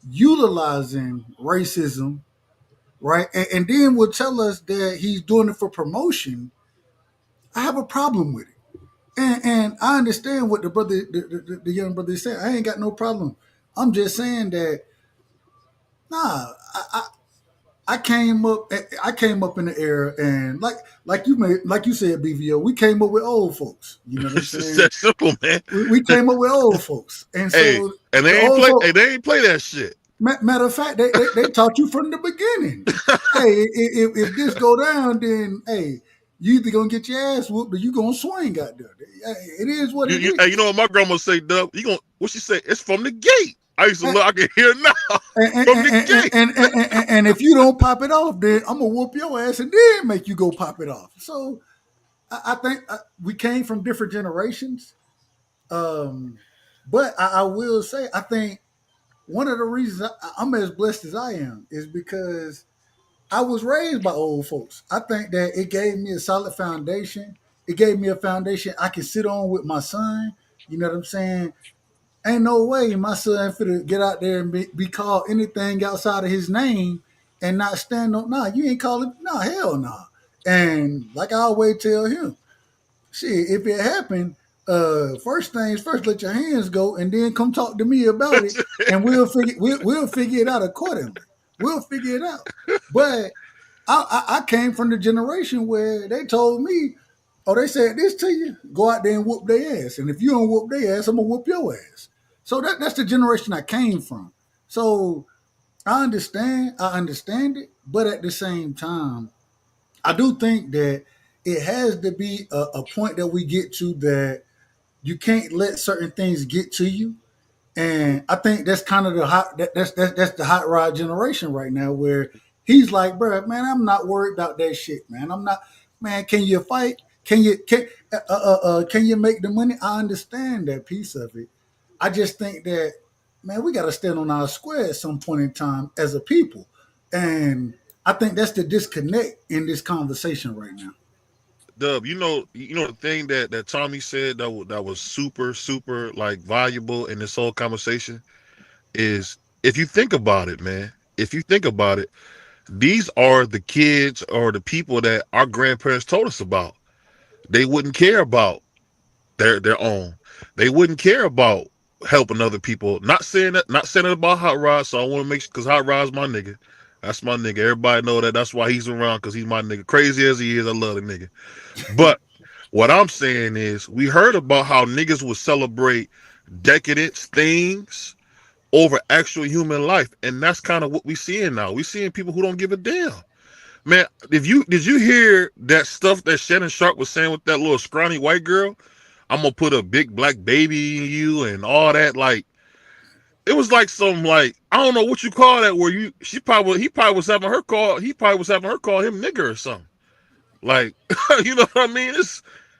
utilizing racism, right, and then will tell us that he's doing it for promotion, I have a problem with it. And I understand what the young brother is saying. I ain't got no problem. I'm just saying that nah, I came up in the era, and like you said, BVO, we came up with old folks. You know what I'm It's just saying? that simple, man. We came up with old folks, and Hey, so and the they ain't old play. folks. Hey, they ain't play that shit. Matter of fact, they taught you from the beginning. Hey, if this go down, then hey, you either gonna get your ass whooped or you gonna swing out there. It is what it Hey, you is. know what my grandma say, Dub? You going what she say? It's from the gate. I used to look. I can hear it now And, from the gate. and if you don't pop it off, then I'm gonna whoop your ass and then make you go pop it off. So I think we came from different generations, but I will say I think one of the reasons I'm as blessed as I am is because I was raised by old folks. I think that it gave me a solid foundation It gave me a foundation I can sit on with my son. You know what I'm saying? Ain't no way my son finna get out there and be called anything outside of his name and not stand on. Nah, you ain't calling. Nah, hell nah. And like I always tell him, shit, if it happened, first things first, let your hands go, and then come talk to me about it, and we'll figure it out accordingly. We'll figure it out. But I came from the generation where they told me, oh, they said this to you, go out there and whoop their ass. And if you don't whoop their ass, I'm gonna whoop your ass. So that's the generation I came from. So I understand it, but at the same time, I do think that it has to be a point that we get to that you can't let certain things get to you. And I think that's kind of the that's the hot rod generation right now, where he's like, bro, man, I'm not worried about that shit, man. I'm not, man. Can you fight? Can you make the money? I understand that piece of it. I just think that, man, we got to stand on our square at some point in time as a people, and I think that's the disconnect in this conversation right now. Dub, the thing that Tommy said that was super like valuable in this whole conversation is, if you think about it, man, if you think about it, these are the kids or the people that our grandparents told us about. They wouldn't care about their own. They wouldn't care about helping other people. Not saying it about Hot Rod. So I want to make sure, because Hot Rod's my nigga. That's my nigga. Everybody know that. That's why he's around, because he's my nigga. Crazy as he is, I love the nigga. But what I'm saying is, we heard about how niggas would celebrate decadence things over actual human life, and that's kind of what we seeing now. We seeing people who don't give a damn. Man, did you hear that stuff that Shannon Sharp was saying with that little scrawny white girl? I'm gonna put a big black baby in you and all that. Like, it was like some, like, I don't know what you call that, where he probably was having her call him nigger or something. Like, you know what I mean?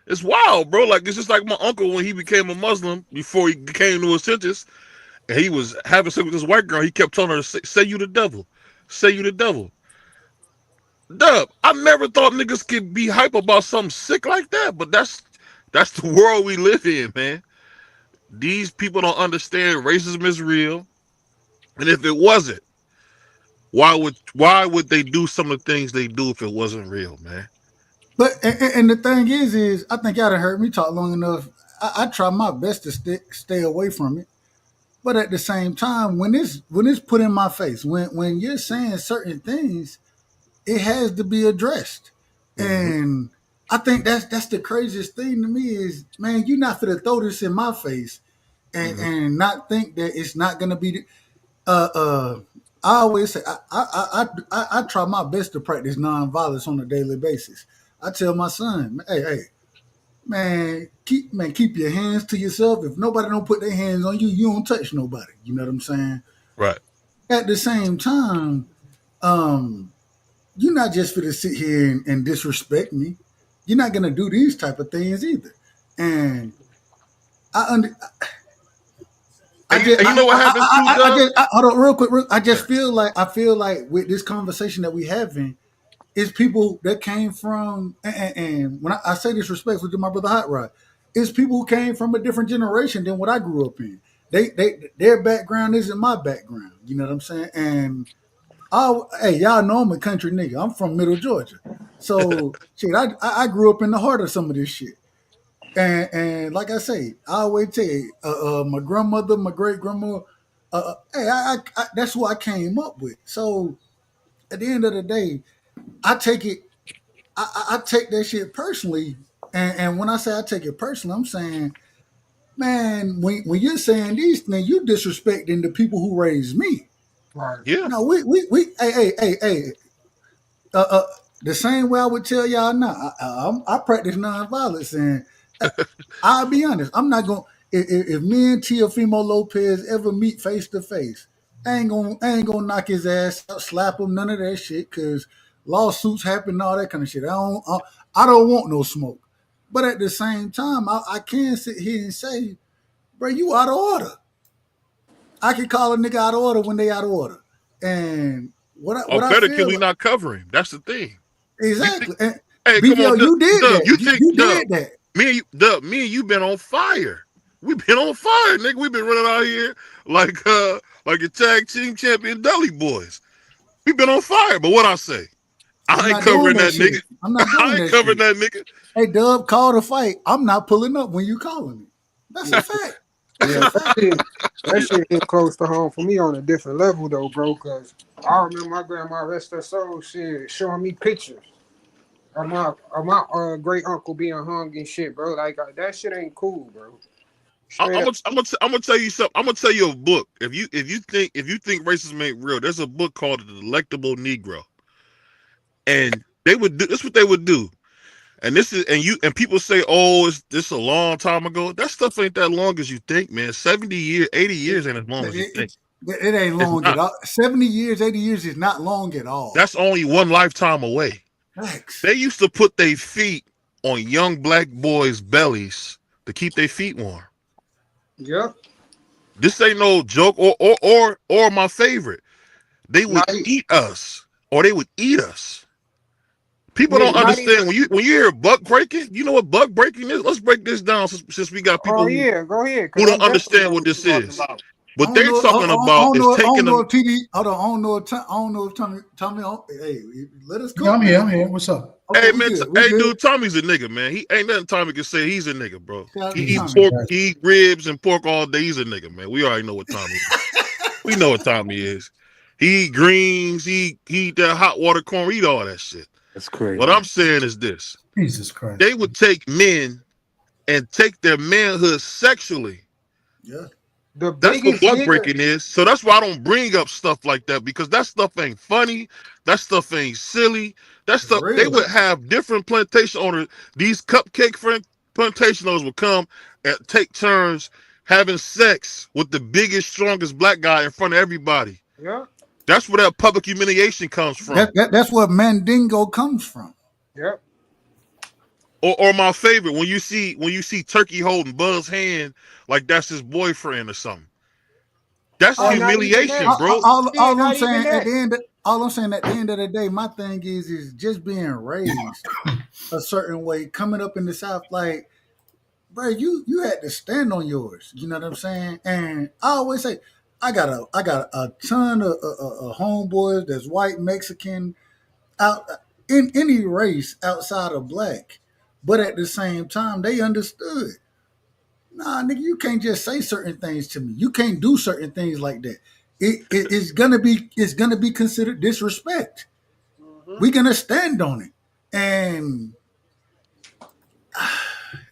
It's wild, bro. Like, it's just like my uncle when he became a Muslim, before he came to his senses, and he was having sex with this white girl. He kept telling her to say you the devil, say you the devil. Dub, I never thought niggas could be hype about something sick like that, but that's the world we live in, man. These people don't understand racism is real, and if it wasn't, why would they do some of the things they do if it wasn't real, man? But and the thing is I think y'all done heard me talk long enough. I try my best to stay away from it. But at the same time, when it's put in my face, when you're saying certain things, it has to be addressed. Mm-hmm. And I think that's the craziest thing to me is, man, you're not gonna throw this in my face Mm-hmm. and not think that it's not gonna be. Uh, uh, I always say I try my best to practice nonviolence on a daily basis. I tell my son, hey, man, keep your hands to yourself. If nobody don't put their hands on you, you don't touch nobody. You know what I'm saying? Right. At the same time, um, you're not just going to sit here and disrespect me. You're not going to do these type of things either. And I under, And you know what happens too, Doug? hold on real quick. Yeah. I feel like with this conversation that we having, it's people that came from, and when I say this respectfully to my brother Hot Rod, it's people who came from a different generation than what I grew up in. Their background isn't my background. You know what I'm saying? And hey, y'all know I'm a country nigga. I'm from Middle Georgia, so shit. I grew up in the heart of some of this shit. And like I say, I always tell you, my grandmother, my great grandma, hey, that's who I came up with. So at the end of the day, I take it. I take that shit personally, and when I say I take it personally, I'm saying, man, when you're saying these things, you disrespecting the people who raised me. Right. Yeah. No, we hey. Uh, uh, the same way I would tell y'all now, I practice nonviolence, and uh, I'll be honest, I'm not going. If me and Teofimo Lopez ever meet face to face, I ain't gonna knock his ass out, slap him, none of that shit, because lawsuits happen, all that kind of shit. I don't want no smoke. But at the same time, I can sit here and say, bro, you out of order. I can call a nigga out of order when they out of order. And what I Or what I better, can feel we like, not cover him? That's the thing. You think? exactly. Hey, come on, BVO, you did Dub. that. You think You Dub? did that. Me and you been on fire. We been on fire, nigga. We been running out here like a tag team champion Dudley boys. We been on fire. But what I say, I'm I ain't not doing covering that that shit. nigga. I'm not doing I ain't that covering shit. that nigga. Hey, Dub, call the fight. I'm not pulling up when you calling me. That's a fact. That's Yeah, a fact. that shit hit close to home for me on a different level though, bro. Cause I remember my grandma, rest her soul, shit, showing me pictures of my great uncle being hung and shit, bro. Like that shit ain't cool, bro. Straight I'm up. gonna tell you something. I'm gonna tell you a book. If you think racism ain't real, there's a book called The Delectable Negro, and they would do. That's what they would do. And this is and people say, oh, it's this a long time ago. That stuff ain't that long as you think, man. 70 years, 80 years ain't as long as you think. It ain't It's long at not. all. 70 years, 80 years is not long at all. That's only one lifetime away. Facts. They used to put their feet on young black boys' bellies to keep their feet warm. Yep. This ain't no joke or my favorite. They would Not e- eat us or they would eat us. People yeah, don't not even. understand when you hear buck breaking. You know what buck breaking is? Let's break this down since we got people Oh yeah, go ahead, who cause I don't definitely understand know what what this you're talking is. about. I What don't they're know. talking about is I don't taking know them. if TD. Hold on. I don't know. I don't know if Tommy. Hey, let us Yeah, cook. I'm here. I'm here. What's up? Okay, Hey we man, good. We hey good. dude, Tommy's a nigga, man. He ain't nothing Tommy can say. He's a nigga, bro. Shout out He to eat Tommy. pork, he eat ribs and pork all day. He's a nigga, man. We already know what Tommy is. We know what Tommy is. He eat greens, he eat that hot water corn, eat all that shit. That's What crazy. I'm saying is this: Jesus Christ. they would take men and take their manhood sexually. Yeah, The That's what biggest blood nigga. breaking is. So that's why I don't bring up stuff like that because that stuff ain't funny. That stuff ain't silly. That it's stuff they real. would have different plantation owners. These cupcake plantation owners would come and take turns having sex with the biggest, strongest black guy in front of everybody. Yep. That's where that public humiliation comes from. That's where Mandingo comes from. Yep. Or my favorite when you see Turkey holding Buzz' hand like that's his boyfriend or something. That's And All, not even humiliation, that. bro. Yeah, all I'm not even saying at that. the end, all I'm saying at the end of the day, my thing is just being raised a certain way, coming up in the South, like, bro, you had to stand on yours. You know what I'm saying? And I always say, I got a ton of homeboys that's white, Mexican, out in any race outside of black, but at the same time, they understood. Nah, nigga, you can't just say certain things to me. You can't do certain things like that. It's gonna be considered disrespect. Mm-hmm. We're gonna stand on it, and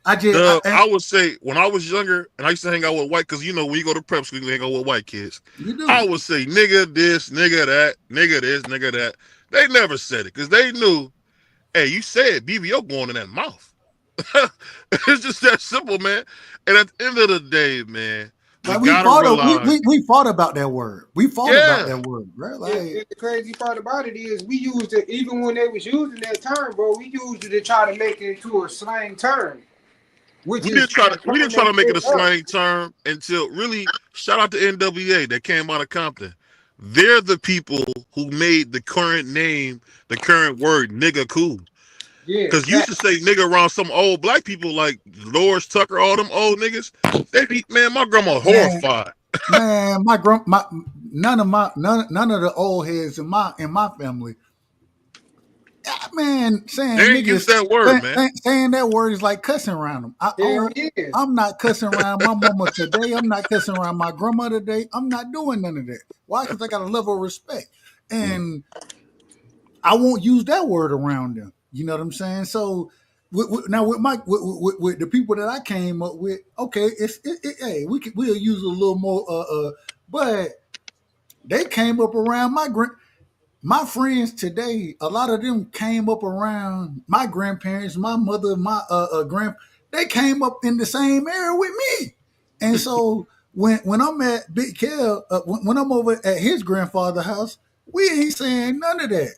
I just I would say when I was younger and I used to hang out with white, because you know when you go to prep school, you hang out with white kids. you I do. would say nigga this, nigga that, nigga this, nigga that. They never said it because they knew, hey, you said BBO going in that mouth. It's just that simple, man. And at the end of the day, man, we Like gotta realize, we fought about that word. We fought about yeah, that word, right? And Like the crazy part about it is we used it even when they was using that term, bro. We used it to try to make it into a slang term, which we is didn't try the to we term didn't try they to make it made a up. slang term until really shout out to NWA that came out of Compton. They're the people who made the current name, the current word, nigga cool. Yeah, Because you used to exactly. say nigga around some old black people like Loris Tucker, all them old niggas. They be, man, my grandma man, horrified. my none of the old heads in my family, man, They ain't use that word, man. saying that word is like cussing around them. Hell yeah. I'm not cussing around my mama today. I'm not cussing around my grandma today. I'm not doing none of that. Why? Because I got a level of respect, and I won't use that word around them. You know what I'm saying? So now with my with the people that I came up with, okay, hey, we'll use a little more, but they came up around my friends today. A lot of them came up around my grandparents, my mother, my grand. They came up in the same area with me, and so when I'm at Big Kel, when I'm over at his grandfather's house, we ain't saying none of that.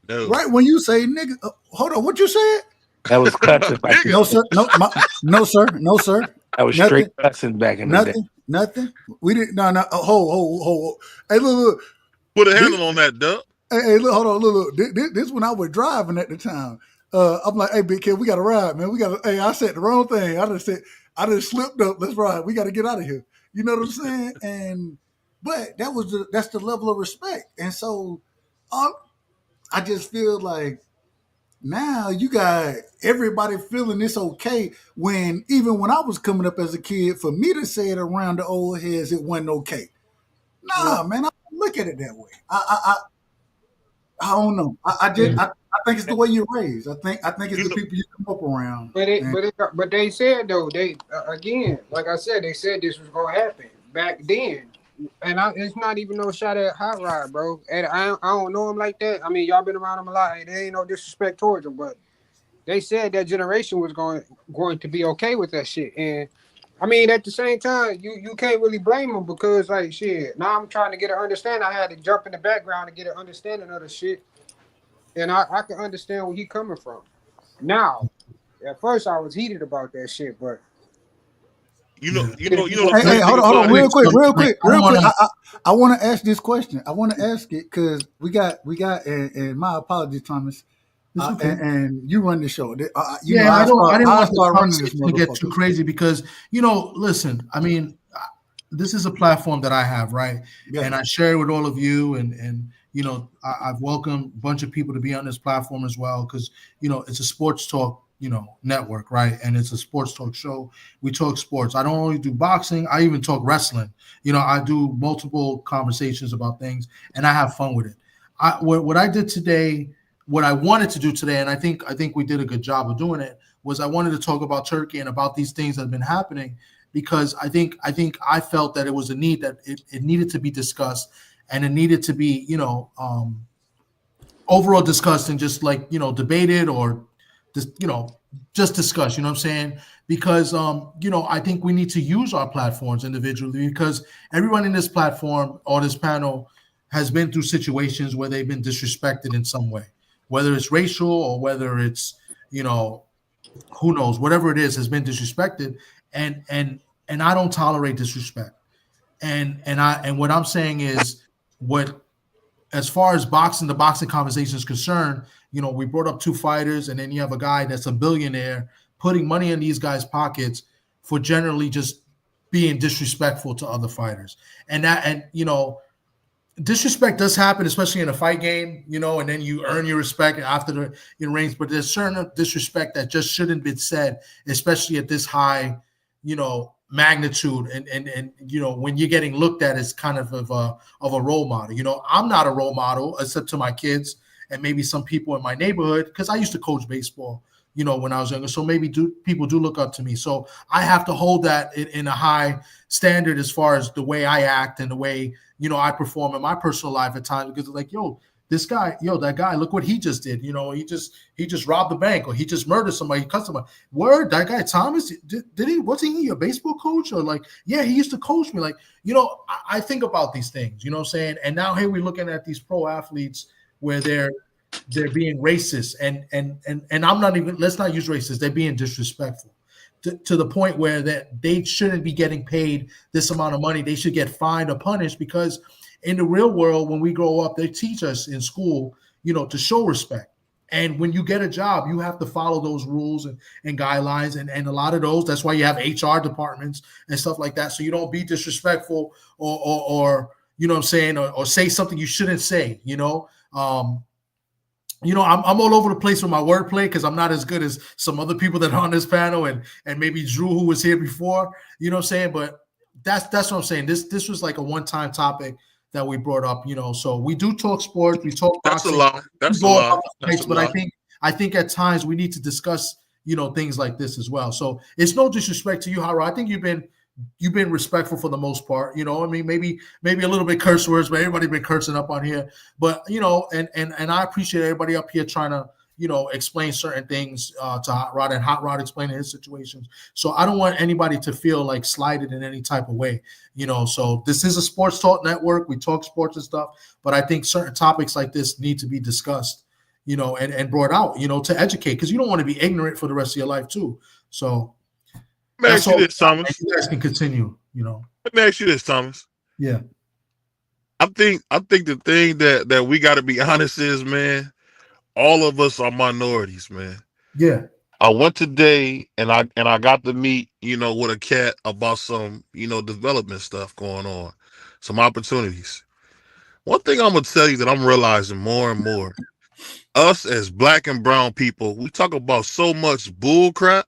No. Right when you say nigga, hold on, what you said? That was cussing back in Nigga. No the day. sir, no sir, no sir, That was straight nothing, cussing back in the day. nothing. We didn't. No. Hold. Hey, look. Put a This, handle on that, duck. hey, look, hold on, look. This when I was driving at the time. I'm like, hey, big kid, we got to ride, man. Hey, I said the wrong thing. I just slipped up. Let's ride. We got to get out of here. You know what I'm saying? But that's the level of respect. And so I just feel like now you got everybody feeling it's okay when even when I was coming up as a kid, for me to say it around the old heads, it wasn't okay. Nah, man, I don't look at it that way. I don't know. I think it's the way you're raised. I think it's the people you come up around. But they said though again, like I said, they said this was gonna happen back then, and it's not even no shot at Hot Rod, bro. And I don't know him like that. I mean, y'all been around him a lot, and there ain't no disrespect towards him, but they said that generation was going to be okay with that shit, and I mean, at the same time, you can't really blame them because, like, shit, now I'm trying to get an understanding. I had to jump in the background to get an understanding of the shit. And I can understand where he coming from. Now, at first I was heated about that shit, but... You know. Hey, hold on, real quick. I want to ask this question. I want to ask it because we got, and my apologies, Thomas. Okay. And you run the show. I didn't want the conversation to get too crazy because, listen, I mean, this is a platform that I have, right? Yeah. And I share it with all of you. And I've welcomed a bunch of people to be on this platform as well because, it's a sports talk, network, right? And it's a sports talk show. We talk sports. I don't only do boxing. I even talk wrestling. I do multiple conversations about things and I have fun with it. What I did today, what I wanted to do today, and I think we did a good job of doing it, was I wanted to talk about Turkey and about these things that have been happening because I think I felt that it was a need that it needed to be discussed and it needed to be, overall discussed and just like, debated or just discussed, you know what I'm saying? Because, I think we need to use our platforms individually because everyone in this platform or this panel has been through situations where they've been disrespected in some way. Whether it's racial or whether it's, who knows, whatever it is has been disrespected. And I don't tolerate disrespect. And what I'm saying is as far as the boxing conversation is concerned, we brought up two fighters and then you have a guy that's a billionaire putting money in these guys' pockets for generally just being disrespectful to other fighters. Disrespect does happen, especially in a fight game, and then you earn your respect after the rings. But there's certain disrespect that just shouldn't be said, especially at this high, magnitude. And when you're getting looked at as kind of a role model. I'm not a role model except to my kids and maybe some people in my neighborhood because I used to coach baseball, when I was younger. So maybe people do look up to me. So I have to hold that in a high standard as far as the way I act and the way, I perform in my personal life at times because it's like, that guy, look what he just did. He just robbed the bank or he just murdered somebody, cut somebody. Word, that guy, Thomas, wasn't he a baseball coach? Or like, yeah, he used to coach me. Like, I think about these things, you know what I'm saying? And now here we're looking at these pro athletes where they're being racist and I'm not even, let's not use racist. They're being disrespectful to the point where that they shouldn't be getting paid this amount of money. They should get fined or punished because in the real world, when we grow up, they teach us in school, to show respect. And when you get a job, you have to follow those rules and guidelines. And a lot of those, that's why you have HR departments and stuff like that. So you don't be disrespectful or you know what I'm saying, or say something you shouldn't say, I'm all over the place with my wordplay because I'm not as good as some other people that are on this panel and maybe Drew, who was here before, you know what I'm saying? But that's what I'm saying. This was like a one-time topic that we brought up, so we do talk sports, we talk boxing. That's a lot. But I think at times we need to discuss, things like this as well. So it's no disrespect to you, Haro. I think you've been respectful for the most part, I mean, maybe a little bit curse words, but everybody's been cursing up on here. But, and I appreciate everybody up here trying to, explain certain things to Hot Rod and Hot Rod explaining his situations. So I don't want anybody to feel like slighted in any type of way, So this is a sports talk network. We talk sports and stuff, but I think certain topics like this need to be discussed, and brought out, to educate because you don't want to be ignorant for the rest of your life too. So let me ask you this, Thomas. You guys can continue, Let me ask you this, Thomas. Yeah. I think the thing that we got to be honest is, man, all of us are minorities, man. Yeah. I went today and I got to meet, with a cat about some, development stuff going on, some opportunities. One thing I'm gonna tell you that I'm realizing more and more, us as black and brown people, we talk about so much bull crap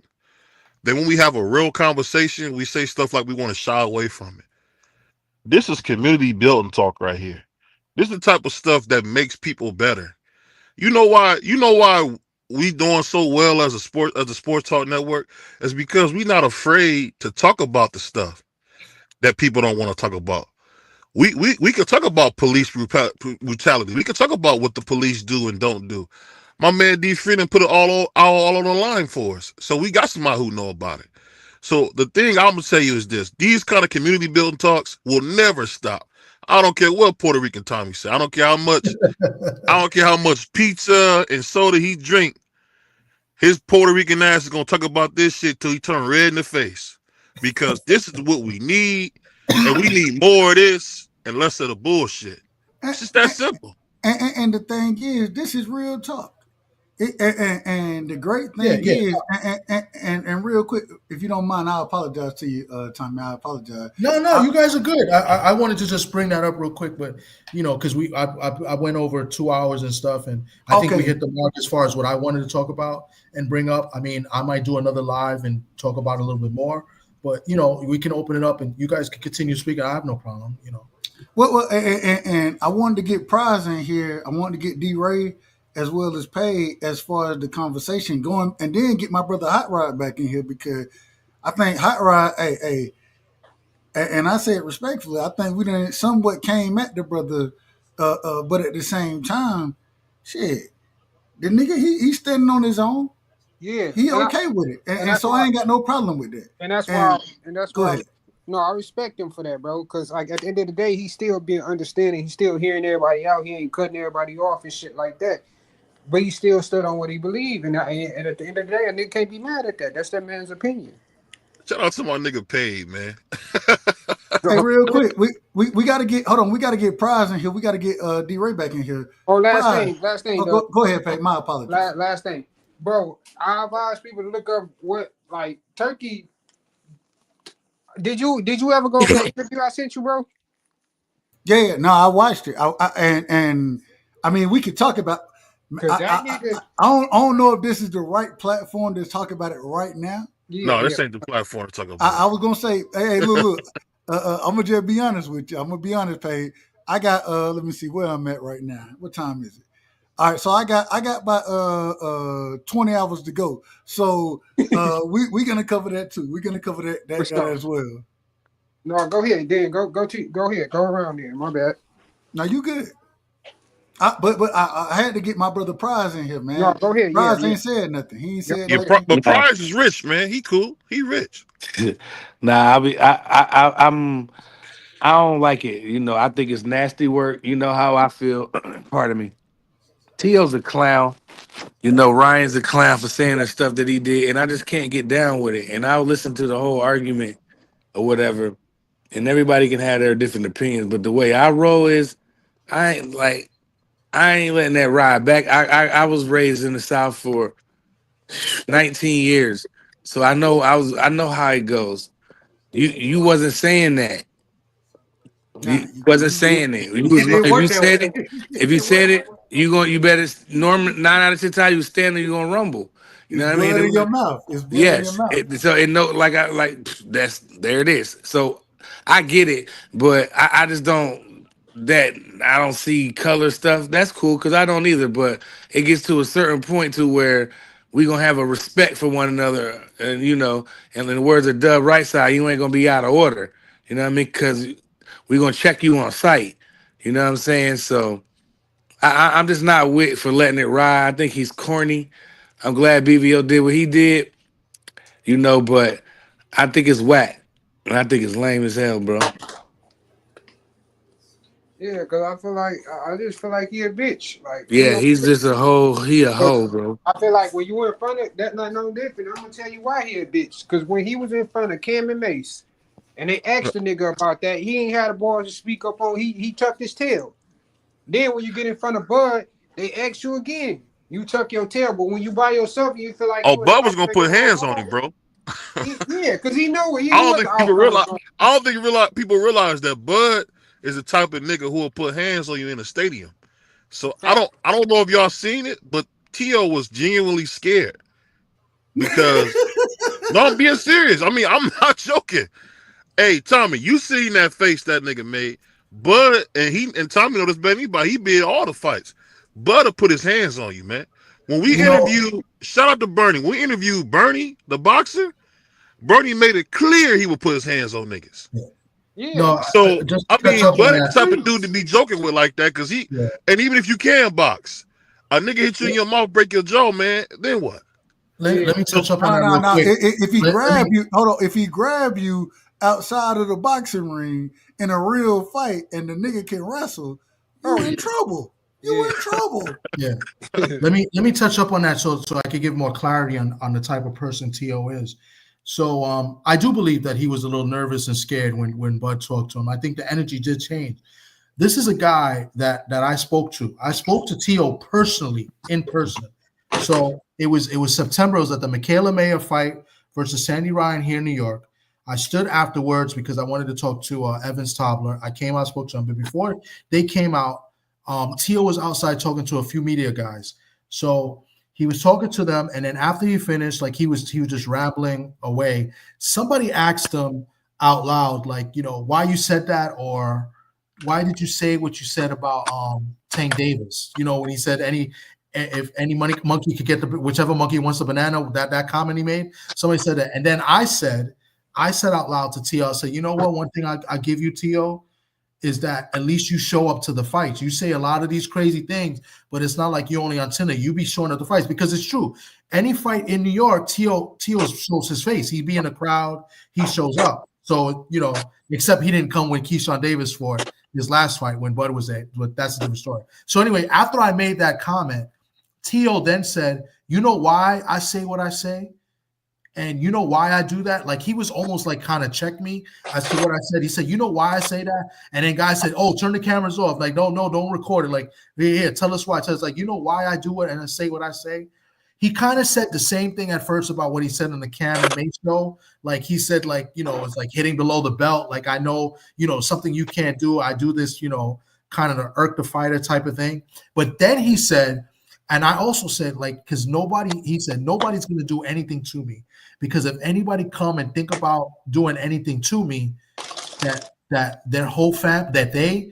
that when we have a real conversation, we say stuff like we want to shy away from it. This is community building talk right here. This is the type of stuff that makes people better. You know why we doing so well as a sports talk network? Is because we're not afraid to talk about the stuff that people don't want to talk about. We could talk about police brutality. We could talk about what the police do and don't do. My man D. Freeman put it all on the line for us. So we got somebody who know about it. So the thing I'm gonna tell you is this: these kind of community building talks will never stop. I don't care what Puerto Rican Tommy said. I don't care how much. I don't care how much pizza and soda he drink. His Puerto Rican ass is gonna talk about this shit till he turn red in the face, because this is what we need, and we need more of this and less of the bullshit. And, It's just that simple. and the thing is, this is real talk. And the great Yeah, thing yeah. is, and real quick, if you don't mind, I apologize to you, Tommy. I apologize. No, you guys are good. I wanted to just bring that up real quick, but because I went over 2 hours and stuff, and I think we Okay. hit the mark as far as what I wanted to talk about and bring up. I mean, I might do another live and talk about it a little bit more, but we can open it up and you guys can continue speaking. I have no problem. Well, and I wanted to get Prize in here. I wanted to get D Ray as well as Pay as far as the conversation going, and then get my brother Hot Rod back in here because I think Hot Rod, and I say it respectfully, I think we done somewhat came at the brother, but at the same time, shit, the nigga he's standing on his own. Yeah, He and okay with it, and and that's so I why ain't got no problem with that. and that's why And and that's go why. ahead. No, I respect him for that, bro. Because like at the end of the day, he's still being understanding. He's still hearing everybody out. He ain't cutting everybody off and shit like that. But he still stood on what he believed, and at the end of the day, a nigga can't be mad at that. That's that man's opinion. Shout out to my nigga Paid, man. Hey, real quick, we got to get hold on. We got to get Prize in here. We got to get D Ray back in here. Oh, Prize. last thing, Oh, though. go ahead, Pay. My apologies. Last thing, bro. I advise people to look up what like Turkey. Did you ever go over that interview I sent you, bro? Yeah, no, I watched it. And I mean, we could talk about. Cause that nigga, I don't know if this is the right platform to talk about it right now. yeah, No, yeah. this ain't the platform to talk I about. was gonna say, hey, look. I'm gonna just be honest with you. I'm gonna be honest, Pay. I got let me see where I'm at right now. What time is it? All right, so I got about 20 hours to go. So we're gonna cover that too. We're gonna cover For that sure. as well. No, go ahead, then go ahead, go around there. My bad. Now you good. But I had to get my brother Prize in here, No, man. go ahead. Yeah, Prize yeah. ain't said nothing. He ain't Yep, said go Yeah, ahead. nothing. but Nah, Prize is rich, man. He cool. He rich. nah. I don't like it. I think it's nasty work. You know how I feel. Pardon me. Tio's a clown. Ryan's a clown for saying the stuff that he did, and I just can't get down with it. And I'll listen to the whole argument or whatever, and everybody can have their different opinions. But the way I roll is, I ain't like I ain't letting that ride back. I was raised in the South for 19 years, so I know how it goes. You wasn't saying that. Nah, You wasn't saying it. it didn't If work you that way. said it, It if you didn't work said that it, way. you better Norman 9 out of 10 times you stand there, you gonna rumble. You It's know what I blood in mean? your mouth. It's blood in your Yes. mouth. So it no like I like that's there it is. So I get it, but I just don't that I don't see color stuff. That's cool because I don't either. But it gets to a certain point to where we gonna have a respect for one another, and and in the words of Dub Right Side, you ain't gonna be out of order. You know what I mean? Because we gonna check you on site. You know what I'm saying? So I'm just not with for letting it ride. I think he's corny. I'm glad BVO did what he did, but I think it's whack. And I think it's lame as hell, bro. Yeah, cause I feel like I just feel like he a bitch. Like Yeah, he's just he a hoe, bro. I feel like when you in front of that, not no different. I'm gonna tell you why he a bitch. Cause when he was in front of Cam and Mace, and they asked the nigga about that, he ain't had the balls to speak up on. He tucked his tail. Then when you get in front of Bud, they ask you again. you tuck your tail. But when you by yourself, you feel like Oh, you in the Bud was house gonna making put a whole hands on him, noise. bro. Yeah, because he know I don't what think the people outcome realize. is. I don't think people realize that Bud is the type of nigga who will put hands on you in a stadium. So I Fact. don't know if y'all seen it, but T.O. was genuinely scared because no, I'm being serious. I mean, I'm not joking. Hey, Tommy, you seen that face that nigga made? Bud and Tommy know this better than anybody. He be in all the fights. Bud will put his hands on you, man. When we You know, interviewed, shout out to Bernie. When we interviewed Bernie, the boxer, Bernie made it clear he would put his hands on niggas. Yeah. no, So just I to touch mean, up on Bud ain't that. the type of dude to be joking with like that, because Yeah. and even if you can box, a nigga hit you in your mouth, break your jaw, man. Then what? Let me touch up on No, that no, real no. quick. If he Let grab me, you, hold on. If he grab you outside of the boxing ring in a real fight, and the nigga can wrestle, you Oh in yeah. trouble. You in trouble. yeah. Let me touch up on that so I could give more clarity on the type of person T.O. is. So I do believe that he was a little nervous and scared when Bud talked to him. I think the energy did change. This is a guy that I spoke to. I spoke to T.O. personally in person. So it was September. It was at the Michaela Mayer fight versus Sandy Ryan here in New York. I stood afterwards because I wanted to talk to Evans Tobler. I came out, spoke to him, but before they came out, Tio was outside talking to a few media guys. So he was talking to them, and then after he finished, like he was just rambling away. Somebody asked him out loud, like, why you said that, or why did you say what you said about Tank Davis? When he said if any monkey could get whichever monkey wants the banana, that comment he made. Somebody said that, and then I said out loud to T.O., I said, you know what? One thing I give you, T.O., is that at least you show up to the fights. You say a lot of these crazy things, but it's not like you're only on Tinder. You be showing up the fights because it's true. Any fight in New York, T.O. shows his face. He be in the crowd. He shows up. So, except he didn't come with Keyshawn Davis for his last fight when Bud was there, but that's a different story. So anyway, after I made that comment, T.O. then said, you know why I say what I say? And you know why I do that? Like he was almost like kind of checked me as to what I said. He said, you know why I say that? And then guys said, oh, turn the cameras off. Like, no, don't record it. Like, yeah, tell us why. Tell us, like, you know why I do it and I say what I say? He kind of said the same thing at first about what he said on the Cam and Mace show. Like he said, like, it's like hitting below the belt. Like I know, something you can't do. I do this, kind of the irk the fighter type of thing. But then he said, and I also said, like, because he said, nobody's going to do anything to me. Because if anybody come and think about doing anything to me, that their whole that they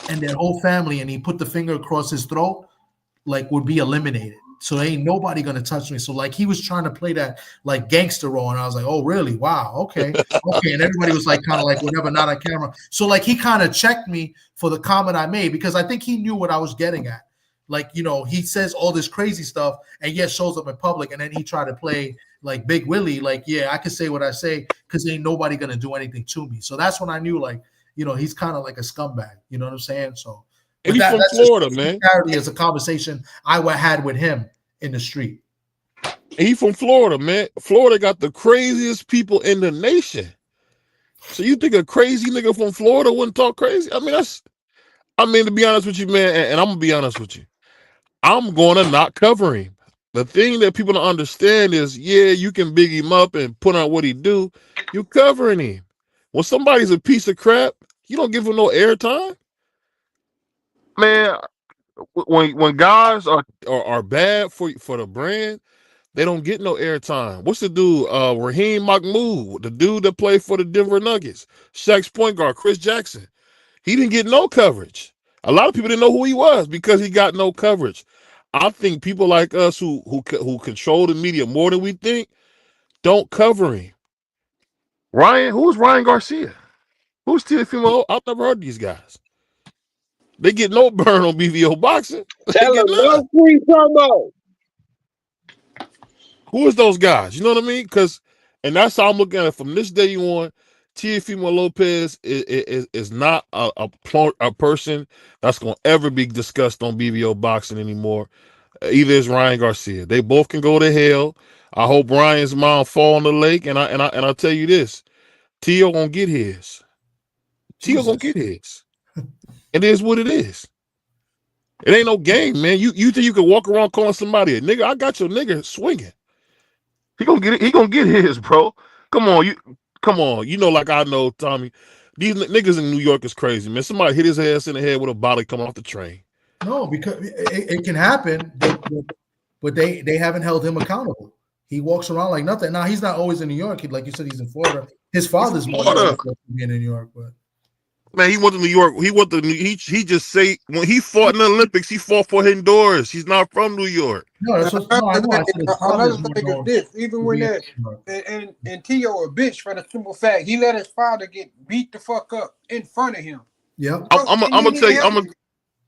and their whole family, and he put the finger across his throat, like would be eliminated. So ain't nobody gonna touch me. So like he was trying to play that like gangster role, and I was like, oh really? Wow, okay. And everybody was like kind of like whatever, not on camera. So like he kind of checked me for the comment I made because I think he knew what I was getting at. Like, he says all this crazy stuff and yet shows up in public, and then he tried to play like Big Willie, like, yeah, I can say what I say because ain't nobody gonna do anything to me. So that's when I knew, like, he's kind of like a scumbag. You know what I'm saying? So, And but he's from that's Florida, just man. clarity as a conversation I had with him in the street. And he from Florida, man. Florida got the craziest people in the nation. So you think a crazy nigga from Florida wouldn't talk crazy? I mean, to be honest with you, man, and I'm gonna be honest with you, I'm gonna not cover him. The thing that people don't understand is, yeah, you can big him up and put on what he do. You covering him. When somebody's a piece of crap, you don't give him no airtime. Man, when guys are bad for the brand, they don't get no airtime. What's the dude? Raheem Mahmoud, the dude that played for the Denver Nuggets, Shaq's point guard, Chris Jackson. He didn't get no coverage. A lot of people didn't know who he was because he got no coverage. I think people like us who control the media more than we think don't cover him. Who's Ryan Garcia? Who's Teofimo? I've never heard of these guys. They get no burn on BVO boxing. They Tell get them no none. free promo. Who is those guys? You know what I mean? And that's how I'm looking at it from this day on. Teofimo Lopez is not a person that's going to ever be discussed on BVO boxing anymore. Either is Ryan Garcia. They both can go to hell. I hope Ryan's mom fall in the lake. And I'll tell you this: Tio gonna get his. Tio gonna Jesus. get his. It is what it is. It ain't no game, man. You think you can walk around calling somebody a nigga? I got your nigga swinging. He gonna get it. He gonna get his, bro. Come on. You know, like I know, Tommy. These niggas in New York is crazy, man. Somebody hit his ass in the head with a bottle coming off the train. No, because it can happen, but they haven't held him accountable. He walks around like nothing. Now he's not always in New York. Like you said, he's in Florida. His father's more being in New York, but man, he went to New York. He just say when he fought in the Olympics, he fought for Honduras. He's not from New York. No, that's what. No, I know. I said his Another father's thing more is this: even when that and Tio a bitch for the simple fact he let his father get beat the fuck up in front of him. Yeah, I'm gonna tell you.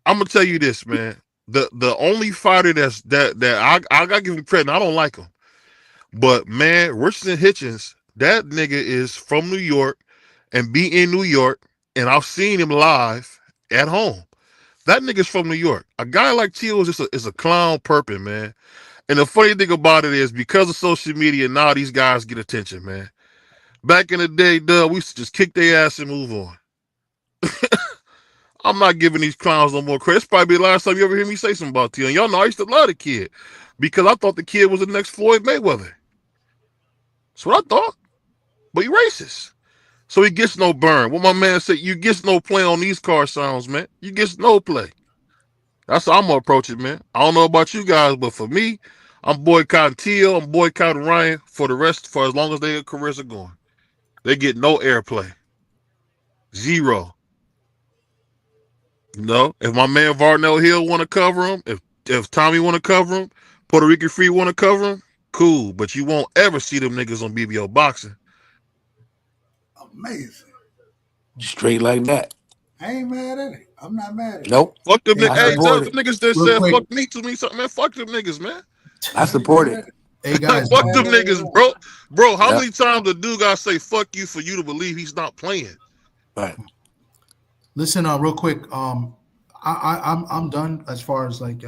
I'm gonna tell you this, man. The only fighter that I gotta give him credit. And I don't like him, but man, Richardson Hitchens, that nigga is from New York and be in New York, and I've seen him live at home. That nigga's from New York. A guy like Tio is a clown perping, man. And the funny thing about it is because of social media, now these guys get attention, man. Back in the day, we used to just kick their ass and move on. I'm not giving these clowns no more credit. It's probably the last time you ever hear me say something about Tio. And y'all know I used to love the kid because I thought the kid was the next Floyd Mayweather. That's what I thought. But he racist. So he gets no burn. What my man said, you gets no play on these car sounds, man. You gets no play. That's how I'm gonna approach it, man. I don't know about you guys, but for me, I'm boycotting Tio, I'm boycotting Ryan for as long as their careers are going. They get no airplay. Zero. No. If my man Varnell Hill want to cover him, if Tommy want to cover him, Puerto Rican Free want to cover him, cool. But you won't ever see them niggas on BBO Boxing. Amazing. Straight like that. I ain't mad at it. I'm not mad at it. Nope. Fuck them niggas. Hey, tell the niggas that said fuck me to me something, man. Fuck them niggas, man. I support it. Hey guys, fuck them niggas, bro. Bro, how many times the dude gotta say fuck you for you to believe he's not playing? Right. Listen, real quick. I'm done as far as like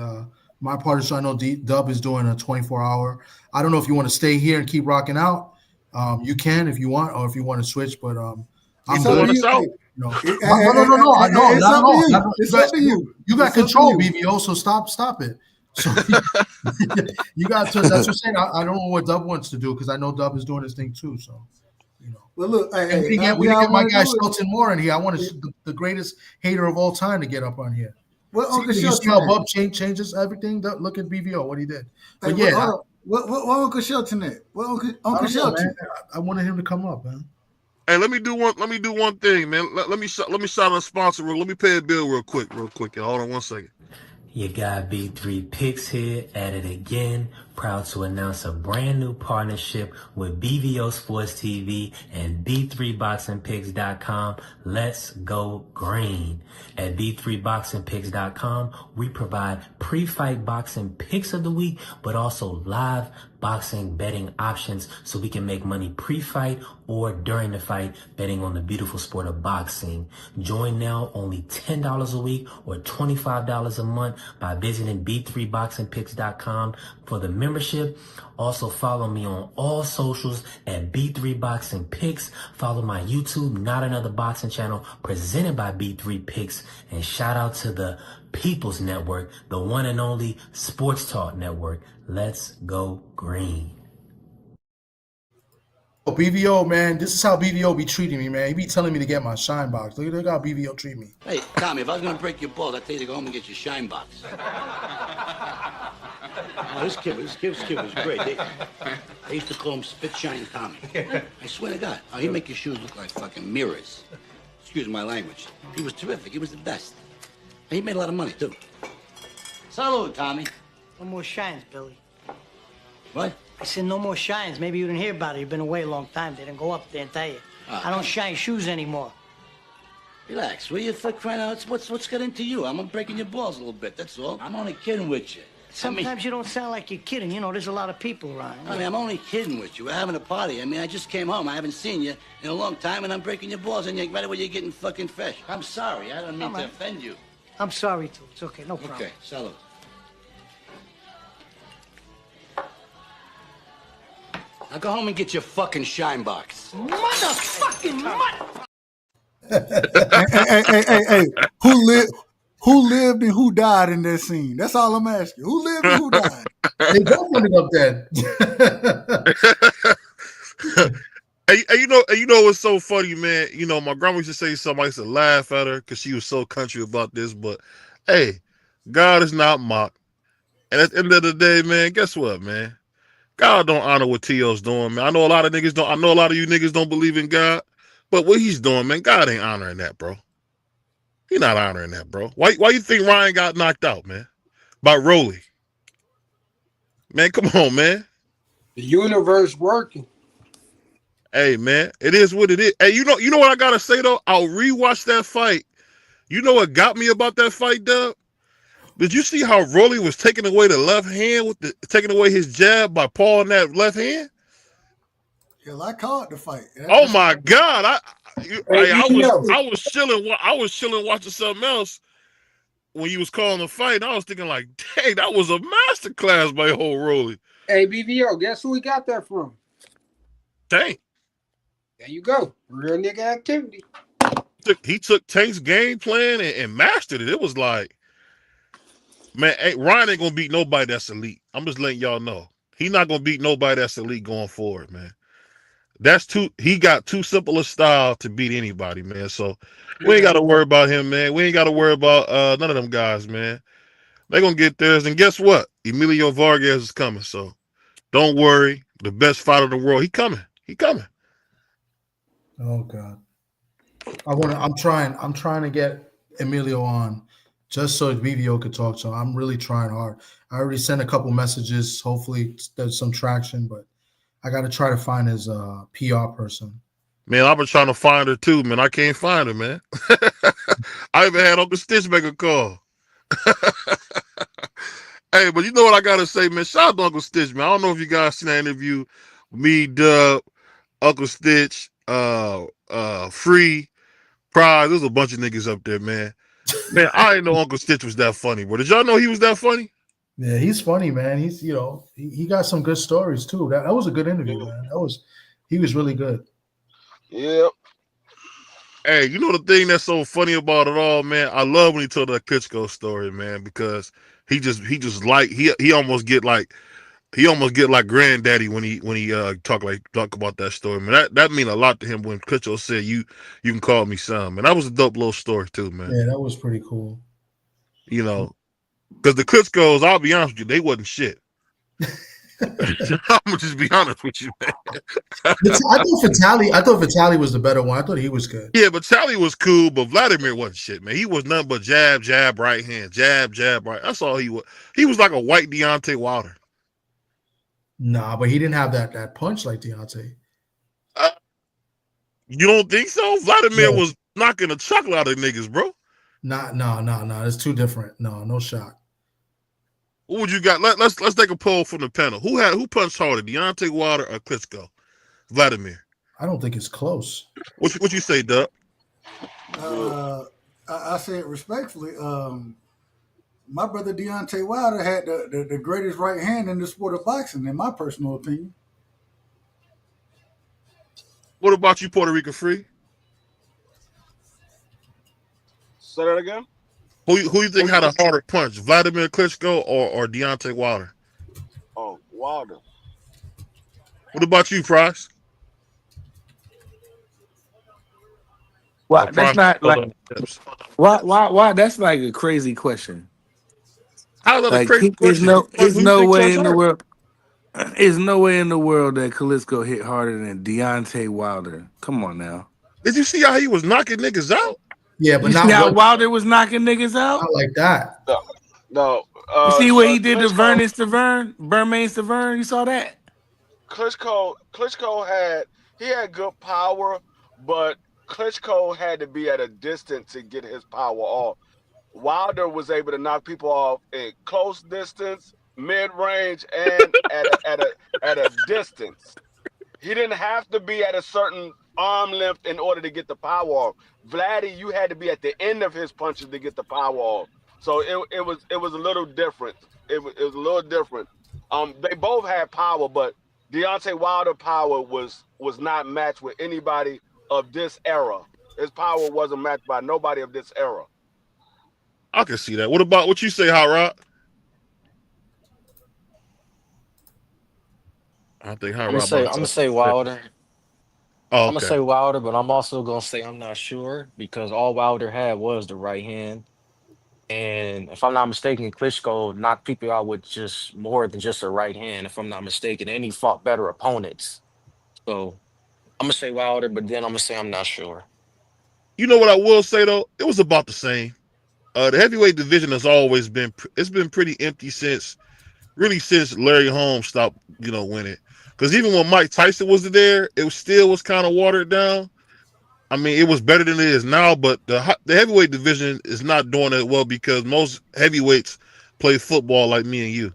my part is. So I know Dub is doing a 24-hour. I don't know if you want to stay here and keep rocking out. You can if you want, or if you want to switch. But I'm doing us out. No, it's up to you. It's up to you. You got control, BVO. So stop it. So you got to. That's what I'm saying. I don't know what Dub wants to do because I know Dub is doing his thing too. So. Well, look, we get my guy Shelton Moore in here. I want the greatest hater of all time to get up on here. Well, Uncle you see how Bub changes everything? Look at BVO, what he did. But what Uncle Shelton at? What Uncle Shelton? Man, I wanted him to come up, man. Hey, let me do one thing, man. Let me shout out a sponsor. Let me pay a bill real quick. Hold on 1 second. You got B3 Picks here at it again. Proud to announce a brand new partnership with BVO Sports TV and B3BoxingPicks.com. Let's go green. At B3BoxingPicks.com, we provide pre-fight boxing picks of the week, but also live boxing betting options so we can make money pre-fight or during the fight betting on the beautiful sport of boxing. Join now, only $10 a week or $25 a month by visiting B3BoxingPicks.com for the membership. Also follow me on all socials at B3 Boxing Picks. Follow my YouTube, Not Another Boxing channel, presented by B3 Picks. And shout out to the People's Network, the one and only Sports Talk Network. Let's go green. Oh, BVO, man, this is how BVO be treating me, man. He be telling me to get my shine box. Look how BVO treat me. Hey, Tommy, if I was going to break your balls, I'd tell you to go home and get your shine box. Oh, this kid was great. They used to call him Spit Shine Tommy. I swear to God. Oh, he'd make your shoes look like fucking mirrors. Excuse my language. He was terrific. He was the best. And he made a lot of money, too. Salud, Tommy. No more shines, Billy. What? I said no more shines. Maybe you didn't hear about it. You've been away a long time. They didn't go up there and tell you. I don't shine shoes anymore. Relax, will you, for crying out? What's got into you? I'm breaking your balls a little bit, that's all. I'm only kidding with you. Sometimes you don't sound like you're kidding. You know, there's a lot of people around. I mean, I'm only kidding with you. We're having a party. I mean, I just came home. I haven't seen you in a long time, and I'm breaking your balls, and right away you're getting fucking fresh. I'm sorry. I don't mean to offend you. I'm sorry, too. It's okay. No problem. Okay, salud. Now go home and get your fucking shine box. Motherfucking mother. Hey. Who lived and who died in that scene? That's all I'm asking. Who lived and who died? They both ended up dead. You know what's so funny, man? You know, my grandma used to say something. I used to laugh at her because she was so country about this. But hey, God is not mocked. And at the end of the day, man, guess what, man? God don't honor what T.O.'s doing, man. I know a lot of niggas don't. I know a lot of you niggas don't believe in God, but what he's doing, man, God ain't honoring that, bro. He not honoring that, bro. Why you think Ryan got knocked out, man? By Rolly. Man, come on, man. The universe working. Hey, man, it is what it is. Hey, you know what I gotta say though? I'll rewatch that fight. You know what got me about that fight, Dub? Did you see how Rolly was taking away the left hand taking away his jab by pawing that left hand? Hell, I called the fight. Oh my God! Hey, I was chilling. I was chilling watching something else when you was calling the fight. And I was thinking like, dang, that was a masterclass by whole Rolly. Hey, BVO, guess who we got that from? Tank. There you go. Real nigga activity. He took Tank's game plan and mastered it. It was like, man, Ryan ain't gonna beat nobody that's elite. I'm just letting y'all know. He's not gonna beat nobody that's elite going forward, man. He got too simple a style to beat anybody, man. So we ain't gotta worry about him, man. We ain't gotta worry about none of them guys, man. They're gonna get theirs. And guess what? Emilio Vargas is coming. So don't worry. The best fighter in the world, he coming. He coming. Oh God. I'm trying to get Emilio on just so BVO could talk to him. I'm really trying hard. I already sent a couple messages. Hopefully there's some traction, but I got to try to find his PR person. Man, I've been trying to find her too, man. I can't find her, man. I even had Uncle Stitch make a call. Hey, but you know what I gotta say, man? Shout out to Uncle Stitch, man. I don't know if you guys seen that interview. Me, Dub, Uncle Stitch, Free, Prize. There's a bunch of niggas up there, man. Man, I didn't know Uncle Stitch was that funny, bro. Did y'all know he was that funny? Yeah, he's funny, man. He's he got some good stories too. That was a good interview, man. He was really good. Yep. Hey, you know the thing that's so funny about it all, man? I love when he told that Klitschko story, man, because he almost get like granddaddy when he talk about that story, man. That mean a lot to him when Klitschko said you can call me son, man. That was a dope little story too, man. Yeah, that was pretty cool. You know, because the Klitschkos, I'll be honest with you, they wasn't shit. I'm gonna just be honest with you, man. I thought Vitali was the better one. I thought he was good. Yeah, but Vitali was cool, but Vladimir wasn't shit, man. He was nothing but jab, right hand, jab, right. That's all he was. He was like a white Deontay Wilder. Nah, but he didn't have that punch like Deontay. You don't think so? Vladimir was knocking the chocolate out of niggas, bro. No. It's too different. No shot. What would you got? Let's take a poll from the panel. Who punched harder, Deontay Wilder or Klitschko? Vladimir. I don't think it's close. What you say, Doug? I say it respectfully. My brother Deontay Wilder had the greatest right hand in the sport of boxing, in my personal opinion. What about you, Puerto Rican Free? Say that again. Who you think had a harder punch, Vladimir Klitschko or Deontay Wilder? Oh, Wilder. What about you, Price? Why? That's not like. Why? That's like a crazy question. How is that a crazy question? There's no way in the world. There's no way in the world that Klitschko hit harder than Deontay Wilder. Come on now. Did you see how he was knocking niggas out? Yeah, but you see how Wilder was knocking niggas out? Not like that. No. You see what he did to Vernon Stavern? Bermain Stavern? You saw that? Klitschko had good power, but Klitschko had to be at a distance to get his power off. Wilder was able to knock people off at close distance, mid-range, and at a distance. He didn't have to be at a certain arm length in order to get the power off. Vladdy, you had to be at the end of his punches to get the power off. So it was a little different. It was a little different. They both had power, but Deontay Wilder power was not matched with anybody of this era. His power wasn't matched by nobody of this era. I can see that. What about what you say, Hot Rod? I think Hot Rod about I'm gonna to say talk. Wilder. Oh, I'm gonna okay. say Wilder, but I'm also gonna say I'm not sure because all Wilder had was the right hand. And if I'm not mistaken, Klitschko knocked people out with just more than just a right hand, if I'm not mistaken, and he fought better opponents. So I'm gonna say Wilder, but then I'm gonna say I'm not sure. You know what I will say though? It was about the same. The heavyweight division has always been it's been pretty empty since Larry Holmes stopped, winning. Because even when Mike Tyson was there, it was kind of watered down. I mean, it was better than it is now, but the heavyweight division is not doing it well because most heavyweights play football like me and you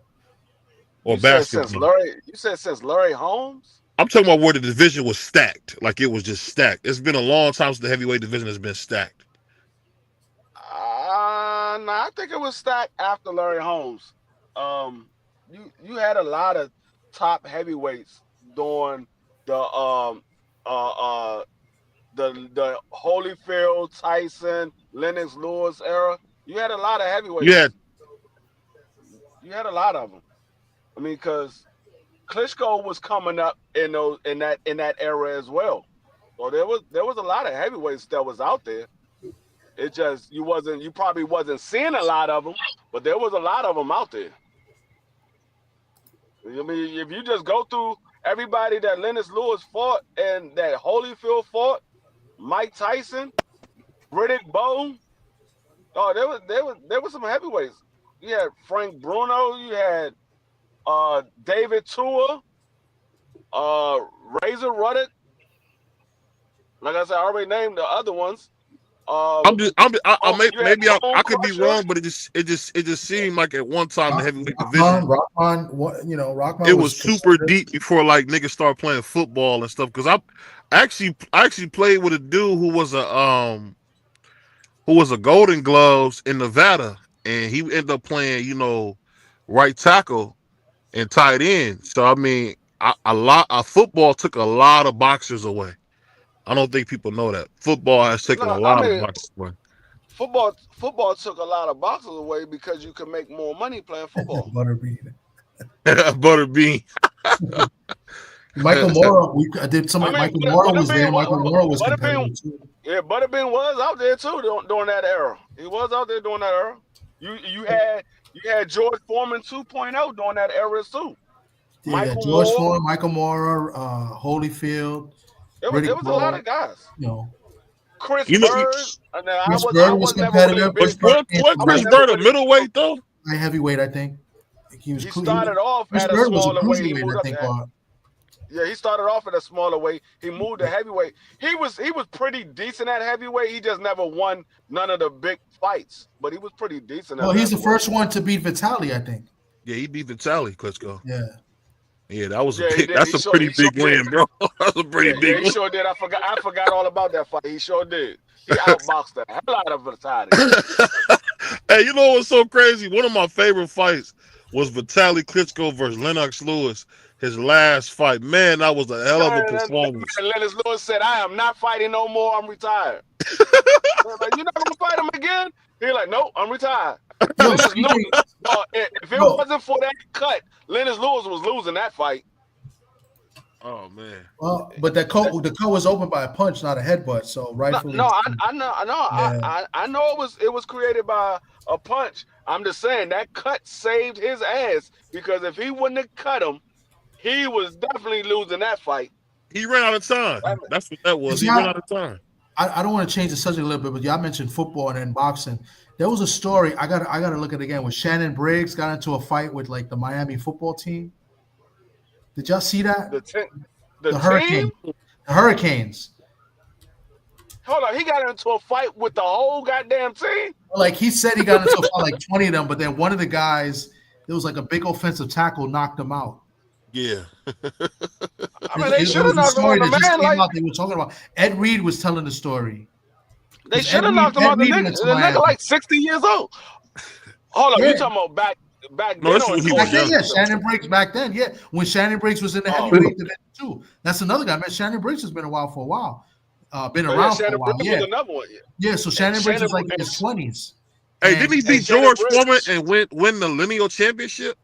or basketball. You said since Larry Holmes? I'm talking about where the division was stacked, like it was just stacked. It's been a long time since the heavyweight division has been stacked. No, I think it was stacked after Larry Holmes. You had a lot of top heavyweights during the the Holyfield, Tyson, Lennox Lewis era. You had a lot of Yeah, heavyweights. You had a lot of them. I mean, because Klitschko was coming up in that era as well. So there was a lot of heavyweights that was out there. It just you probably wasn't seeing a lot of them, but there was a lot of them out there. I mean, if you just go through everybody that Lennox Lewis fought and that Holyfield fought, Mike Tyson, Riddick Bowe, oh, there was some heavyweights. You had Frank Bruno, you had David Tua, Razor Ruddock. Like I said, I already named the other ones. I could be wrong, but it just seemed like at one time the heavyweight division Rockman it was was super deep before like niggas started playing football and stuff. Because I actually played with a dude who was a Golden Gloves in Nevada, and he ended up playing right tackle and tight end. So I mean, football took a lot of boxers away. I don't think people know that football has taken a No, I lot of mean boxers away. football took a lot of boxers away because you could make more money playing football. Butterbean. Butterbean. Michael Morrow. Michael Morrow was there. Michael Morrow was competitive too. Yeah, Butterbean was out there too during that era. He was out there during that era. You had George Foreman 2.0 during that era too. Yeah, George Foreman, Michael Morrow, Holyfield. There was a lot of guys. Chris Bird. Chris Bird was competitive. Was Chris Bird a middleweight though? Heavyweight, I think. He started off at a smaller weight. He moved up he started off at a smaller weight. He moved to heavyweight. He was pretty decent at heavyweight. He just never won none of the big fights, but he was pretty decent. Well, he's the first one to beat Vitaly, I think. Yeah, he beat Vitaly Klitschko. Yeah, that was that's a pretty big win, bro. That's a pretty big win. He sure did. I forgot all about that fight. He sure did. He outboxed the hell out of Vitaly. Hey, you know what's so crazy? One of my favorite fights was Vitaly Klitschko versus Lennox Lewis. His last fight, man, that was a hell of a performance. Lennox Lewis said, "I am not fighting no more. I'm retired." Like, you're not gonna fight him again? He's like, "Nope, I'm retired." Lennox Lewis, if it wasn't for that cut, Lennox Lewis was losing that fight. Oh man. Well, but the cut was opened by a punch, not a headbutt. So rightfully. No, I know. Yeah. I know it was created by a punch. I'm just saying that cut saved his ass because if he wouldn't have cut him, he was definitely losing that fight. He ran out of time. That's what that was. He ran out of time. I don't want to change the subject a little bit, but y'all mentioned football and then boxing. There was a story I got to look at again when Shannon Briggs got into a fight with like the Miami football team. Did y'all see that? The Hurricane, the Hurricanes. Hold on, he got into a fight with the whole goddamn team. Like he said, he got into a fight like 20 of them, but then one of the guys, there was like a big offensive tackle, knocked him out. Yeah. I mean, they should have knocked him out. They were talking about. Ed Reed was telling the story. They should have knocked him out. The nigga like 60 years old. Hold on, you talking about back then? Yeah, Shannon Briggs back then. Yeah, when Shannon Briggs was in the heavyweight division too. That's another guy, man. Shannon Briggs has been around for a while. Shannon Briggs was another one. Yeah, so Shannon Briggs was like in his 20s. Hey, didn't he beat Shannon George Foreman Briggs. and win the lineal championship?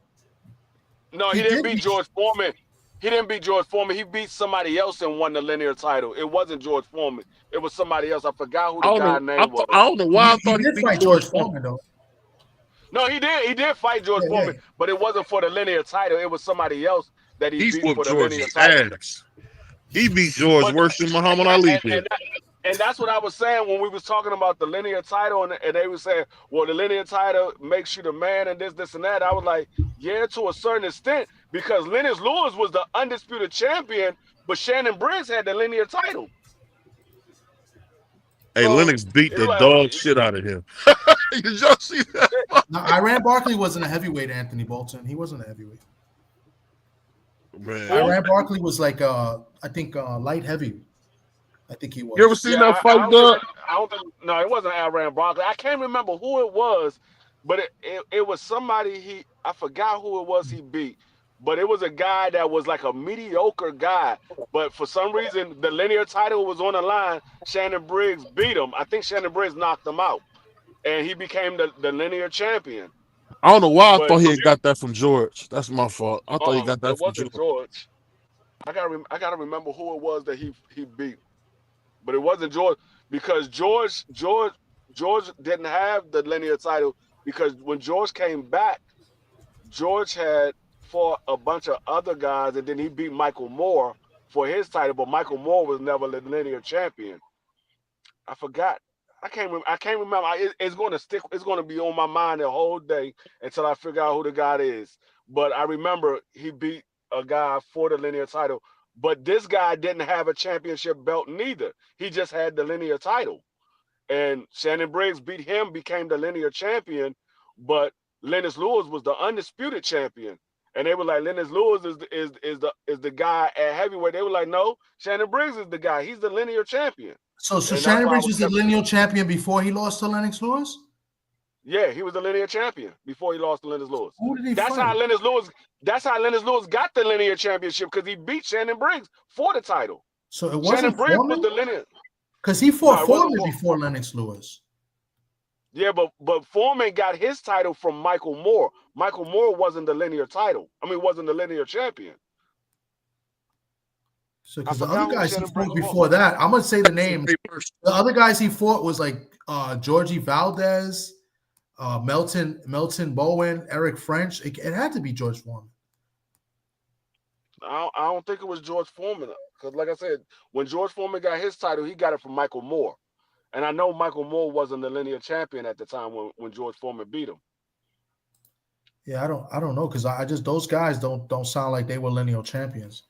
No, He he didn't did beat beat. George Foreman. He didn't beat George Foreman. He beat somebody else and won the linear title. It wasn't George Foreman. It was somebody else. I forgot who I the don't know. guy's name was. I don't know why I He thought he did beat fight George George Foreman. Foreman though. No, he did. He did fight George Yeah, yeah. Foreman, but it wasn't for the linear title. It was somebody else that he He beat whooped for the linear George's title. ass. He beat George But worse than Muhammad Ali did. and that's what I was saying when we was talking about the linear title, and they were saying, well, the linear title makes you the man, and this, and that. I was like, yeah, to a certain extent, because Lennox Lewis was the undisputed champion, but Shannon Briggs had the linear title. Hey, So Lennox beat it's the like, dog shit out of him. You just see that? No, Iran Barkley wasn't a heavyweight. Anthony Bolton, he wasn't a heavyweight. Man. Iran Barkley was like I think light heavy. I think he was. You ever seen that I fight, don't Doug? think, no, it wasn't Iran Barkley. I can't remember who it was, but it was somebody I forgot who it was he beat, but it was a guy that was like a mediocre guy. But for some reason, the linear title was on the line. Shannon Briggs beat him. I think Shannon Briggs knocked him out, and he became the linear champion. I don't know why I But thought he had got that from George. That's my fault. I thought he got that it from wasn't George. George. I gotta remember who it was that he beat. But it wasn't George because George didn't have the linear title because when George came back, George had fought a bunch of other guys and then he beat Michael Moore for his title, but Michael Moore was never the linear champion. I forgot. I can't remember. It's going to stick. It's going to be on my mind the whole day until I figure out who the guy is. But I remember he beat a guy for the linear title. But this guy didn't have a championship belt neither. He just had the linear title. And Shannon Briggs beat him, became the linear champion. But Lennox Lewis was the undisputed champion. And they were like, Lennox Lewis is the guy at heavyweight. They were like, no, Shannon Briggs is the guy. He's the linear champion. So And that's Shannon why I Briggs was the lineal champion before he lost to Lennox Lewis? Yeah, he was the linear champion before he lost to Lennox Lewis. Who did he That's fight? how Lennox Lewis got the linear championship because he beat Shannon Briggs for the title. So it Shannon wasn't Briggs was Foreman? the linear. Because he fought No, it wasn't Foreman before Lennox Lewis. Yeah, but Foreman got his title from Michael Moore. Michael Moore wasn't the linear title. Wasn't the linear champion. So because the other guys he fought before that, I'm gonna say the names. The other guys he fought was like Georgie Valdez, Melton Bowen, Eric French. It had to be George Foreman. I don't think it was George Foreman because, like I said, when George Foreman got his title, he got it from Michael Moore, and I know Michael Moore wasn't the linear champion at the time when George Foreman beat him. Yeah, I don't know because I just those guys don't sound like they were lineal champions.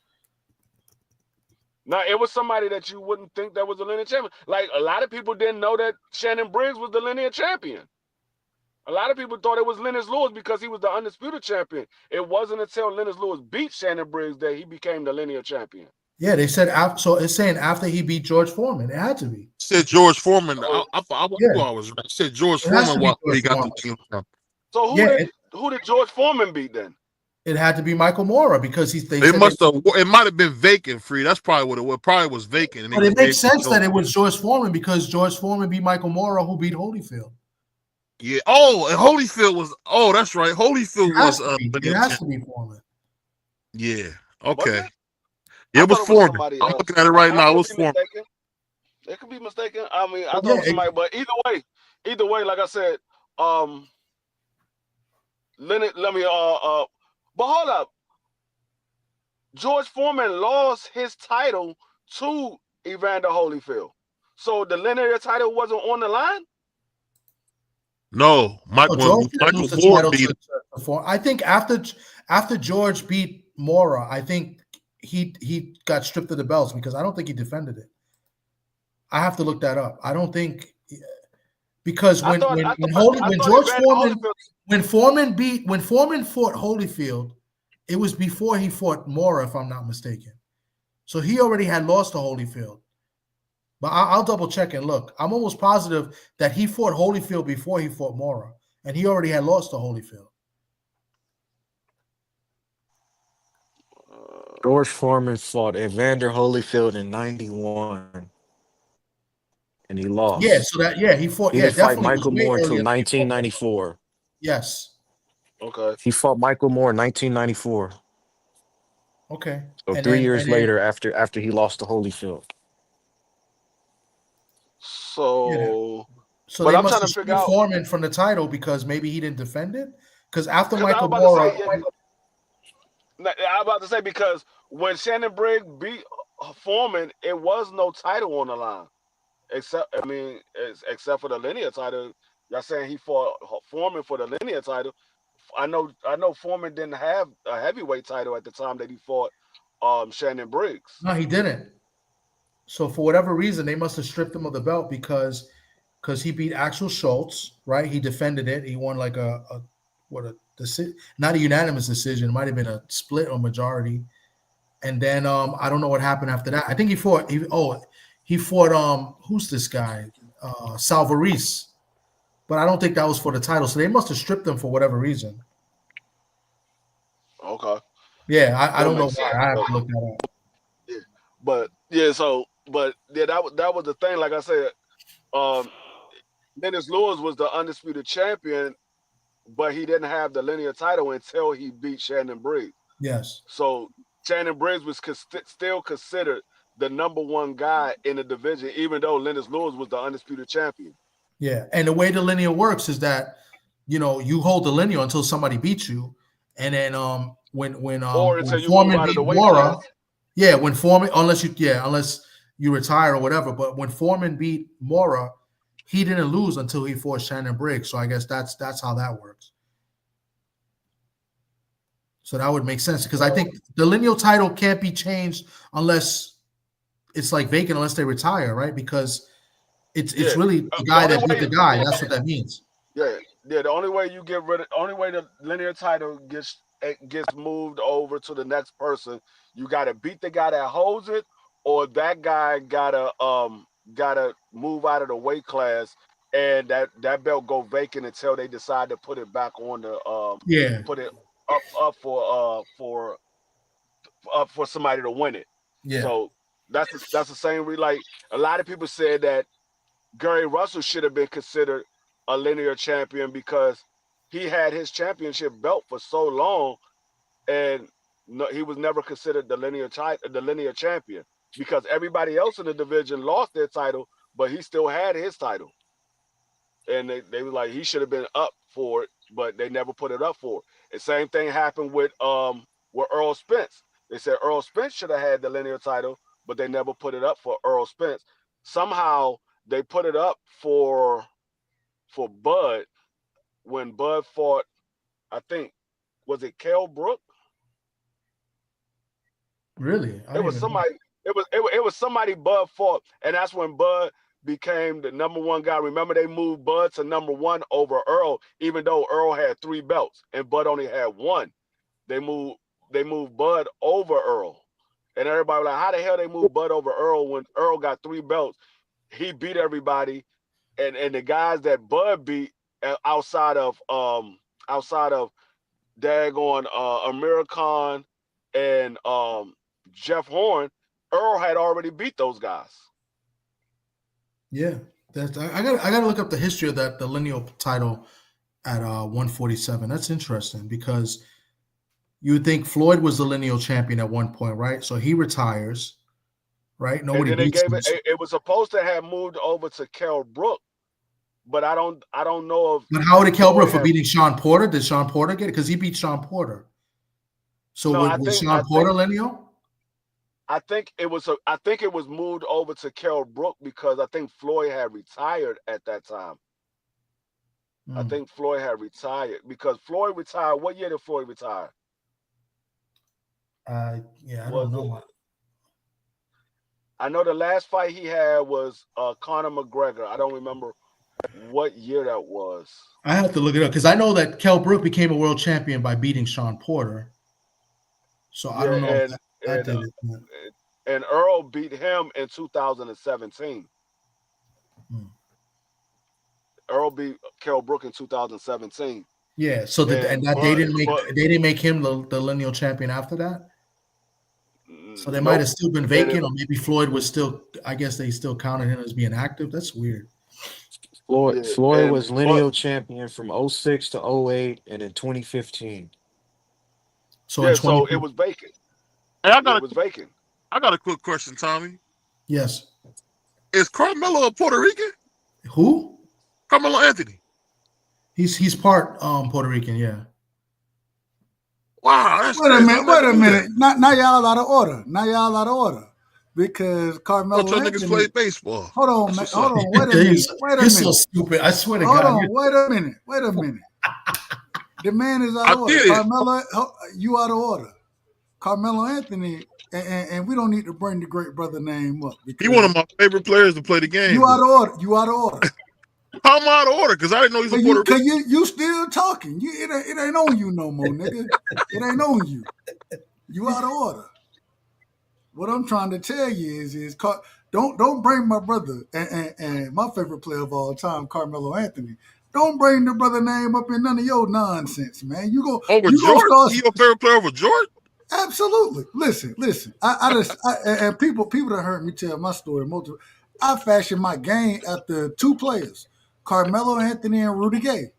Now, it was somebody that you wouldn't think that was a linear champion. Like, a lot of people didn't know that Shannon Briggs was the linear champion. A lot of people thought it was Lennox Lewis because he was the undisputed champion. It wasn't until Lennox Lewis beat Shannon Briggs that he became the linear champion. Yeah, they said so. It's saying after he beat George Foreman, it had to be. Said George Foreman. I was right. Said George Foreman while he got the team. So who did George Foreman beat then? It had to be Michael Moore because it might have been vacant free. That's probably what it was. Probably was vacant. But it makes sense that it was George Foreman because George Foreman beat Michael Moore, who beat Holyfield. Yeah. Oh, and Holyfield was. Oh, that's right. Holyfield was. It has to be Foreman. Yeah. Okay. It was Foreman. I'm looking at it right now. It was Foreman. It could be mistaken. I thought it was somebody, but either way, like I said, but hold up. George Foreman lost his title to Evander Holyfield. So the linear title wasn't on the line? No, Michael Moore beat him. I think after George beat Mora, I think he got stripped of the belts because I don't think he defended it. I have to look that up. I don't think because when Foreman fought Holyfield, it was before he fought Mora, if I'm not mistaken. So he already had lost to Holyfield. But I'll double check and look. I'm almost positive that he fought Holyfield before he fought Mora, and he already had lost to Holyfield. George Foreman fought Evander Holyfield in 91. And and he lost. Yeah, so that he fought. He Yeah, didn't fight definitely Michael was way Moore until earlier. 1994. Yes. Okay. He fought Michael Moore in 1994. Okay. So And 3 years then later, after he lost to Holyfield. So, so but they I'm must trying have to figure stripped out Foreman from the title because maybe he didn't defend it. Because after because I was Michael about to Moore, say, I was about to say because when Shannon Briggs beat Foreman, it was no title on the line, except except for the linear title. Y'all saying he fought Foreman for the linear title. I know Foreman didn't have a heavyweight title at the time that he fought Shannon Briggs. no, he didn't. So for whatever reason, they must have stripped him of the belt because he beat Axel Schultz, right? He defended it. He won like a not a unanimous decision. It might have been a split or majority. And then I don't know what happened after that. I think he fought. He fought who's this guy? Salvarez. But I don't think that was for the title. So they must have stripped him for whatever reason. Okay. Yeah, I That don't know makes why. sense. I have to look that up. Yeah. That was the thing. Like I said, Dennis Lewis was the undisputed champion, but he didn't have the linear title until he beat Shannon Briggs. Yes. So Shannon Briggs was still considered the number one guy in the division, even though Dennis Lewis was the undisputed champion. Yeah, and the way the linear works is that you hold the linear until somebody beats you, and then when Or until you move Foreman out of beat the weight Mora, class. when Foreman unless you retire or whatever, but when Foreman beat Mora, he didn't lose until he fought Shannon Briggs. So I guess that's how that works. So that would make sense because I think the lineal title can't be changed unless it's like vacant, unless they retire, right? Because it's really the guy that beat the guy. That's what that means. Yeah. The only way you get rid of, only way the linear title gets moved over to the next person, you got to beat the guy that holds it, or that guy gotta move out of the weight class, and that belt go vacant until they decide to put it back on the put it up for somebody to win it. Yeah. So that's the same. Like a lot of people said that Gary Russell should have been considered a linear champion because he had his championship belt for so long, and he was never considered the linear champion because everybody else in the division lost their title, but he still had his title. And they were like, he should have been up for it, but they never put it up for it. The same thing happened with Earl Spence. They said Earl Spence should have had the linear title, but they never put it up for Earl Spence. Somehow they put it up for Bud when Bud fought, I think, was it Kell Brook? Really? It was somebody. It was somebody Bud fought, and that's when Bud became the number one guy. Remember, they moved Bud to number one over Earl, even though Earl had 3 belts and Bud only had 1. They moved Bud over Earl, and everybody was like, how the hell they moved Bud over Earl when Earl got 3 belts? He beat everybody, and the guys that Bud beat outside of daggone Amir Khan and Jeff Horn, Earl had already beat those guys. Yeah, I gotta look up the history of the lineal title at 147. That's interesting because you would think Floyd was the lineal champion at one point, right? So he retires, right? Nobody and then beats him. It was supposed to have moved over to Kell Brook, but I don't know if. But how did Kell Brook for beating Sean Porter? Did Sean Porter get it? Because he beat Sean Porter. So No, was Sean Porter lineal? I think it was moved over to Kell Brook because I think Floyd had retired at that time. I think Floyd had retired because Floyd retired. What year did Floyd retire? I don't know. I know the last fight he had was Conor McGregor. I don't remember what year that was. I have to look it up because I know that Kell Brook became a world champion by beating Sean Porter. So I don't know if that did it. And Earl beat him in 2017. Earl beat Kell Brook in 2017. Yeah, so they didn't make him the lineal champion after that. So they might have Nope. still been And vacant, or maybe Floyd was still. I guess they still counted him as being active. That's weird. yeah, Floyd and was but lineal champion from '06 to '08 and in 2015. So in yeah, so 20, it was vacant. Hey, It was vacant. I got a quick question, Tommy. yes. Is Carmelo a Puerto Rican? Who? Carmelo Anthony. He's part Puerto Rican. Yeah. Wow, that's Wait a crazy. I minute. Wait never a knew that. minute. Now y'all out of order. Now y'all out of order because I thought Carmelo your niggas Anthony. played baseball. Hold on, That's man. what's Hold up. on. Wait a you're, minute. Wait a you're so minute. stupid. I swear to Hold God. on. Wait a minute. Wait a minute. The man is out I of order. did it. Carmelo, you out of order. Carmelo Anthony, and we don't need to bring the great brother name up He because one of my favorite players to play the game. you out But of order. You out of order. how am I out of order? Because I didn't know he's a Puerto Rican. Cause you still talking. It ain't on you no more, nigga. It ain't on you. You out of order. What I'm trying to tell you is don't bring my brother and my favorite player of all time, Carmelo Anthony. Don't bring the brother name up in none of your nonsense, man. You Over go Jordan? start. He your favorite player over Jordan? Absolutely. Listen. And people that heard me tell my story multiple. I fashioned my game after two players, Carmelo Anthony and Rudy Gay.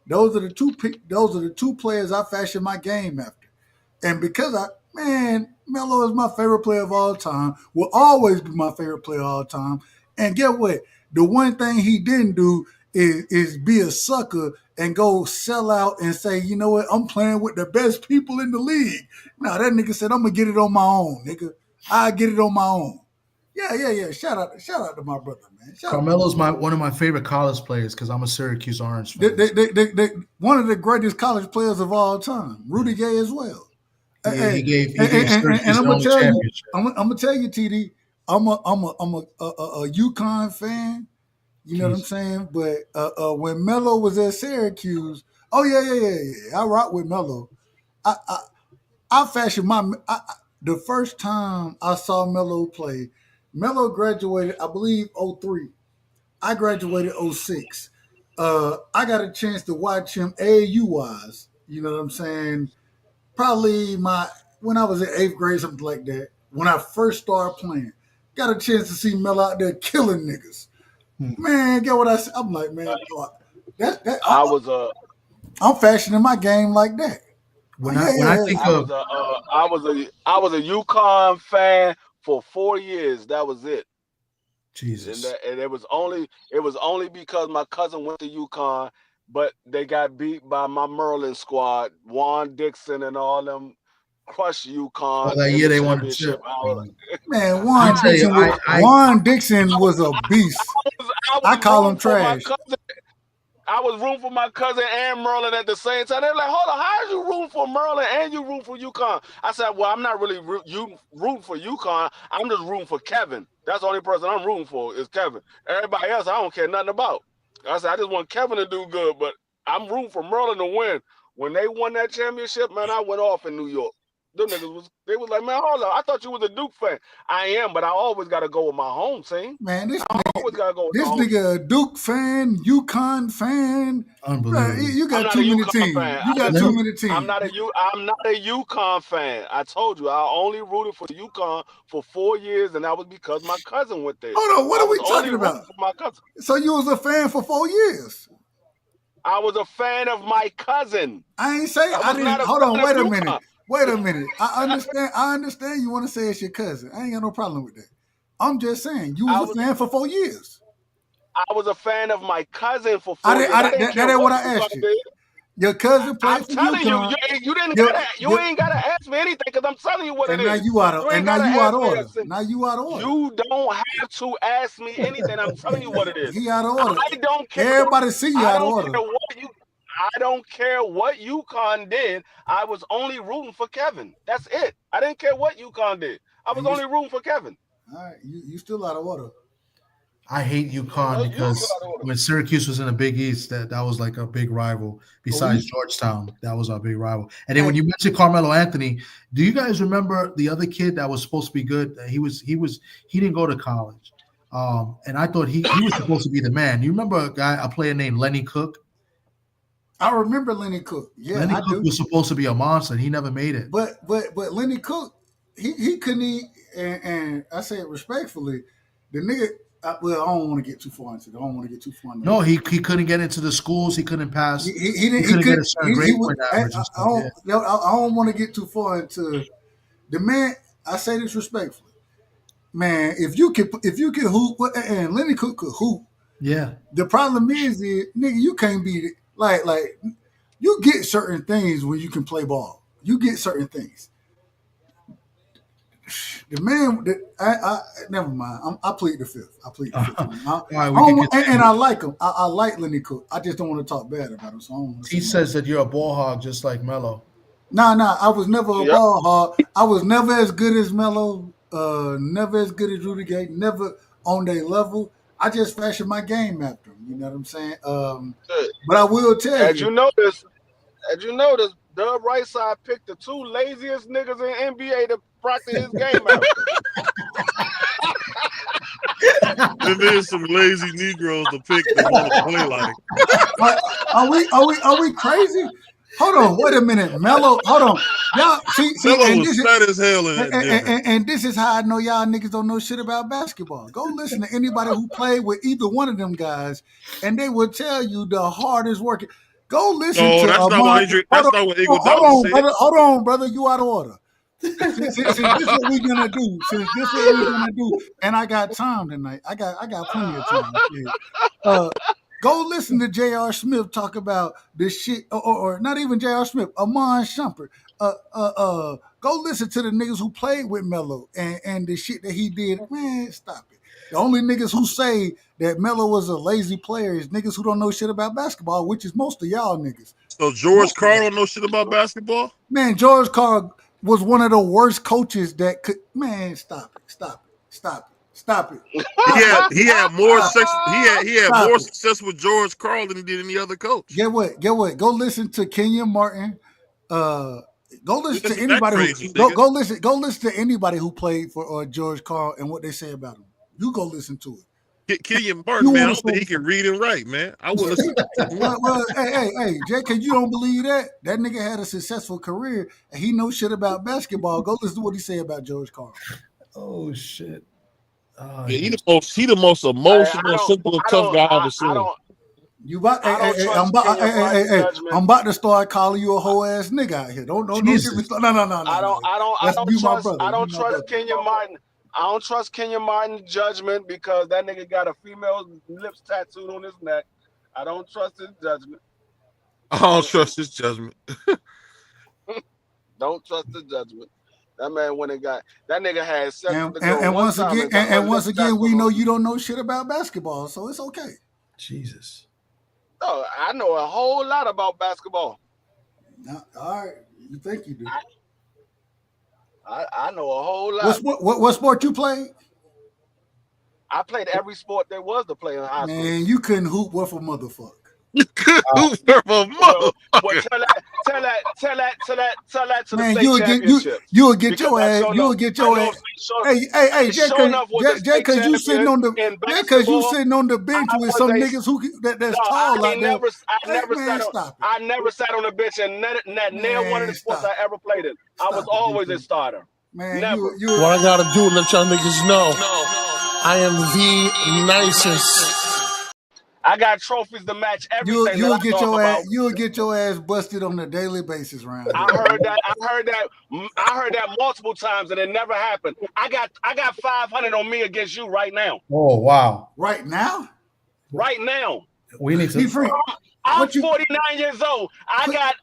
Those are the two players I fashioned my game after. And because Melo is my favorite player of all time, will always be my favorite player of all time. And get what? The one thing he didn't do is be a sucker and go sell out and say, you know what, I'm playing with the best people in the league. Now that nigga said, I'm gonna get it on my own, nigga. I get it on my own. Yeah. Shout out to my brother, man. Carmelo's one of my favorite college players because I'm a Syracuse Orange fan. One of the greatest college players of all time. Rudy Gay as well. Yeah, he gave And Syracuse I'm the gonna only tell you, championship. I'm gonna tell you, TD, I'm a UConn fan. You know what I'm saying? But when Melo was at Syracuse, oh yeah, I rock with Melo. I fashioned the first time I saw Melo play. Melo graduated, I believe, 03. I graduated 06. I got a chance to watch him AAU wise. You know what I'm saying? Probably when I was in 8th grade, something like that. When I first started playing, got a chance to see Melo out there killing niggas. Man, get what I said? I'm like, man, I was I'm fashioning my game like that. When I think of I was a UConn fan for 4 years. That was it. Jesus, And it was only because my cousin went to UConn, but they got beat by my Maryland squad, Juan Dixon and all them crushed UConn that in year the they won the championship. chip. Man, I tell you, Juan Dixon was a beast. I call him trash. I was rooting for my cousin and Merlin at the same time. They're like, hold on, how are you rooting for Merlin and you rooting for UConn? I said, well, I'm not really rooting for UConn. I'm just rooting for Kevin. That's the only person I'm rooting for is Kevin. Everybody else, I don't care nothing about. I said, I just want Kevin to do good, but I'm rooting for Merlin to win. When they won that championship, man, I went off in New York. Them niggas was like, man, hold on. I thought you was a Duke fan. I am, but I always got to go with my home team. Man, this nigga a Duke fan, UConn fan. Unbelievable. You got too many teams. You got too many teams. I'm not a UConn fan. I told you, I only rooted for UConn for 4 years, and that was because my cousin went there. Hold on, what are we talking about? For my cousin. So you was a fan for 4 years? I was a fan of my cousin. I ain't say I didn't. Hold on, wait a minute. Wait a minute. I understand you want to say it's your cousin. I ain't got no problem with that. I'm just saying you was a fan for 4 years. I was a fan of my cousin for 4 years. That ain't what I asked you. Your cousin played for UConn. I'm telling you ain't gotta ask me anything because I'm telling you what it is. Now you out of order. Now you out of order. You don't have to ask me anything. I'm telling you what it is. He out of order. I don't care. Everybody see you out of order. I don't care what UConn did. I was only rooting for Kevin. That's it. I didn't care what UConn did. I was only rooting for Kevin. All right, you still out of order. I hate UConn because when Syracuse was in the Big East, that was like a big rival. Besides Georgetown, that was our big rival. And then when you mentioned Carmelo Anthony, do you guys remember the other kid that was supposed to be good? He didn't go to college, and I thought he was supposed to be the man. You remember a player named Lenny Cook? I remember Lenny Cook. Yeah, Lenny Cook was supposed to be a monster. He never made it. But Lenny Cook, he couldn't eat, and I say it respectfully, the nigga. Well, I don't want to get too far into it. I don't want to get too far into it. No, he couldn't get into the schools. He couldn't pass. He He didn't. couldn't get a certain grade point average and stuff. I don't want to get too far into the man. I say this respectfully, man. If you can hoop, and Lenny could hoop. Yeah. The problem is, nigga, you can't be like you get certain things when you can play ball. You get certain things. The man, I never mind. I plead the fifth. I plead the fifth. And I like him. I like Lenny Cook. I just don't want to talk bad about him. So I don't want to he says that you're a ball hog, just like Melo. Nah. I was never a ball hog. I was never as good as Melo. Never as good as Rudy Gay. Never on their level. I just fashioned my game after him. You know what I'm saying? But I will tell you. As you notice, Dub Right Side picked the two laziest niggas in NBA to practice his game out. There's some lazy Negroes to pick that want to play like. Are we crazy? Hold on, wait a minute, Melo. Hold on, y'all. See, Melo was fat as hell in that and this is how I know y'all niggas don't know shit about basketball. Go listen to anybody who played with either one of them guys, and they will tell you the hardest working. Go listen to. That's not what Hold on, brother. Hold on, brother. You out of order. Since this is what we're gonna do. And I got time tonight. I got plenty of time. Go listen to J.R. Smith talk about this shit, or not even J.R. Smith, Amon Shumpert. Go listen to the niggas who played with Melo and the shit that he did. Man, stop it. The only niggas who say that Melo was a lazy player is niggas who don't know shit about basketball, which is most of y'all niggas. So George Karl don't know shit about basketball? Man, George Karl was one of the worst coaches that could. Man, stop it. He had more sex. He had more success with George Karl than he did any other coach. Get what? Go listen to Kenyon Martin. Go listen to anybody. Go listen to anybody who played for George Karl and what they say about him. You go listen to it. Kenyon Martin, man, I don't think he can read and write, man. I will listen to him. Well, hey, Jay, because you don't believe that nigga had a successful career and he knows shit about basketball. Go listen to what he say about George Karl. Oh shit. He the most emotional, simple, tough guy I've ever seen. I'm about to start calling you a whole ass nigga out here. Don't give me no. I don't trust Kenyon Martin. I don't trust Kenyon Martin's judgment because that nigga got a female's lips tattooed on his neck. I don't trust his judgment. I don't trust his judgment. Don't trust his judgment. That man went and got that nigga had sex with the girl. And once again, we know you don't know shit about basketball, so it's okay. Jesus. Oh, I know a whole lot about basketball. All right, you think you do? I know a whole lot. What sport you played? I played every sport there was to play in high school. Man, you couldn't hoop worth a motherfucker. You couldn't hoop worth a motherfucker. Well, tell that to man, the state championship. You'll get your ass. You'll get your ass. Hey, Jay, because you sitting on the bench with some niggas that's tall like that. I never sat on the bench in near one of the sports I ever played in. I was always a starter. Man, never. What I gotta do to let y'all niggas know, I am the nicest. I got trophies to match everything. You'll get your ass busted on a daily basis, Ryan. I heard that multiple times, and it never happened. I got 500 on me against you right now. Oh wow! Right now? Right now. We need to. Free. I'm 49 years old. I got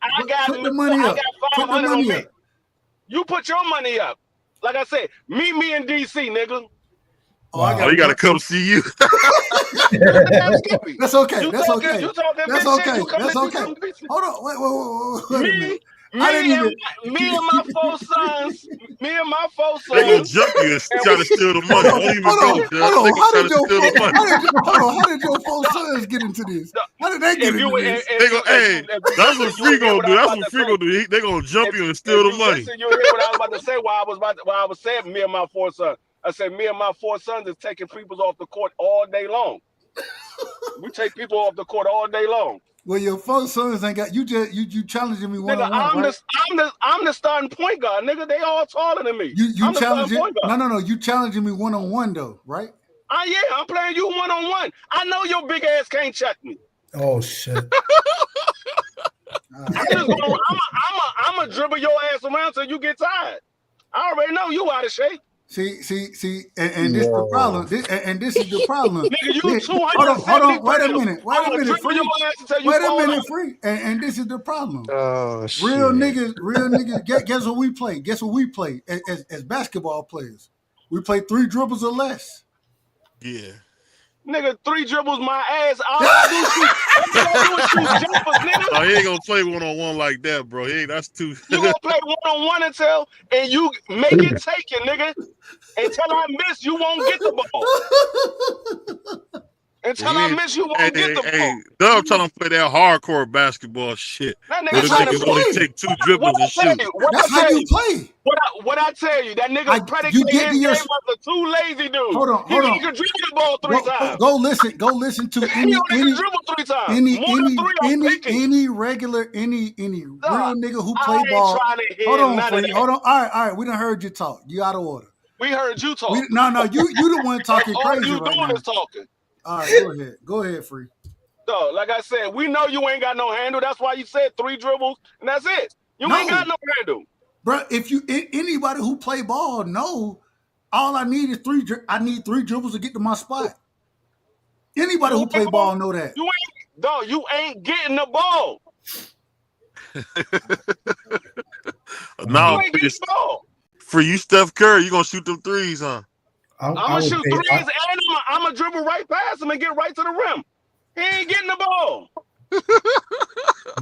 put the money up. 500 on me. You put your money up. Like I said, meet me in DC, nigga. Oh, you gotta come see you. That's okay. That's okay. Hold on. Wait. Me and my four sons. They gonna jump you and try to steal the money. Don't even go. How did your four sons get into this? How did they get into this? That's what Free gonna do. That's what Free gonna do. They gonna jump you and steal the money. Listen, you hear what I was about to say? While I was saying me and my four sons. I said, me and my four sons is taking people off the court all day long. We take people off the court all day long. Well, your four sons ain't got you. Just you challenging me one Nigga, on one, right? I'm the starting point guard, nigga. They all taller than me. You I'm the starting challenging? point guard. No. You challenging me one on one though, right? Yeah, I'm playing you 1-on-1. I know your big ass can't check me. Oh shit. I'm a dribble your ass around till you get tired. I already know you out of shape. See, and this is the problem. This is the problem. Nigga, you 270 Hold on. Wait a pounds. minute, I'ma dribble free. your ass until you Wait a fall minute, out. free. And this is the problem. Oh shit. Real niggas. Guess what we play? Guess what we play as basketball players? We play 3 dribbles or less. Yeah. Nigga, 3 dribbles my ass. All I do is shoot jumpers, nigga. Oh, he ain't gonna play 1-on-1 like that, bro. That's too. You gonna play 1-on-1 until and you make it take it, nigga. Until I miss, you won't get the ball. Until I miss, you won't get the ball. Dub trying to play that hardcore basketball shit. That Where the nigga niggas only take 2 dribbles and shoot. That's how you play. What I tell you, that nigga predicate his game as a too lazy dude. Hold on. He can dribble the ball 3 times. Go listen to any dribble 3 times. Any regular real nigga who play ball. Hold on. All right. We done heard you talk. You out of order. We heard you talk. No. You the one talking crazy all you right doing now. is talking. All right, go ahead, free. So, like I said, we know you ain't got no handle. That's why you said 3 dribbles, and that's it. You ain't got no handle. Bro, if anybody who play ball know, all I need is 3. I need 3 dribbles to get to my spot. Anybody who play ball know that. You ain't getting the ball. Now, for you, Steph Curry, you gonna shoot them threes, huh? I'm gonna shoot threes, and I'm gonna dribble right past him and get right to the rim. He ain't getting the ball.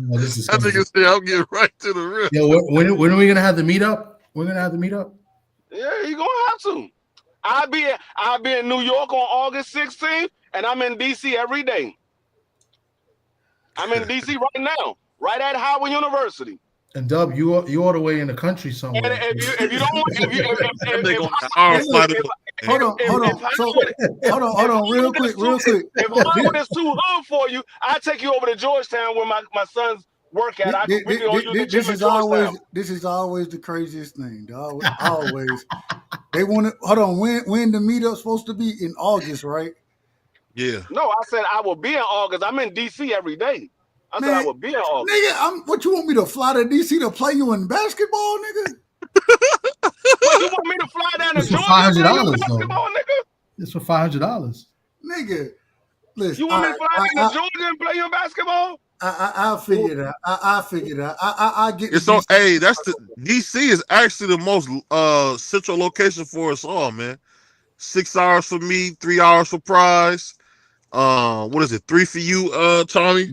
No, this is I think it's there. I'm getting right to the rim. Yeah, when are we gonna have the meetup? We're gonna have the meetup. Yeah, you gonna have to. I'll be in New York on August 16th, and I'm in DC every day. I'm in DC right now, right at Howard University. And Dub, you all the way in the country somewhere. And if you don't, hold on, real quick. If Howard is too hood for you, I take you over to Georgetown where my sons work at. This is always the craziest thing, dog. Always. They want to hold on. When the meetup's supposed to be in August, right? Yeah. No, I said I will be in August. I'm in DC every day. I said I would be in August. Nigga, what you want me to fly to DC to play you in basketball, nigga? What, you want me to fly down to It's for Georgia $500 basketball, nigga? It's for $500. Nigga, listen. You want me to fly down to Georgia and play you in basketball? I'll figure it out. I'll figure it out. I get it's on. Hey, that's the DC is actually the most central location for us all, man. 6 hours for me, 3 hours for Prize. What is it? 3 for you, Tommy?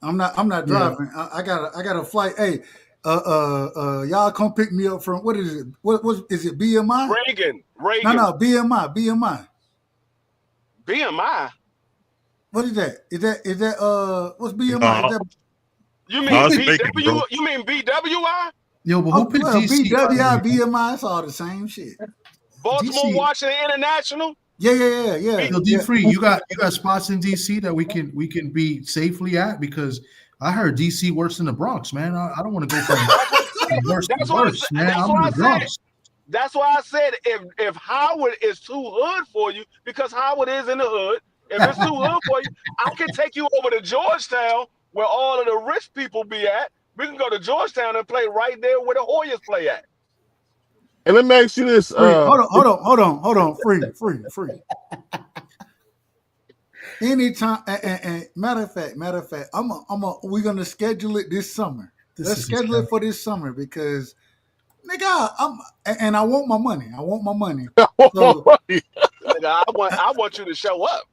I'm not driving. Yeah. I got a flight. Hey, y'all come pick me up from what is it? What is it? BMI? Reagan. No, BMI. BMI. What is that? Is that what's BMI? You mean BW? You mean BWI? Yo, but who picked DC? BWI, BMI, it's all the same shit. Baltimore, DC. Washington International. Yeah. Yo, D3, you got spots in DC that we can be safely at, because I heard DC worse than the Bronx, man. I don't want to go from worse to worse, man. I'm in the Bronx. That's why I said if Howard is too hood for you, because Howard is in the hood. If it's too hood for you, I can take you over to Georgetown where all of the rich people be at. We can go to Georgetown and play right there where the Hoyas play at. And let me ask you this. Hold on. Free. Anytime, and matter of fact, we're gonna schedule it this summer. Let's schedule it for this summer because, nigga, I want my money. So, nigga, I want you to show up.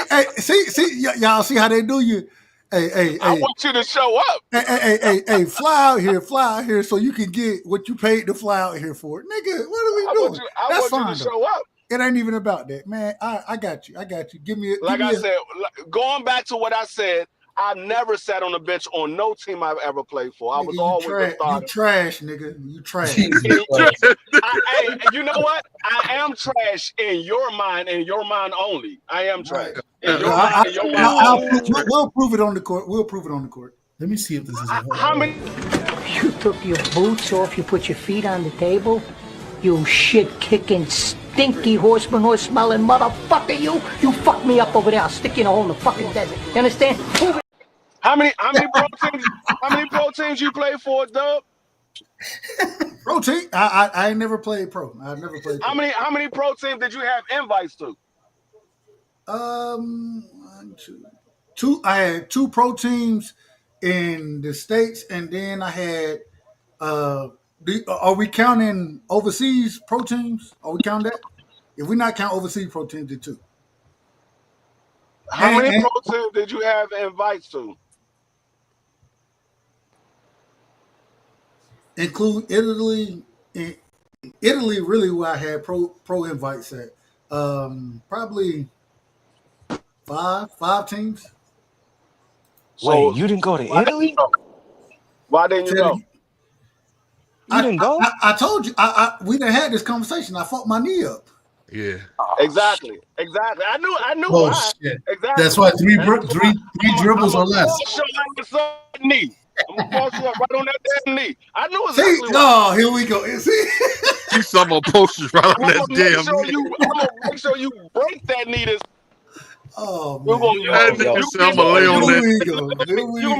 Hey, see, y'all see how they do you. Hey, I want you to show up. Hey, fly out here so you can get what you paid to fly out here for. Nigga, what are we doing? I want you to show up. It ain't even about that, man. I got you. Give me I said, going back to what I said, I've never sat on the bench on no team I've ever played for. I was always a starter. You trash, nigga. You trash. Hey, you know what? I am trash in your mind and your mind only. I am trash. In your I, mind and your mind only. we'll prove it on the court. We'll prove it on the court. Let me see if this is How many? You took your boots off, you put your feet on the table. You shit-kicking, stinky horseman horse smelling motherfucker, you fucked me up over there. I'll stick you in a hole in the fucking desert. You understand? How many pro teams you play for, Dub? Pro team? I ain't never played pro. I've never played pro. How many pro teams did you have invites to? One, two. I had 2 pro teams in the States, and then I had are we counting overseas pro teams? Are we counting that? If we not count overseas pro teams, then 2. How many pro teams did you have invites to? Include Italy. Italy really where I had pro invites at. Probably five teams. Wait, you didn't go to Italy? Why didn't you go? You didn't go? I told you. We done had this conversation. I fucked my knee up. Yeah. Exactly. I knew. Oh why. shit! Exactly. That's why three dribbles or less. Knee. I'm gonna force you up right on that damn knee. I knew exactly. Oh, here we go. See, you saw my posters right on that damn. I'm gonna make sure you break that knee. Oh man, I'm gonna lay on that. You gonna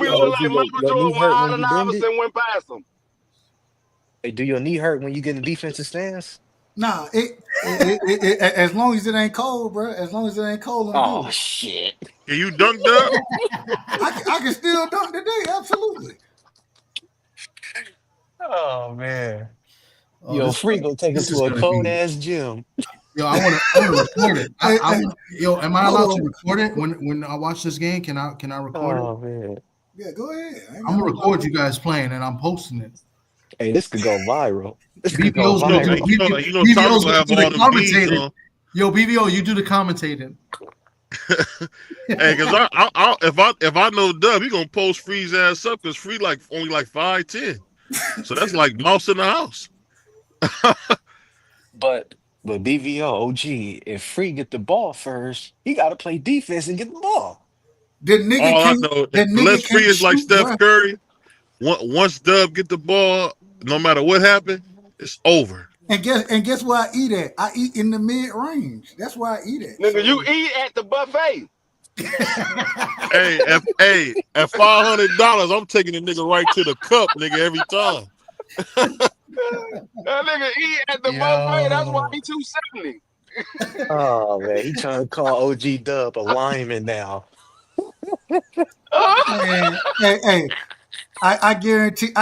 be looking like Michael Jordan while Allen Iverson went past him. Hey, do your knee hurt when you get in the defensive stance? Nah, it as long as it ain't cold, bro. As long as it ain't cold, I'm good. Shit! Can you dunk up? I can still dunk today, absolutely. Oh man. Yo, Free gonna take us to a cold ass gym. Yo, I want to record it. Am I allowed to record it when I watch this game? Can I record it? Oh man. Yeah, go ahead. I'm gonna record you guys playing and I'm posting it. Hey, this could go viral. BBO's gonna do commentating. Yo, BBO, you do the commentating. Hey, because if I know Dub, he gonna post Free's ass up because Free only 5'10", so that's like mouse in the house. But BVO OG, if Free get the ball first, he got to play defense and get the ball. I know, unless Free is like Steph Curry, once Dub get the ball, no matter what happened, it's over. And guess where I eat at? I eat in the mid range. That's where I eat at. Nigga, you eat at the buffet. Hey, at $500, I'm taking the nigga right to the cup, nigga, every time. That nigga eat at the buffet. That's why he 270. Oh man, he trying to call OG Dub a lineman now. Hey. I guarantee.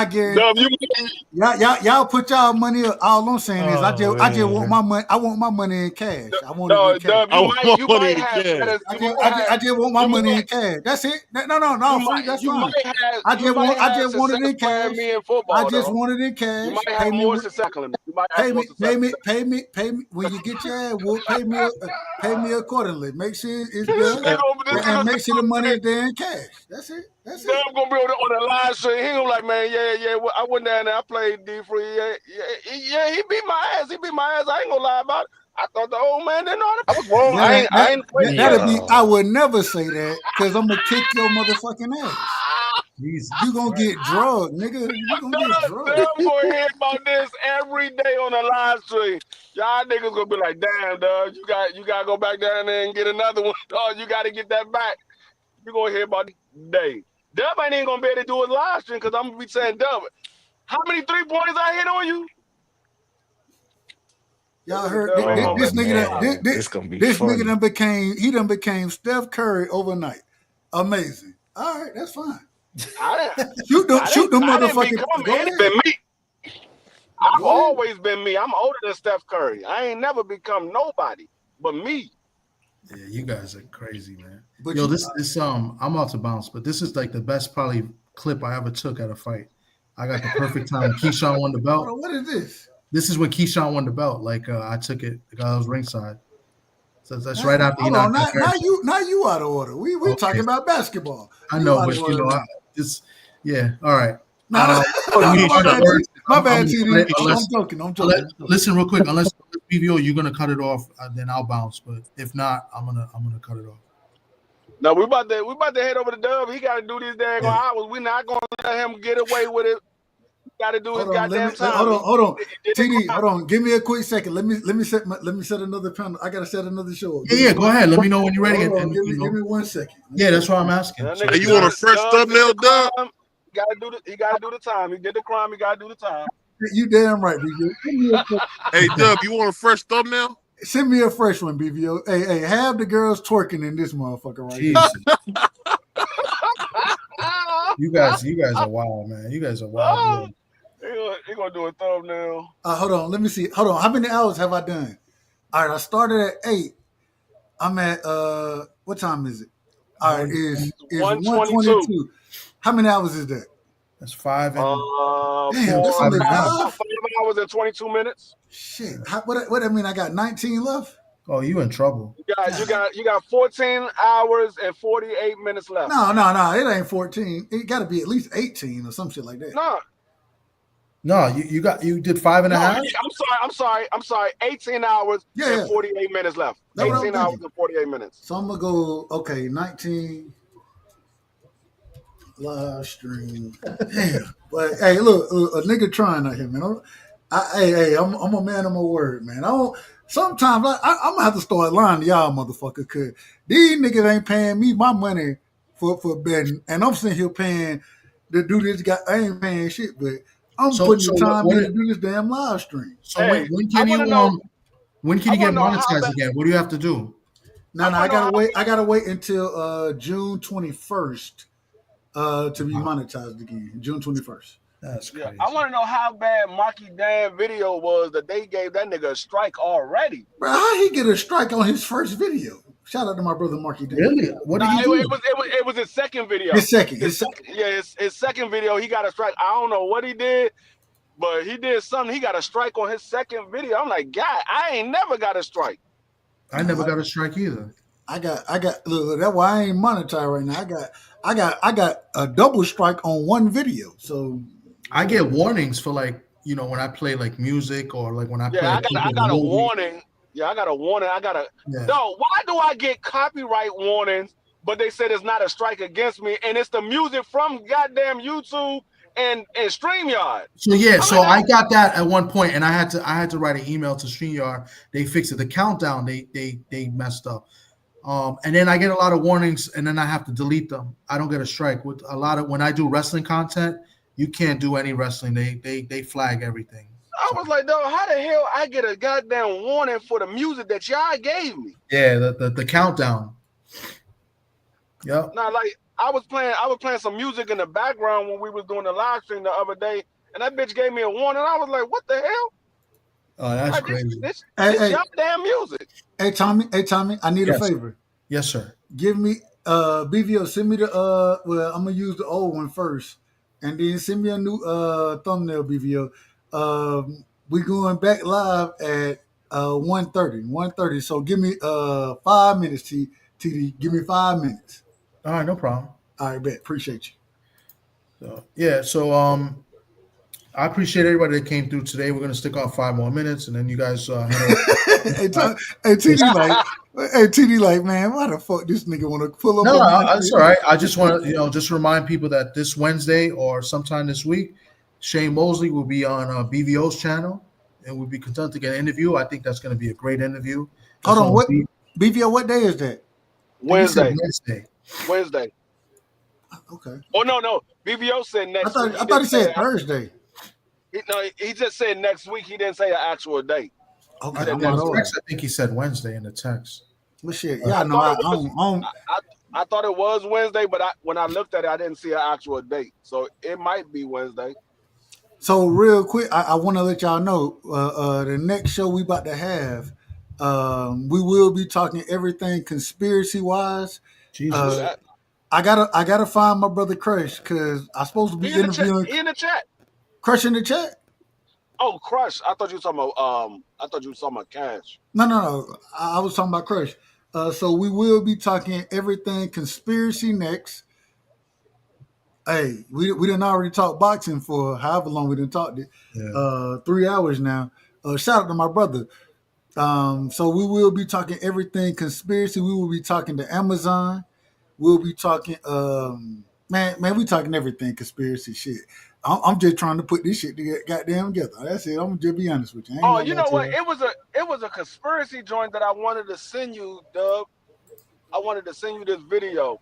Y'all put y'all money up. All I'm saying is, I just want my money. I want my money in cash. I want it in cash. I just want my money in cash. That's it. No. Free, that's fine. I just want it in cash. I just want it in cash. You might have more successful. Pay me. When you get your ass whooped, pay me accordingly. Make sure it's good, and make sure the money is there in cash. That's it. I'm gonna be on the live stream. He gonna like, man, yeah. I went down there. I played D3. Yeah. He beat my ass. I ain't gonna lie about it. I thought the old man didn't know that. I was wrong. I would never say that because I'm gonna kick your motherfucking ass. You gonna get drugged, nigga. You gonna get drugged. I'm gonna hear about this every day on the live stream. Y'all niggas gonna be like, damn, dog, you gotta go back down there and get another one. Dog, you gotta get that back. You gonna hear about it today. Dub ain't even gonna be able to do his live stream because I'm gonna be saying, Dub, how many 3-pointers I hit on you? Y'all heard this nigga? This nigga done became Steph Curry overnight. Amazing. All right, that's fine. Shoot the motherfucking. I've always been me. I'm older than Steph Curry. I ain't never become nobody but me. Yeah, you guys are crazy, man. But yo, this I'm about to bounce, but this is like the best probably clip I ever took at a fight. I got the perfect time. Keyshawn won the belt. What is this? This is when Keyshawn won the belt. Like I took it. The guy was ringside. So that's right after you know. Now you out of order. We talking about basketball. I know, but you know, yeah. All right. My bad, TD. I'm joking. Listen real quick. Unless BVO, you're gonna cut it off, then I'll bounce. But if not, I'm gonna cut it off. No, we about to head over to Dub. He got to do these daggone hours. We're not gonna let him get away with it. Got to do his goddamn time. Hold on. TD, hold on. Give me a quick second. Let me set another panel. I gotta set another show. Yeah, go ahead. Let me know when you're ready. Give me 1 second. Yeah, that's what I'm asking. Hey, you want a fresh thumbnail, Dub? He gotta do the time. He did the crime. He gotta do the time. You damn right, BVO. Hey, Dub, you want a fresh thumbnail? Send me a fresh one, BVO. Hey, have the girls twerking in this motherfucker right here. You guys are wild, man. You guys are wild. He gonna do a thumbnail. Hold on. Let me see. Hold on. How many hours have I done? All right. I started at 8. I'm at what time is it? All right. Is 1:22. How many hours is that? That's 5 and damn, that's only 5 hours and 22 minutes. Shit. What I mean? I got 19 left. Oh, you in trouble. You got 14 hours and 48 minutes left. No. It ain't 14. It got to be at least 18 or some shit like that. No, you did 5 and a half. I'm sorry. 18 hours and 48 minutes left. 18 hours and 48 minutes. So I'm gonna go. Okay, 19 live stream. Damn. But hey, look, a nigga trying out here, man. I'm a man of my word, man. Sometimes I'm gonna have to start lying to y'all, motherfucker, cause these niggas ain't paying me my money for betting, and I'm sitting here paying to do this. I ain't paying shit, but I'm putting the time in to do this damn live stream. So when can you get monetized again? What do you have to do? No, I gotta wait. I gotta wait until June 21st to be monetized again. June 21st. That's crazy. I want to know how bad Marky Dan video was that they gave that nigga a strike already. Bro, how he get a strike on his first video? Shout out to my brother Marky Dan. Really? What did he do? It was his second video. His second. Yeah, his second video, he got a strike. I don't know what he did, but he did something. He got a strike on his second video. I'm like, God, I ain't never got a strike. I never got a strike either. I got. Look, that's why I ain't monetized right now. I got a double strike on one video. So I get warnings for when I play like music or like when I play. I got a warning. Yeah, I got a warning. No, why do I get copyright warnings, but they said it's not a strike against me, and it's the music from goddamn YouTube and StreamYard. So I got that at one point, and I had to write an email to StreamYard. They fixed it. The countdown they messed up. And then I get a lot of warnings, and then I have to delete them. I don't get a strike with a lot of when I do wrestling content. You can't do any wrestling. They flag everything. I was like, dog, how the hell I get a goddamn warning for the music that y'all gave me? Yeah, the countdown. Yep. Now, like I was playing some music in the background when we was doing the live stream the other day, and that bitch gave me a warning. I was like, what the hell? Oh, that's crazy. This y'all damn music. Hey Tommy, I need a favor. Yes, sir. Give me BVO, send me the well, I'm gonna use the old one first, and then send me a new thumbnail, BVO. We going back live at 1:30. So give me 5 minutes, TD. Give me 5 minutes. All right, no problem. All right, bet. Appreciate you. So I appreciate everybody that came through today. We're gonna stick off 5 more minutes, and then you guys head over. Hey, TD like, man, why the fuck this nigga want to pull up? No, that's all right. I just want to, just remind people that this Wednesday or sometime this week, Shane Mosley will be on BVO's channel, and we'll be conducting an interview. I think that's going to be a great interview. Hold on, what BVO? What day is that? Wednesday. Okay. Oh no. BVO said next. I thought he said Thursday. He just said next week. He didn't say an actual date. Okay. I think he said Wednesday in the text. Well, shit. Yeah, I thought it was Wednesday, but when I looked at it, I didn't see an actual date. So it might be Wednesday. So real quick, I want to let y'all know the next show we about to have, we will be talking everything conspiracy wise. Jesus. I gotta find my brother Crush because I'm supposed to be interviewing. He in the chat. Crush in the chat. Oh, Crush! I thought you were talking about Cash. No. I was talking about Crush. So we will be talking everything conspiracy next. Hey, we didn't already talk boxing for however long we didn't talk it. 3 hours now. Shout out to my brother. So we will be talking everything conspiracy. We will be talking to Amazon. We'll be talking, man, we talking everything conspiracy shit. I'm just trying to put this shit together, goddamn together. That's it. I'm gonna just be honest with you. I ain't Oh, gonna you lie know to what? you. It was a conspiracy joint that I wanted to send you, Dub. I wanted to send you this video.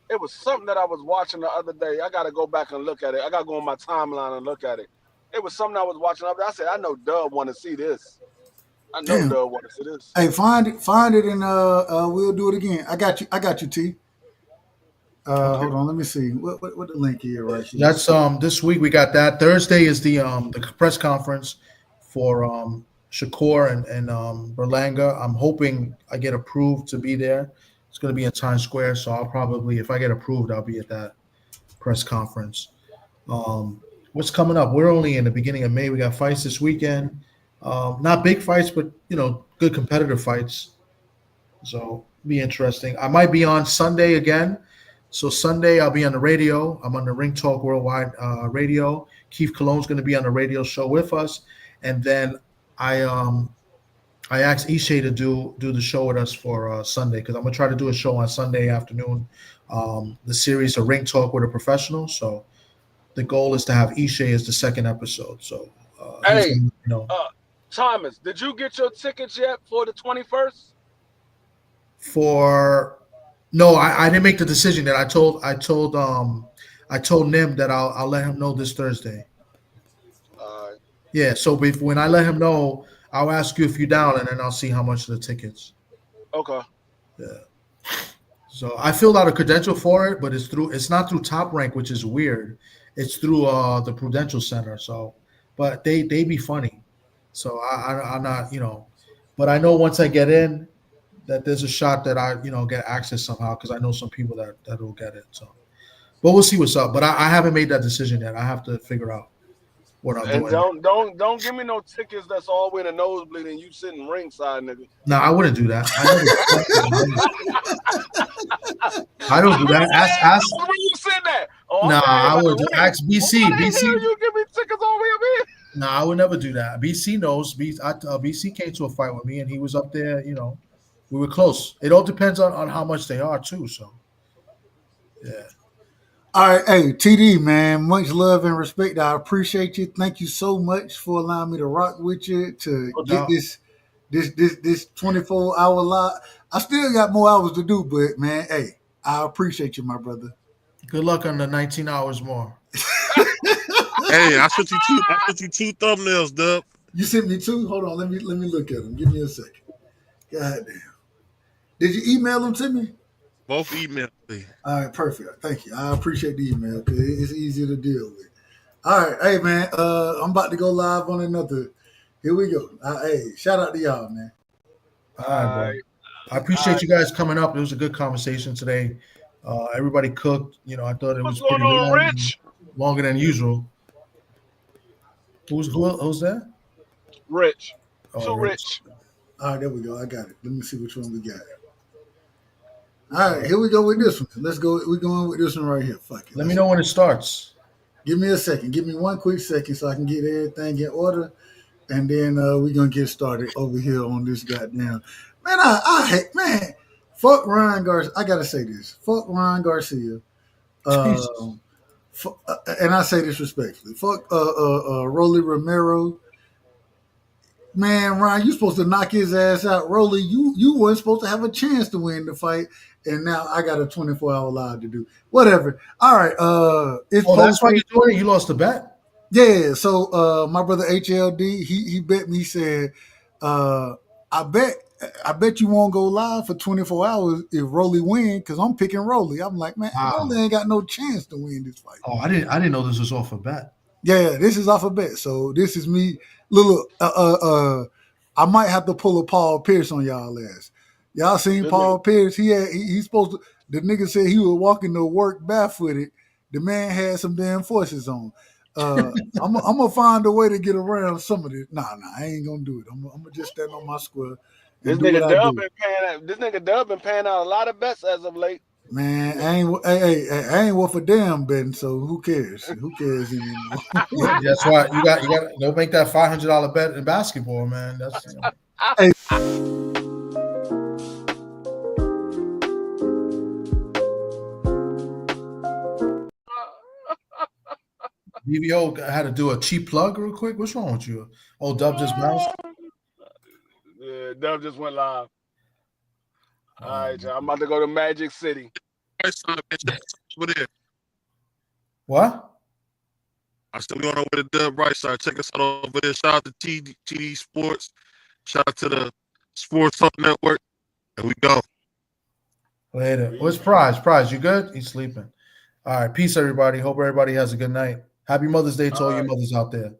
It was something that I was watching the other day. I gotta go back and look at it. I gotta go on my timeline and look at it. It was something I was watching up there. I said, I know Dub want to see this. I know Damn. Dub want to see this. Hey, find it, and we'll do it again. I got you, T. Okay. Hold on, let me see what the link here right here. That's this week we got that. Thursday is the press conference for Shakur and Berlanga. I'm hoping I get approved to be there. It's going to be in Times Square, so I'll probably, if I get approved, I'll be at that press conference. What's coming up? We're only in the beginning of May. We got fights this weekend. Not big fights, but good competitive fights. So be interesting. I might be on Sunday again. So Sunday I'll be on the radio. I'm on the Ring Talk Worldwide radio. Keith Cologne's going to be on the radio show with us, and then I asked Ishe to do the show with us for Sunday, because I'm gonna try to do a show on Sunday afternoon. The series of Ring Talk with a Professional. So the goal is to have Ishe as the second episode. So Hey, he's gonna, Thomas, did you get your tickets yet for the 21st? No, I didn't make the decision yet. I told Nim that I'll let him know this Thursday. Yeah, so when I let him know, I'll ask you if you're down, and then I'll see how much of the tickets. Okay. Yeah. So I filled out a credential for it, but it's not through Top Rank, which is weird. It's through the Prudential Center. So, but they be funny. So I'm not, but I know once I get in, that there's a shot that I, get access somehow, because I know some people that will get it. So, but we'll see what's up. But I haven't made that decision yet. I have to figure out what I'm And doing. don't give me no tickets that's all the way in the nosebleed and you sitting ringside, nigga. No, I wouldn't do that. I don't do that. Ask. Where you sitting at? Oh, No, I would ask BC. Why the hell you give me tickets all the way up here? No, I would never do that. BC knows. BC came to a fight with me, and he was up there. We were close. It all depends on how much they are too. So, yeah. All right, hey TD, man, much love and respect. I appreciate you. Thank you so much for allowing me to rock with you to get this 24-hour live. I still got more hours to do, but man, hey, I appreciate you, my brother. Good luck on the 19 hours more. Hey, I sent you two thumbnails, Dub. You sent me two? Hold on, let me look at them. Give me a second. God damn. Did you email them to me? Both emailed me. All right, perfect. Thank you. I appreciate the email because it's easier to deal with. All right, hey man, I'm about to go live on another. Here we go. Hey, shout out to y'all, man. All right, bro. I appreciate you guys coming up. It was a good conversation today. Everybody cooked. I thought it was pretty long, Rich? Longer than usual. Who's that? Rich. Oh, Rich. All right, there we go. I got it. Let me see which one we got. All right, here we go with this one. Let's go. We're going with this one right here. Fuck it. Let me know when it starts. Give me a second. Give me one quick second so I can get everything in order, and then we're gonna get started over here on this goddamn. Man, I hate, man. Fuck Ryan Garcia. I gotta say this. Fuck Ryan Garcia. And I say this respectfully. Fuck Rolly Romero. Man, Ryan, you supposed to knock his ass out. Rolly, you weren't supposed to have a chance to win the fight, and now I got a 24-hour live to do. Whatever. All right. That's why you're doing it. You lost the bet. Yeah. So my brother HLD, he bet me. He said, I bet you won't go live for 24 hours if Rolly win, because I'm picking Rolly. I'm like, man, Rolly ain't got no chance to win this fight. Oh, I didn't know this was off a bet. Yeah, this is off a bet. So this is me. Look, I might have to pull a Paul Pierce on y'all ass. Y'all seen Paul Pierce? He's supposed to. The nigga said he was walking to work barefooted. The man had some damn forces on. I'm gonna find a way to get around some of this. Nah, I ain't gonna do it. I'm gonna just stand on my square. This nigga Dub been paying out a lot of bets as of late. Man, I ain't worth a damn betting, so who cares? Who cares anymore? That's why you got don't make that $500 bet in basketball, man. That's Hey, BVO had to do a cheap plug real quick. What's wrong with you? Oh, Dub just bounced. Yeah, Dub just went live. All right, y'all. I'm about to go to Magic City. Over there. What? I still going over the Dub right side. Check us out over there. Shout out to TD Sports. Shout out to the Sports Talk Network. There we go. Later. What's Prize? Prize, you good? He's sleeping. All right. Peace, everybody. Hope everybody has a good night. Happy Mother's Day to all your mothers out there.